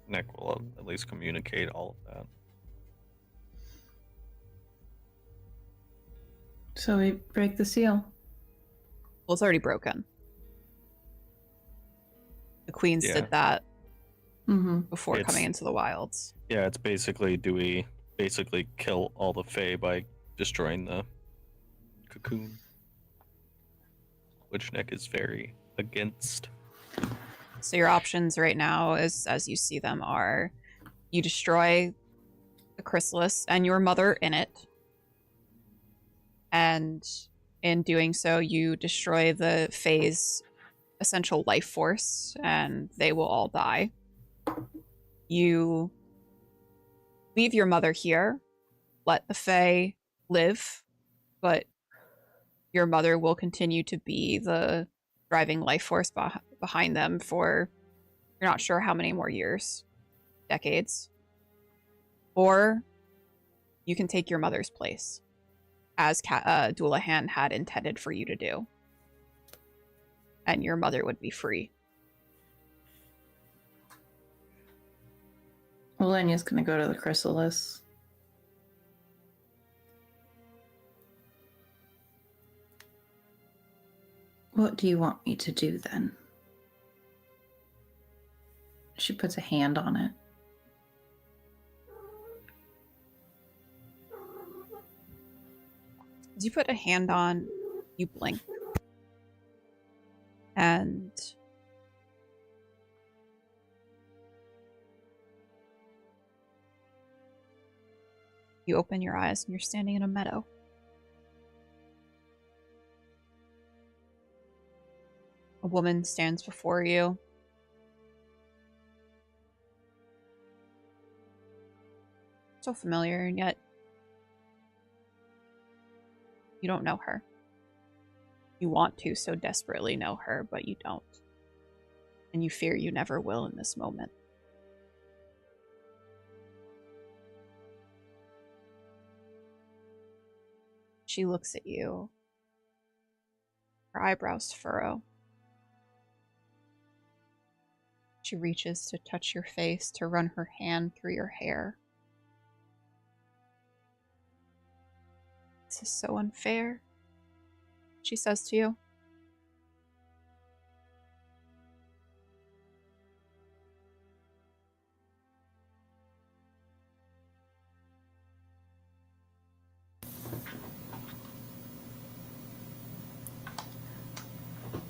Nick will at least communicate all of that. So we break the seal. Well, it's already broken. The queens did that before coming into the wilds. Yeah, it's basically, do we basically kill all the Fae by destroying the cocoon? Which Nick is very against. So your options right now, is as you see them, are you destroy the chrysalis and your mother in it, and in doing so you destroy the Fae's essential life force and they will all die. You leave your mother here, let the Fae live, but your mother will continue to be the driving life force behind them for you're not sure how many more years, decades. Or you can take your mother's place, as Doulahan had intended for you to do. And your mother would be free. Well, Lenya's gonna go to the chrysalis. What do you want me to do then? She puts a hand on it. As you put a hand on, you blink. and you open your eyes and you're standing in a meadow. A woman stands before you. So familiar, and yet you don't know her. You want to so desperately know her, but you don't. And you fear you never will in this moment. She looks at you. Her eyebrows furrow. She reaches to touch your face, to run her hand through your hair. This is so unfair, she says to you.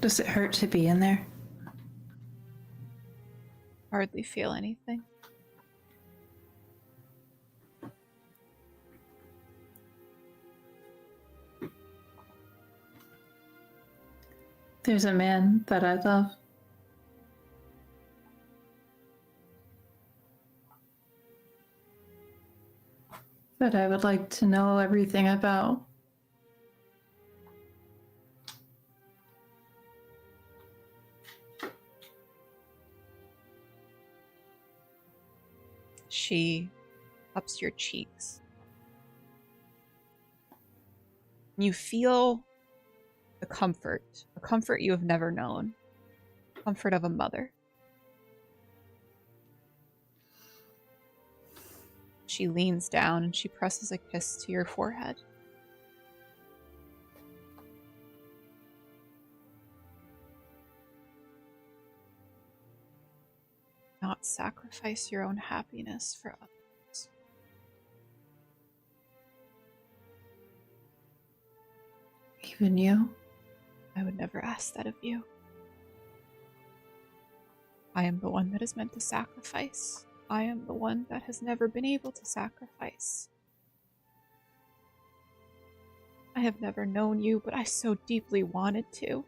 Does it hurt to be in there? Hardly feel anything. There's a man that I love. That I would like to know everything about. She cups your cheeks. You feel a comfort you have never known, comfort of a mother. She leans down and she presses a kiss to your forehead. Not sacrifice your own happiness for others. Even you? I would never ask that of you. I am the one that is meant to sacrifice. I am the one that has never been able to sacrifice. I have never known you, but I so deeply wanted to.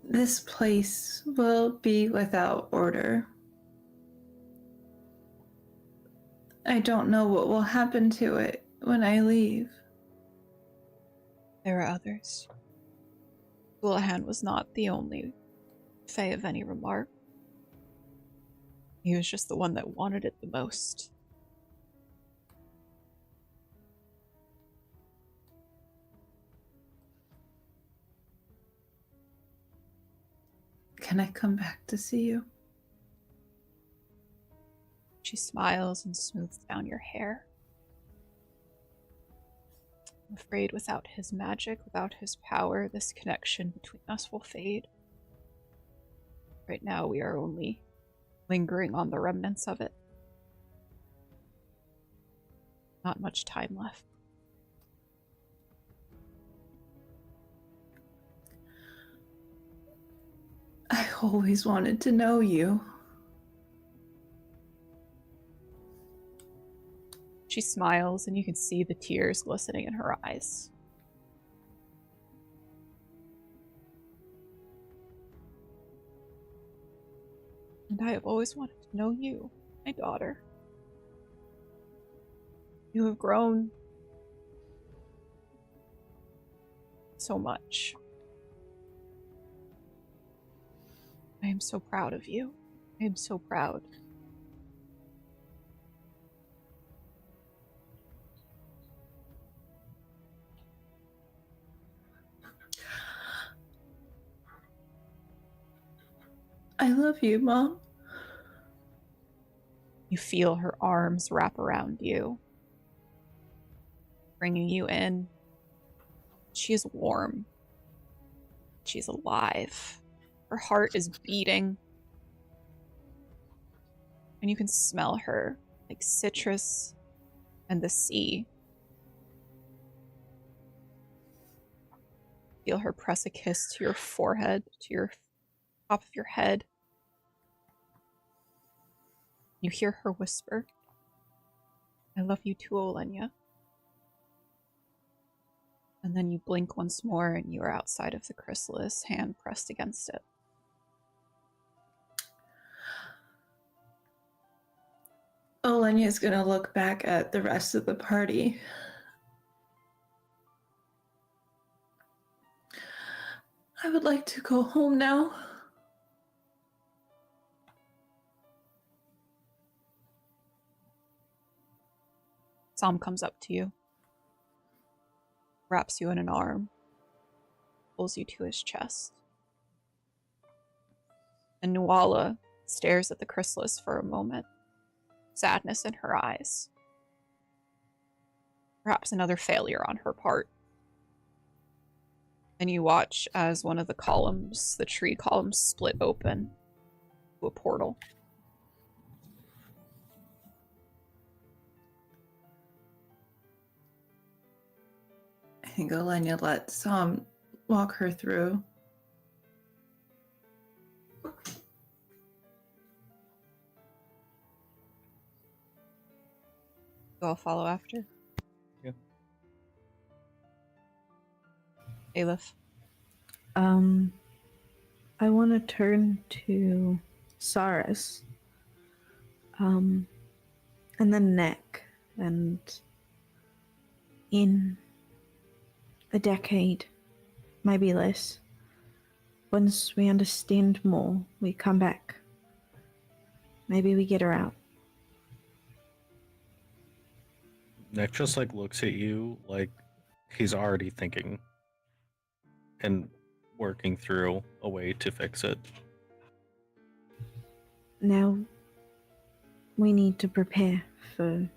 This place will be without order. I don't know what will happen to it when I leave. There are others. Houlihan was not the only Fae of any remark. He was just the one that wanted it the most. Can I come back to see you? She smiles and smooths down your hair. I'm afraid without his magic, without his power, this connection between us will fade. Right now, we are only lingering on the remnants of it. Not much time left. I always wanted to know you. She smiles, and you can see the tears glistening in her eyes. And I have always wanted to know you, my daughter. You have grown so much. I am so proud of you. I am so proud. I love you, Mom. You feel her arms wrap around you, bringing you in. She is warm. She's alive. Her heart is beating. And you can smell her, like citrus and the sea. Feel her press a kiss to your forehead, to your top of your head. You hear her whisper, "I love you too, Olenya." And then you blink once more and you are outside of the chrysalis, hand pressed against it. Olenya's gonna look back at the rest of the party. I would like to go home now. Sam comes up to you, wraps you in an arm, pulls you to his chest. And Nuala stares at the chrysalis for a moment, sadness in her eyes. Perhaps another failure on her part. And you watch as one of the columns, the tree columns, split open to a portal. I think Olenya lets Sam walk her through. I'll follow after. Yeah. Aleph. I want to turn to Saris. And then Neck. And in a decade, maybe less, once we understand more, we come back. Maybe we get her out. Nick just like looks at you like he's already thinking and working through a way to fix it. Now, we need to prepare for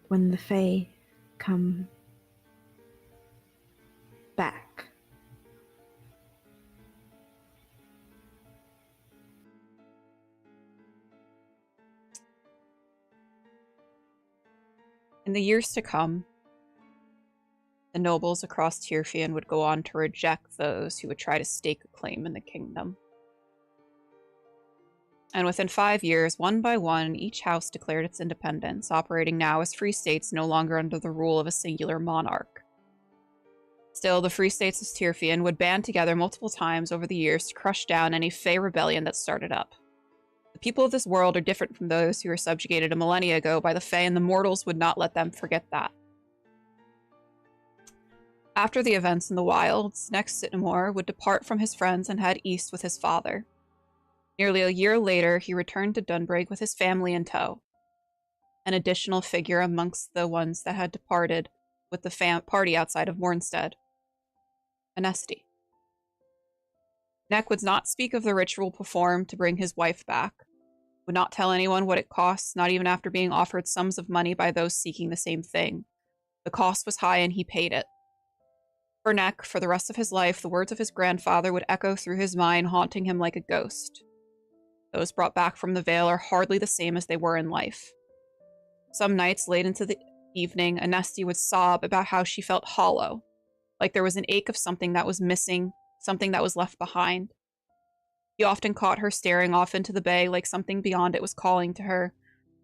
when the Fae come back. In the years to come, the nobles across Tyrfian would go on to reject those who would try to stake a claim in the kingdom. And within 5 years, one by one, each house declared its independence, operating now as free states no longer under the rule of a singular monarch. Still, the free states of Tyrfian would band together multiple times over the years to crush down any Fae rebellion that started up. The people of this world are different from those who were subjugated a millennia ago by the Fae, and the mortals would not let them forget that. After the events in the wilds, next Sitnamore would depart from his friends and head east with his father. Nearly a year later, he returned to Dunbrig with his family in tow. An additional figure amongst the ones that had departed with the party outside of Mornstead. Anesti. Neck would not speak of the ritual performed to bring his wife back, would not tell anyone what it costs, not even after being offered sums of money by those seeking the same thing. The cost was high and he paid it. For Neck, for the rest of his life, the words of his grandfather would echo through his mind, haunting him like a ghost. Those brought back from the Vale are hardly the same as they were in life. Some nights, late into the evening, Anesti would sob about how she felt hollow, like there was an ache of something that was missing, something that was left behind. He often caught her staring off into the bay like something beyond it was calling to her,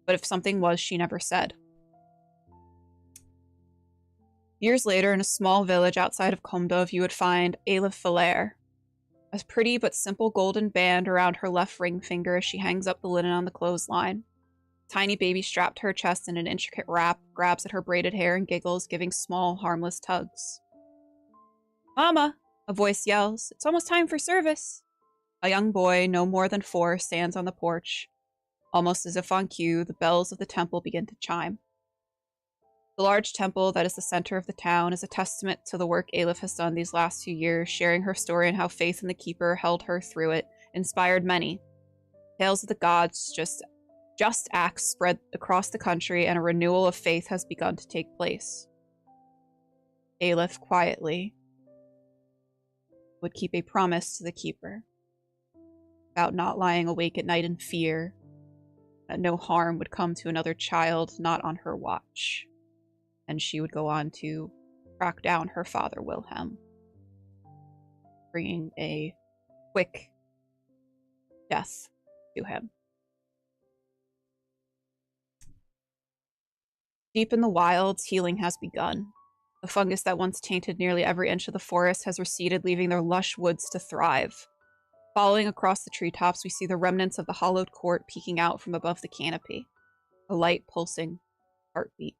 but if something was, she never said. Years later, in a small village outside of Comdov, you would find Aleph Valair, a pretty but simple golden band around her left ring finger as she hangs up the linen on the clothesline. Tiny baby strapped to her chest in an intricate wrap, grabs at her braided hair and giggles, giving small, harmless tugs. "Mama!" a voice yells. "It's almost time for service." A young boy, no more than 4, stands on the porch. Almost as if on cue, the bells of the temple begin to chime. The large temple that is the center of the town is a testament to the work Aleph has done these last few years, sharing her story and how faith in the Keeper held her through it, inspired many. Tales of the gods, just acts spread across the country, and a renewal of faith has begun to take place. Aleph quietly, would keep a promise to the keeper about not lying awake at night in fear, that no harm would come to another child not on her watch. And she would go on to track down her father, Wilhelm, bringing a quick death to him. Deep in the wilds, healing has begun. The fungus that once tainted nearly every inch of the forest has receded, leaving their lush woods to thrive. Following across the treetops, we see the remnants of the hollowed court peeking out from above the canopy, a light pulsing heartbeat.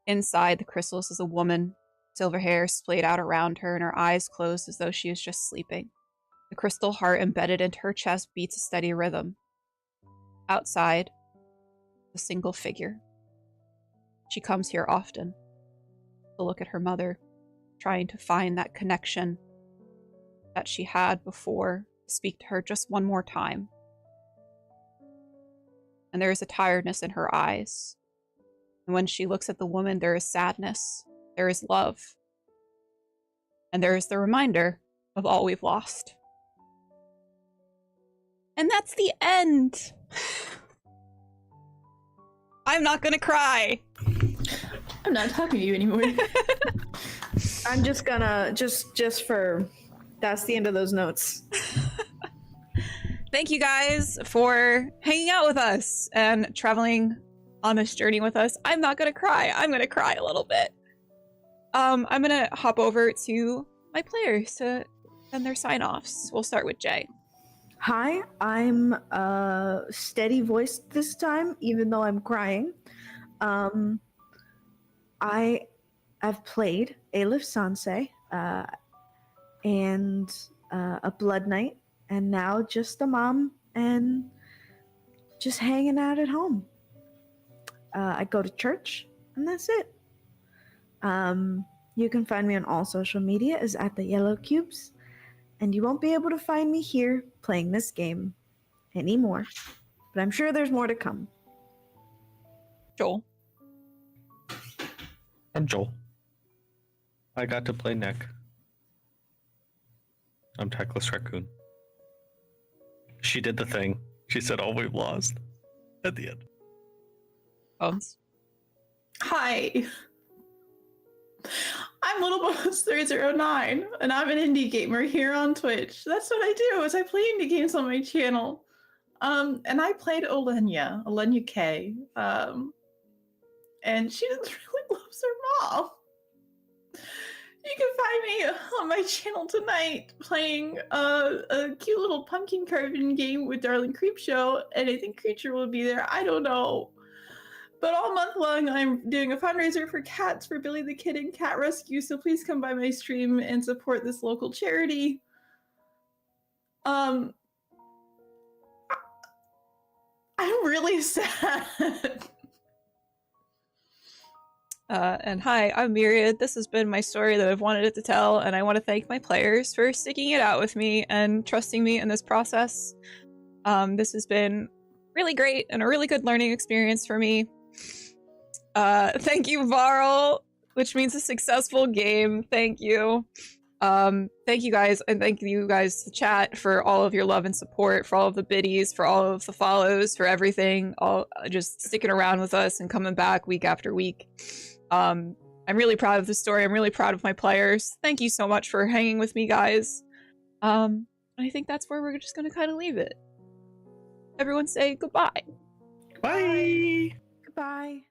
Inside the chrysalis is a woman, silver hair splayed out around her and her eyes closed as though she is just sleeping. The crystal heart embedded into her chest beats a steady rhythm. Outside, a single figure. She comes here often to look at her mother, trying to find that connection that she had before, speak to her just one more time. And there is a tiredness in her eyes. And when she looks at the woman, there is sadness, there is love, and there is the reminder of all we've lost. And that's the end. I'm not gonna cry. I'm not talking to you anymore. I'm just gonna just for that's the end of those notes. Thank you guys for hanging out with us and traveling on this journey with us. I'm not gonna cry. I'm gonna cry a little bit. I'm gonna hop over to my players to send their sign-offs. We'll start with Jay. Hi, I'm steady voiced this time, even though I'm crying. I have played Aleph Sansei and a Blood Knight, and now just a mom and just hanging out at home. I go to church, and that's it. You can find me on all social media as at the Yellow Cubes, and you won't be able to find me here playing this game anymore. But I'm sure there's more to come. Joel. I'm Joel. I got to play Nick. I'm Tackless Raccoon. She did the thing. She said, "All we've lost," at the end. Bones. Hi. I'm Little Bones 309, and I'm an indie gamer here on Twitch. That's what I do, is I play indie games on my channel. And I played Olenya K. And she just really loves her mom. You can find me on my channel tonight playing a cute little pumpkin carving game with Darling Creepshow, and I think Creature will be there. I don't know. But all month long, I'm doing a fundraiser for cats for Billy the Kid and Cat Rescue, so please come by my stream and support this local charity. I'm really sad. And hi, I'm Myriad. This has been my story that I've wanted it to tell, and I want to thank my players for sticking it out with me and trusting me in this process. This has been really great and a really good learning experience for me. Thank you, Varl, which means a successful game. Thank you. Thank you guys, and thank you guys to chat for all of your love and support, for all of the biddies, for all of the follows, for everything, all just sticking around with us and coming back week after week. I'm really proud of the story. I'm really proud of my players. Thank you so much for hanging with me, guys. I think that's where we're just gonna kind of leave it. Everyone say goodbye. Bye. Goodbye.